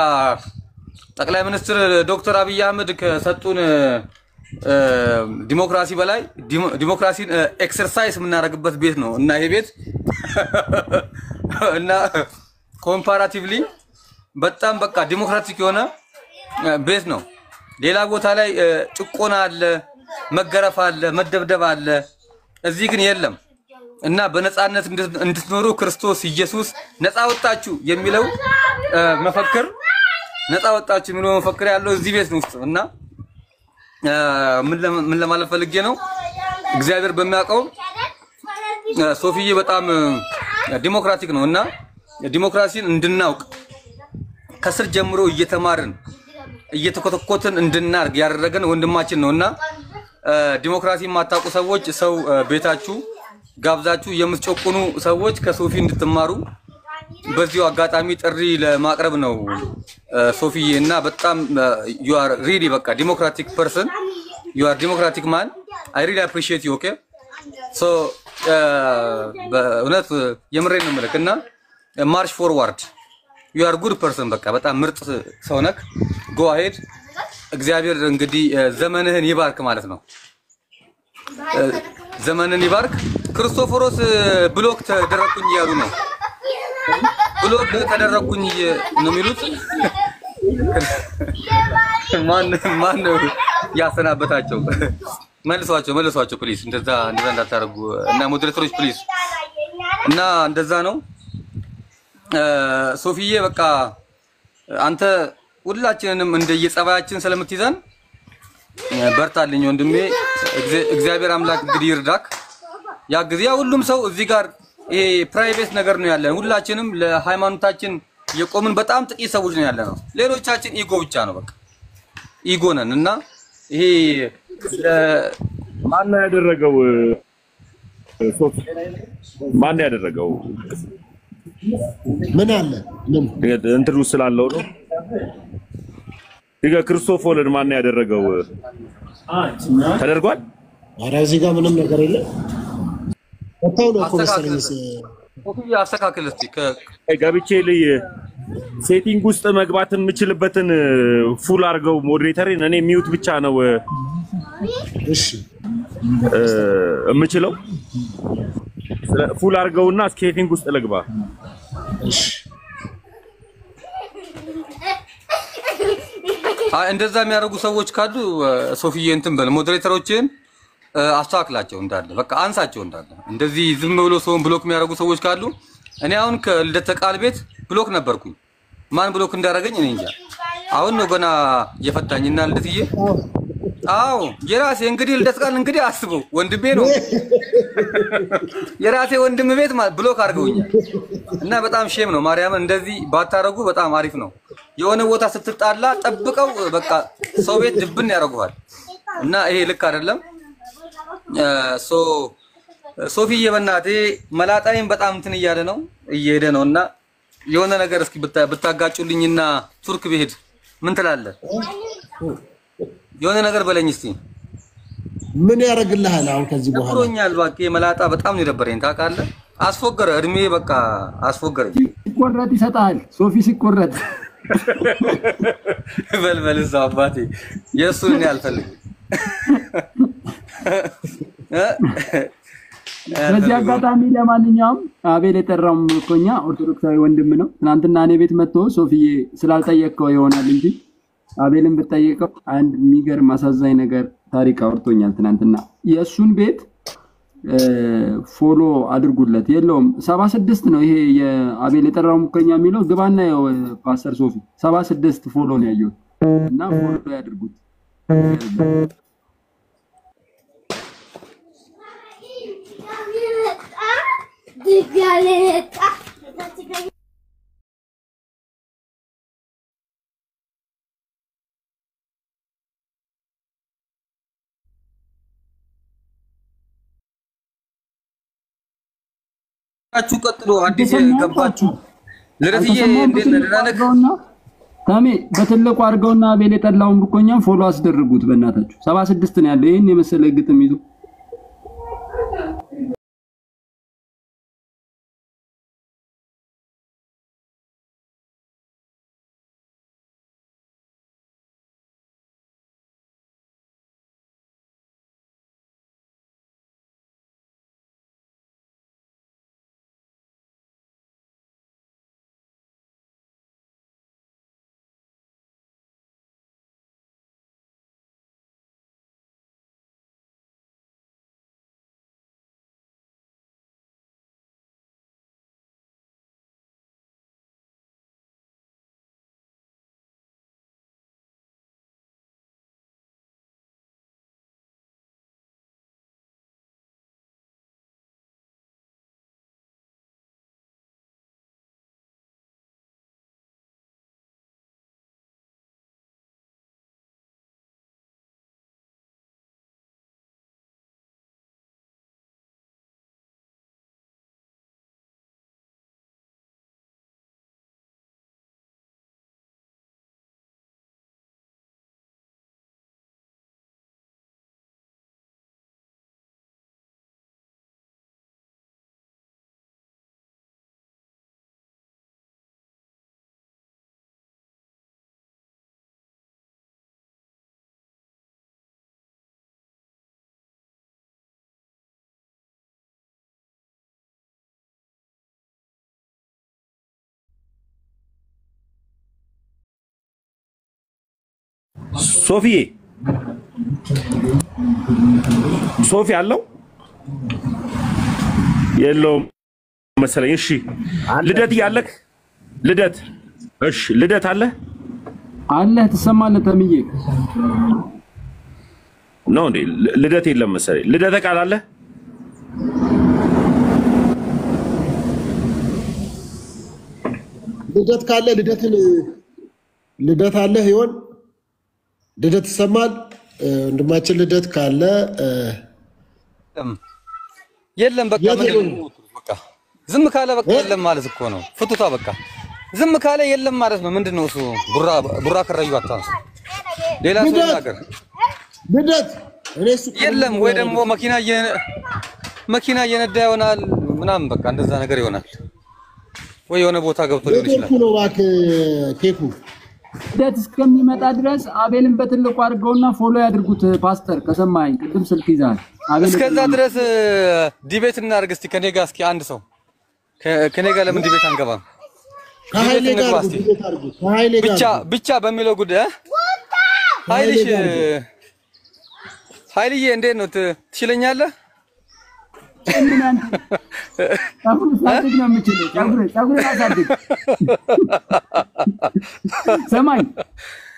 ጠቅላይ ሚኒስትር ዶክተር አብይ አህመድ ከሰጡን ዲሞክራሲ በላይ ዲሞክራሲን ኤክሰርሳይዝ የምናደርግበት ቤት ነው እና ይሄ ቤት እና ኮምፓራቲቭሊ በጣም በቃ ዲሞክራቲክ የሆነ ቤት ነው። ሌላ ቦታ ላይ ጭቆና አለ፣ መገረፍ አለ፣ መደብደብ አለ። እዚህ ግን የለም እና በነፃነት እንድትኖሩ ክርስቶስ ኢየሱስ ነፃ ወጣችሁ የሚለው መፈክር ነፃ ወጣችሁ የሚለው መፈክር ያለው እዚህ ቤት ውስጥ እና ምን ለማለት ፈልጌ ነው፣ እግዚአብሔር በሚያውቀው ሶፊዬ በጣም ዲሞክራቲክ ነው እና ዲሞክራሲን እንድናውቅ ከስር ጀምሮ እየተማርን እየተኮተኮትን እንድናርግ ያደረገን ወንድማችን ነውና ዲሞክራሲ የማታውቁ ሰዎች ሰው ቤታችሁ ጋብዛችሁ የምትጮቁኑ ሰዎች ከሶፊ እንድትማሩ በዚሁ አጋጣሚ ጥሪ ለማቅረብ ነው። ሶፊዬ እና በጣም you are really በቃ ዲሞክራቲክ person, you are democratic man, I really appreciate you. Okay, so በእውነት የምሬን ነው የምልህ እና march forward, you are good person በቃ በጣም ምርጥ ሰው ነህ። go ahead። እግዚአብሔር እንግዲህ ዘመንህን ይባርክ ማለት ነው። ዘመንን ይባርክ። ክርስቶፎሮስ ብሎክ ተደረኩኝ ያሉ ነው። ብሎክ ተደረኩኝ ነው የሚሉት። ማን ያሰናበታቸው? መልሷቸው ፕሊዝ። እንደዛ እንዳታረጉ እና ሞዴሬተሮች ፕሊዝ። እና እንደዛ ነው። ሶፊዬ በቃ አንተ ሁላችንንም እንደየጸባያችን ስለምትይዘን በርታልኝ ወንድሜ። እግዚአብሔር አምላክ እንግዲህ ይርዳክ። ያ ጊዜ ሁሉም ሰው እዚህ ጋር ይሄ ፕራይቬት ነገር ነው ያለን። ሁላችንም ለሃይማኖታችን የቆምን በጣም ጥቂት ሰዎች ነው ያለነው። ሌሎቻችን ኢጎ ብቻ ነው በቃ ኢጎ ነን እና ይሄ ማን ያደረገው ሶፊ ማን ያደረገው ምን አለ ምን እንትኑ ስላለው ነው። ይጋ ክርስቶፎልን ማን ያደረገው ተደርጓል? ኧረ እዚህ ጋር ምንም ነገር የለም። ወጣው ነው እኮ መሰለኝ። ኮፍያ አስተካክል እስቲ ገብቼ ልይ ሴቲንግ ውስጥ መግባት የምችልበትን ፉል አድርገው ሞዴሬተርን እኔ ሚውት ብቻ ነው እሺ የምችለው። ፉል አድርገውና ሴቲንግ ውስጥ ልግባ። እሺ እንደዛ የሚያደርጉ ሰዎች ካሉ ሶፊዬ እንትን በል ሞዴሬተሮችን አስተካክላቸው እንዳለ በቃ አንሳቸው እንዳለ። እንደዚህ ዝም ብሎ ሰውን ብሎክ የሚያደርጉ ሰዎች ካሉ እኔ አሁን ከልደተ ቃል ቤት ብሎክ ነበርኩኝ። ማን ብሎክ እንዳደረገኝ እኔ እንጃ። አሁን ነው ገና የፈታኝና ልደትዬ። አዎ የራሴ እንግዲህ ልደት ቃል እንግዲህ አስበው ወንድሜ ነው የራሴ ወንድም ቤት ብሎክ አድርገውኛል። እና በጣም ሼም ነው ማርያም። እንደዚህ ባታረጉ በጣም አሪፍ ነው። የሆነ ቦታ ስትጣላ ጠብቀው በቃ ሰው ቤት ድብን ያደርጉሃል። እና ይሄ ልክ አይደለም። ሶፊዬ በእናትህ መላጣይም በጣም እንትን እያለ ነው እየሄደ ነው። እና የሆነ ነገር እስኪ ብታጋጩልኝና ቱርክ ብሄድ ምን ትላለህ? የሆነ ነገር በለኝ እስቲ። ምን ያደርግልሃል አሁን ከዚህ በኋላ? ደብሮኛል እባክህ። መላጣ በጣም ነው የደበረኝ ታውቃለህ። አስፎገረ እድሜ በቃ አስፎገረኝ። ሲቆረጥ ይሰጣል ሶፊ ሲቆረጥ በልበል እዛው አባቴ የእሱን እኔ አልፈልግም። በዚህ አጋጣሚ ለማንኛውም አቤል የጠራው ምርኮኛ ኦርቶዶክሳዊ ወንድም ነው። ትናንትና እኔ ቤት መጥቶ ሶፊዬ ስላልጠየቅከው ይሆናል እንጂ አቤልን ብትጠይቀው አንድ የሚገርም አሳዛኝ ነገር ታሪክ አውርቶኛል ትናንትና። የእሱን ቤት ፎሎ አድርጉለት። የለውም 76 ነው ይሄ የአቤል የጠራው ምርኮኛ የሚለው ግባና ያው ፓስተር ሶፊ 76 ፎሎ ነው ያየሁት እና ፎሎ ያድርጉት። ቀጥሎ አዲስ ገባችሁ ለረትዬ እንዴት ነህ? ታሜ በትልቁ አድርገውና አቤል የጠላውን ምርኮኛ ፎሎ አስደርጉት በእናታችሁ። 76 ነው ያለው። ይሄን የመሰለ ግጥም ይዞ ሶፊ አለው የለውም መሰለኝ። እሺ ልደት ያለክ ልደት እሺ ልደት አለ ትሰማለህ? ተምዬ ነው እንዴ? ልደት የለም መሰለኝ። ልደት ቃል አለ? ልደት ካለ ልደት አለ ይሆን? ልደት ይሰማል? ወንድማችን ልደት ካለ የለም በቃ ዝም ካለ በቃ የለም ማለት እኮ ነው። ፍቱታ በቃ ዝም ካለ የለም ማለት ነው። ምንድነው እሱ? ቡራ ከረዩ አታንሱ። ሌላ ሰው ይናገር። ልደት የለም ወይ ደግሞ መኪና እየነዳ ይሆናል ምናምን በቃ እንደዛ ነገር ይሆናል። ወይ የሆነ ቦታ ገብቶ ሊሆን ይችላል። ነው እባክህ ኬኩ ልደት እስከሚመጣ ድረስ አቤልን በትልቁ አድርገውና ፎሎ ያድርጉት። ፓስተር ከሰማኝ ቅድም ስልክ ይዛል። እስከዛ ድረስ ዲቤት እናድርግ እስቲ ከኔ ጋር። እስኪ አንድ ሰው ከኔ ጋር ለምን ዲቤት አንገባም? ከኃይሌ ጋር ዲቤት አድርጉ። ከኃይሌ ጋር ብቻ በሚለው ጉዳይ ኃይልዬ እንዴት ነው ትችለኛለህ? ሰማኝ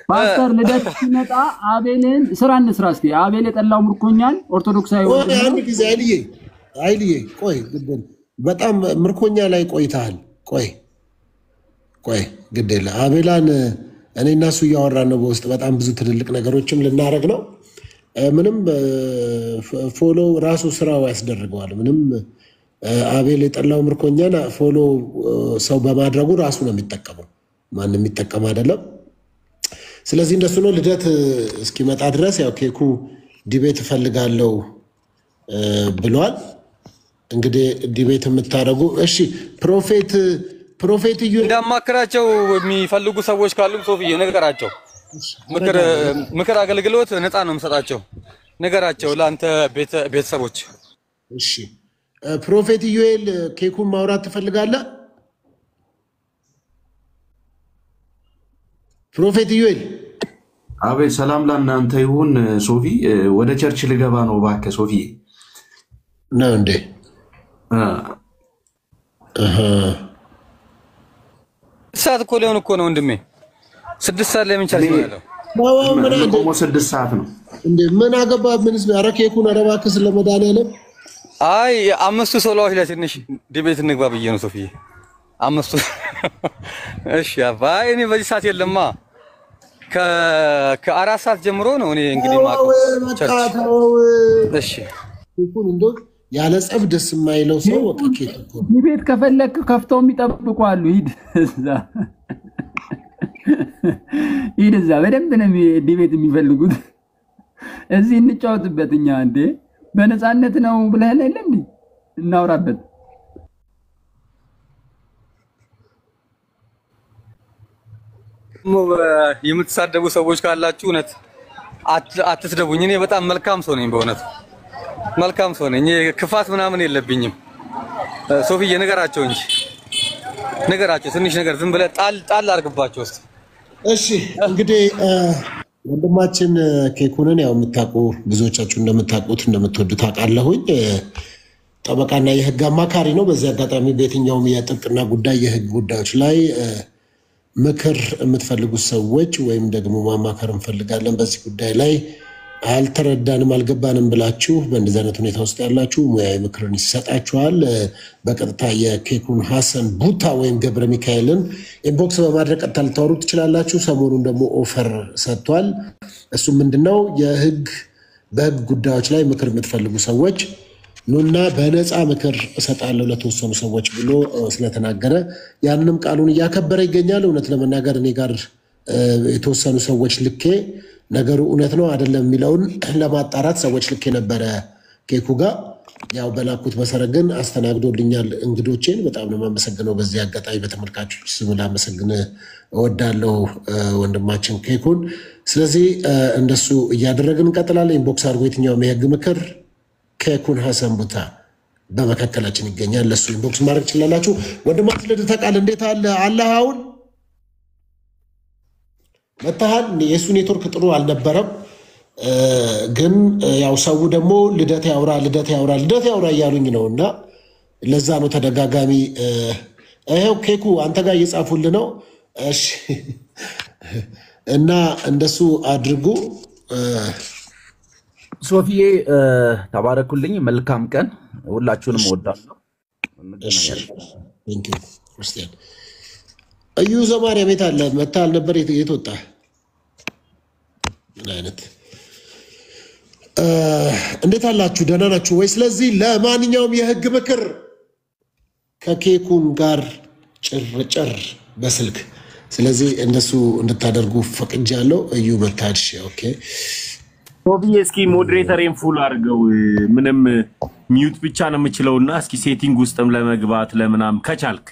ፓስተር ልደት ሲመጣ አቤልን ስራ እንስራ እስኪ። አቤል የጠላው ምርኮኛል ኦርቶዶክሳዊ ወይ አንድ ጊዜ ኃይልዬ ቆይ በጣም ምርኮኛ ላይ ቆይተሃል። ቆይ ግዴለ አቤላን እኔና እሱ እያወራን ነው በውስጥ በጣም ብዙ ትልልቅ ነገሮችም ልናረግ ነው። ምንም ፎሎ ራሱ ስራው ያስደርገዋል። ምንም አቤል የጠላው ምርኮኛን ፎሎ ሰው በማድረጉ ራሱ ነው የሚጠቀመው፣ ማንም የሚጠቀም አይደለም። ስለዚህ እንደሱ ነው። ልደት እስኪመጣ ድረስ ያው ኬኩ ዲቤት እፈልጋለሁ ብሏል። እንግዲህ ዲቤት የምታደርጉ እሺ፣ ፕሮፌት እዩ እንዳማክራቸው የሚፈልጉ ሰዎች ካሉ ሶፊዬ ነገራቸው። ምክር አገልግሎት ነፃ ነው የምሰጣቸው። ነገራቸው ለአንተ ቤተሰቦች። እሺ ፕሮፌት ዩኤል ኬኩን ማውራት ትፈልጋለህ? ፕሮፌት ዩኤል አቤት። ሰላም ለእናንተ ይሁን። ሶፊ ወደ ቸርች ልገባ ነው እባክህ። ሶፊ ነው እንዴ? ሰዓት እኮ ሊሆን እኮ ነው ወንድሜ። 6 ሰዓት ላይ ምን ቻል ይላል? ቆሞ 6 ሰዓት ነው እንዴ? ምን አገባ? ምንስ አረኬኩን አረባክስ ለመድኃኒዓለም። አይ 5 ሶላዎች ላይ ትንሽ ዲቤት እንግባ ብዬ ነው ሶፊዬ። 5 እሺ አባይ እኔ በዚህ ሰዓት የለማ ከ4 ሰዓት ጀምሮ ነው እኔ እንግዲህ ማቀው። እሺ ኬኩን እንደው ያለ ጸብ ደስ የማይለው ሰው ወቀኬ እኮ ዲቤት ከፈለክ ከፍተው የሚጠብቁ አሉ። ሂድ እዛ በደንብ ነው ዲቤት የሚፈልጉት። እዚህ እንጫወትበት እኛ እንዴ በነፃነት ነው ብለህ አይደል እንዴ? እናውራበት። የምትሳደቡ ሰዎች ካላችሁ እውነት አትስደቡኝ። እኔ በጣም መልካም ሰው ነኝ፣ በእውነት መልካም ሰው ነኝ። ክፋት ምናምን የለብኝም። ሶፊዬ ነገራቸው እንጂ ነገራቸው ትንሽ ነገር ዝም ብለህ ጣል አድርግባቸው እስቲ። እሺ እንግዲህ ወንድማችን ኬኩንን ያው የምታውቁ ብዙዎቻችሁ እንደምታውቁት እንደምትወዱት አውቃለሁኝ። ጠበቃና የህግ አማካሪ ነው። በዚህ አጋጣሚ በየትኛውም የጥብቅና ጉዳይ የህግ ጉዳዮች ላይ ምክር የምትፈልጉ ሰዎች ወይም ደግሞ ማማከር እንፈልጋለን በዚህ ጉዳይ ላይ አልተረዳንም አልገባንም ብላችሁ በእንደዚህ አይነት ሁኔታ ውስጥ ያላችሁ ሙያዊ ምክርን ይሰጣችኋል። በቀጥታ የኬኩን ሐሰን ቡታ ወይም ገብረ ሚካኤልን ኢንቦክስ በማድረግ ቀጥታ ልታወሩ ትችላላችሁ። ሰሞኑን ደግሞ ኦፈር ሰጥቷል። እሱ ምንድነው? በህግ ጉዳዮች ላይ ምክር የምትፈልጉ ሰዎች ኑና በነፃ ምክር እሰጣለሁ ለተወሰኑ ሰዎች ብሎ ስለተናገረ ያንንም ቃሉን እያከበረ ይገኛል። እውነት ለመናገር እኔ ጋር የተወሰኑ ሰዎች ልኬ ነገሩ እውነት ነው አይደለም የሚለውን ለማጣራት ሰዎች ልኬ ነበረ ኬኩ ጋር። ያው በላኩት መሰረት ግን አስተናግዶልኛል እንግዶቼን። በጣም ነው የማመሰግነው። በዚህ አጋጣሚ በተመልካቾች ስም ላመሰግን እወዳለሁ ወንድማችን ኬኩን። ስለዚህ እንደሱ እያደረግን እንቀጥላለን። ኢንቦክስ አድርጎ የትኛውም የህግ ምክር ኬኩን ሐሰን ቡታ በመካከላችን ይገኛል። ለሱ ኢንቦክስ ማድረግ ትችላላችሁ። ወንድማችን ልደተ ቃል እንዴት አለ? አሁን መታሃል። የእሱ ኔትወርክ ጥሩ አልነበረም፣ ግን ያው ሰው ደግሞ ልደት ያውራ እያሉኝ ነው እና ለዛ ነው ተደጋጋሚ። ይኸው ኬኩ አንተ ጋር እየጻፉልህ ነው። እሺ እና እንደሱ አድርጉ። ሶፊዬ ተባረኩልኝ። መልካም ቀን። ሁላችሁንም እወዳለሁ። ክርስቲያን እዩ ዘማርያም የት አለ? መታል ነበር። የት ወጣ? ምን አይነት እንዴት አላችሁ? ደህና ናችሁ ወይ? ስለዚህ ለማንኛውም የህግ ምክር ከኬኩን ጋር ጭርጭር በስልክ ስለዚህ እንደሱ እንድታደርጉ ፈቅጃለሁ። እዩ መታድሽ ኦኬ ሶፊዬ እስኪ ሞዴሬተሬን ፉል አድርገው ምንም ሚውት ብቻ ነው የምችለውና እስኪ ሴቲንግ ውስጥም ለመግባት ለምናም ከቻልክ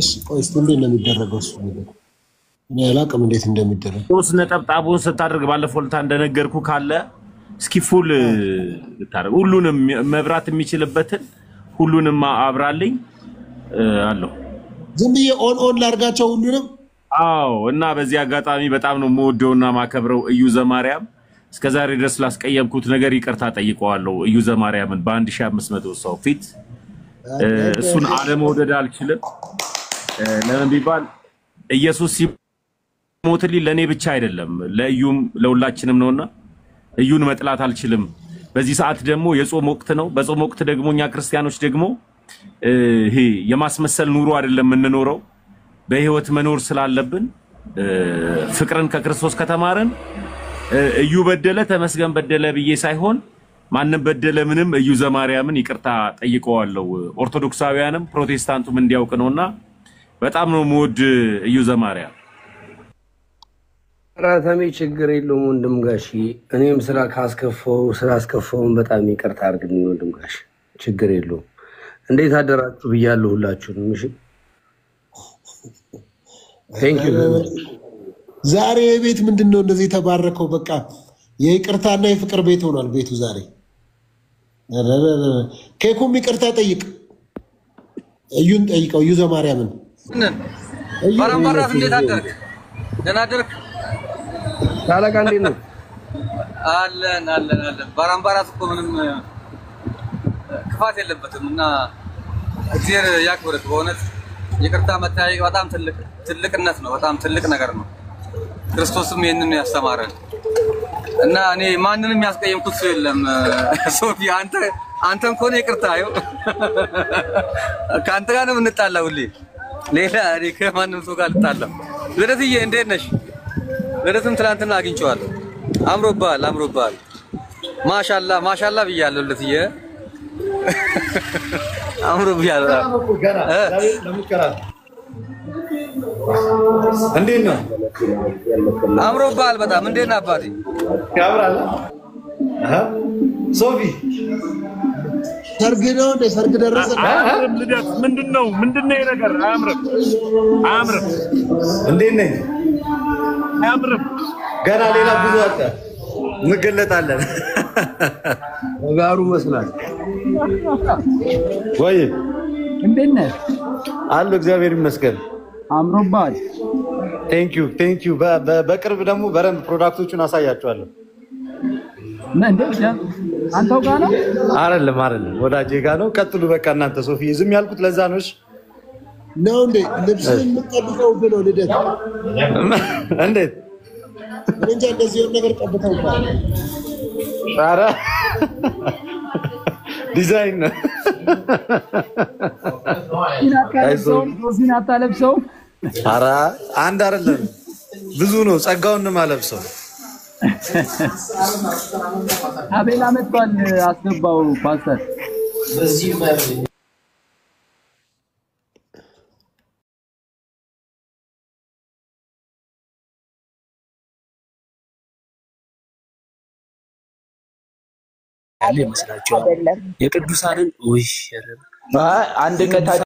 እሺ ቆይ እስቲ እንዴት ነው የሚደረገው እሱ ነገር እኔ አላውቅም እንዴት እንደሚደረግ 3 ነጠብጣቡን ስታደርግ ባለፈው ለታ እንደነገርኩ ካለ እስኪ ፉል ልታደርግ ሁሉንም መብራት የሚችልበትን ሁሉንም አብራልኝ አለው ዝም ብዬ ኦን ላርጋቸው ሁሉንም አዎ እና በዚህ አጋጣሚ በጣም ነው የምወደውና ማከብረው እዩ ዘማርያም እስከዛሬ ድረስ ላስቀየምኩት ነገር ይቅርታ ጠይቀዋለሁ እዩ ዘማርያምን በ1500 ሰው ፊት እሱን አለመውደድ አልችልም ለምን ቢባል ኢየሱስ ሲሞትልኝ ለኔ ብቻ አይደለም ለእዩም ለሁላችንም ነውና እዩን መጥላት አልችልም በዚህ ሰዓት ደግሞ የጾም ወቅት ነው በጾም ወቅት ደግሞ እኛ ክርስቲያኖች ደግሞ ይሄ የማስመሰል ኑሮ አይደለም የምንኖረው በህይወት መኖር ስላለብን ፍቅርን ከክርስቶስ ከተማረን እዩ በደለ ተመስገን በደለ ብዬ ሳይሆን ማንም በደለ ምንም እዩ ዘማርያምን ይቅርታ ጠይቀዋለሁ ኦርቶዶክሳውያንም ፕሮቴስታንቱም እንዲያውቅ ነውና በጣም ነው ሞድ እዩ ዘማርያም ራተሜ ችግር የለውም ወንድም ጋሺ እኔም ስላስከፈውን በጣም ይቅርታ አድርግልኝ ወንድም ጋሺ ችግር የለውም እንዴት አደራችሁ ብያለሁ ሁላችሁንም እሺ ቴንክ ዩ ዛሬ ቤት ምንድነው እንደዚህ ተባረከው በቃ የይቅርታና የፍቅር ቤት ሆኗል ቤቱ ዛሬ ኬኩም ይቅርታ ጠይቅ እዩን ጠይቀው እዩ ዘማርያምን ባራምባራስ እንዴት አደርክ ደህና አደርክ ታላቃ እንዴት ነው አለን ባራምባራስ እኮ ምንም ክፋት የለበትም እና እግዚአብሔር ያክብርህ በእውነት ይቅርታ መታየቅ በጣም ትልቅነት ነው በጣም ትልቅ ነገር ነው ክርስቶስም ይሄንን ያስተማረን እና እኔ ማንንም ያስቀየምኩት ሰው የለም ሶፊ አንተም ኮኔ ይቅርታ አይው ካንተ ጋር ነው እንጣላው ሌላ እኔ ከማንም ሰው ጋር ልጣላው ልደትዬ እንዴት ነሽ ልደትም ትላንትና አግኝቼዋለሁ አምሮባል ማሻአላ ብያለሁ ልደትዬ አምሮብያለሁ እንዴት ነው አምሮባል በጣም እንዴት ነህ አባቴ ያብራል ሶፊ ሰርግ ነው ሰርግ ደረሰ ልደት ምንድነው ይሄ ነገር አያምርም እንዴት ነህ አያምርም ገና ሌላ ብዙ አጣ እንገለጣለን ጋሩ መስላል ወይ እንዴት ነህ አሉ እግዚአብሔር ይመስገን አምሮባል ቴንክ ዩ በቅርብ ደግሞ በረንብ ፕሮዳክቶቹን አሳያቸዋለሁ እንዴት አንተው ጋር ነው አይደለም ወዳጄ ጋር ነው ቀጥሉ በቃ እናንተ ሶፊ ዝም ያልኩት ለዛ ነው እንዴ ልብስን የምትጠብቀው ብሎ ልደት እንዴት እንጃ እንደዚህ ነገር ቀብተው ኧረ ዲዛይን ነው ሮዚን አታለብሰው ኧረ አንድ አይደለም ብዙ ነው ጸጋውን ነው ማለብሰው አቤላ መጥቷል አስገባው ፓስተር በዚህ ያለ ይመስላችኋል የቅዱሳንን ወይ አንድ ቀን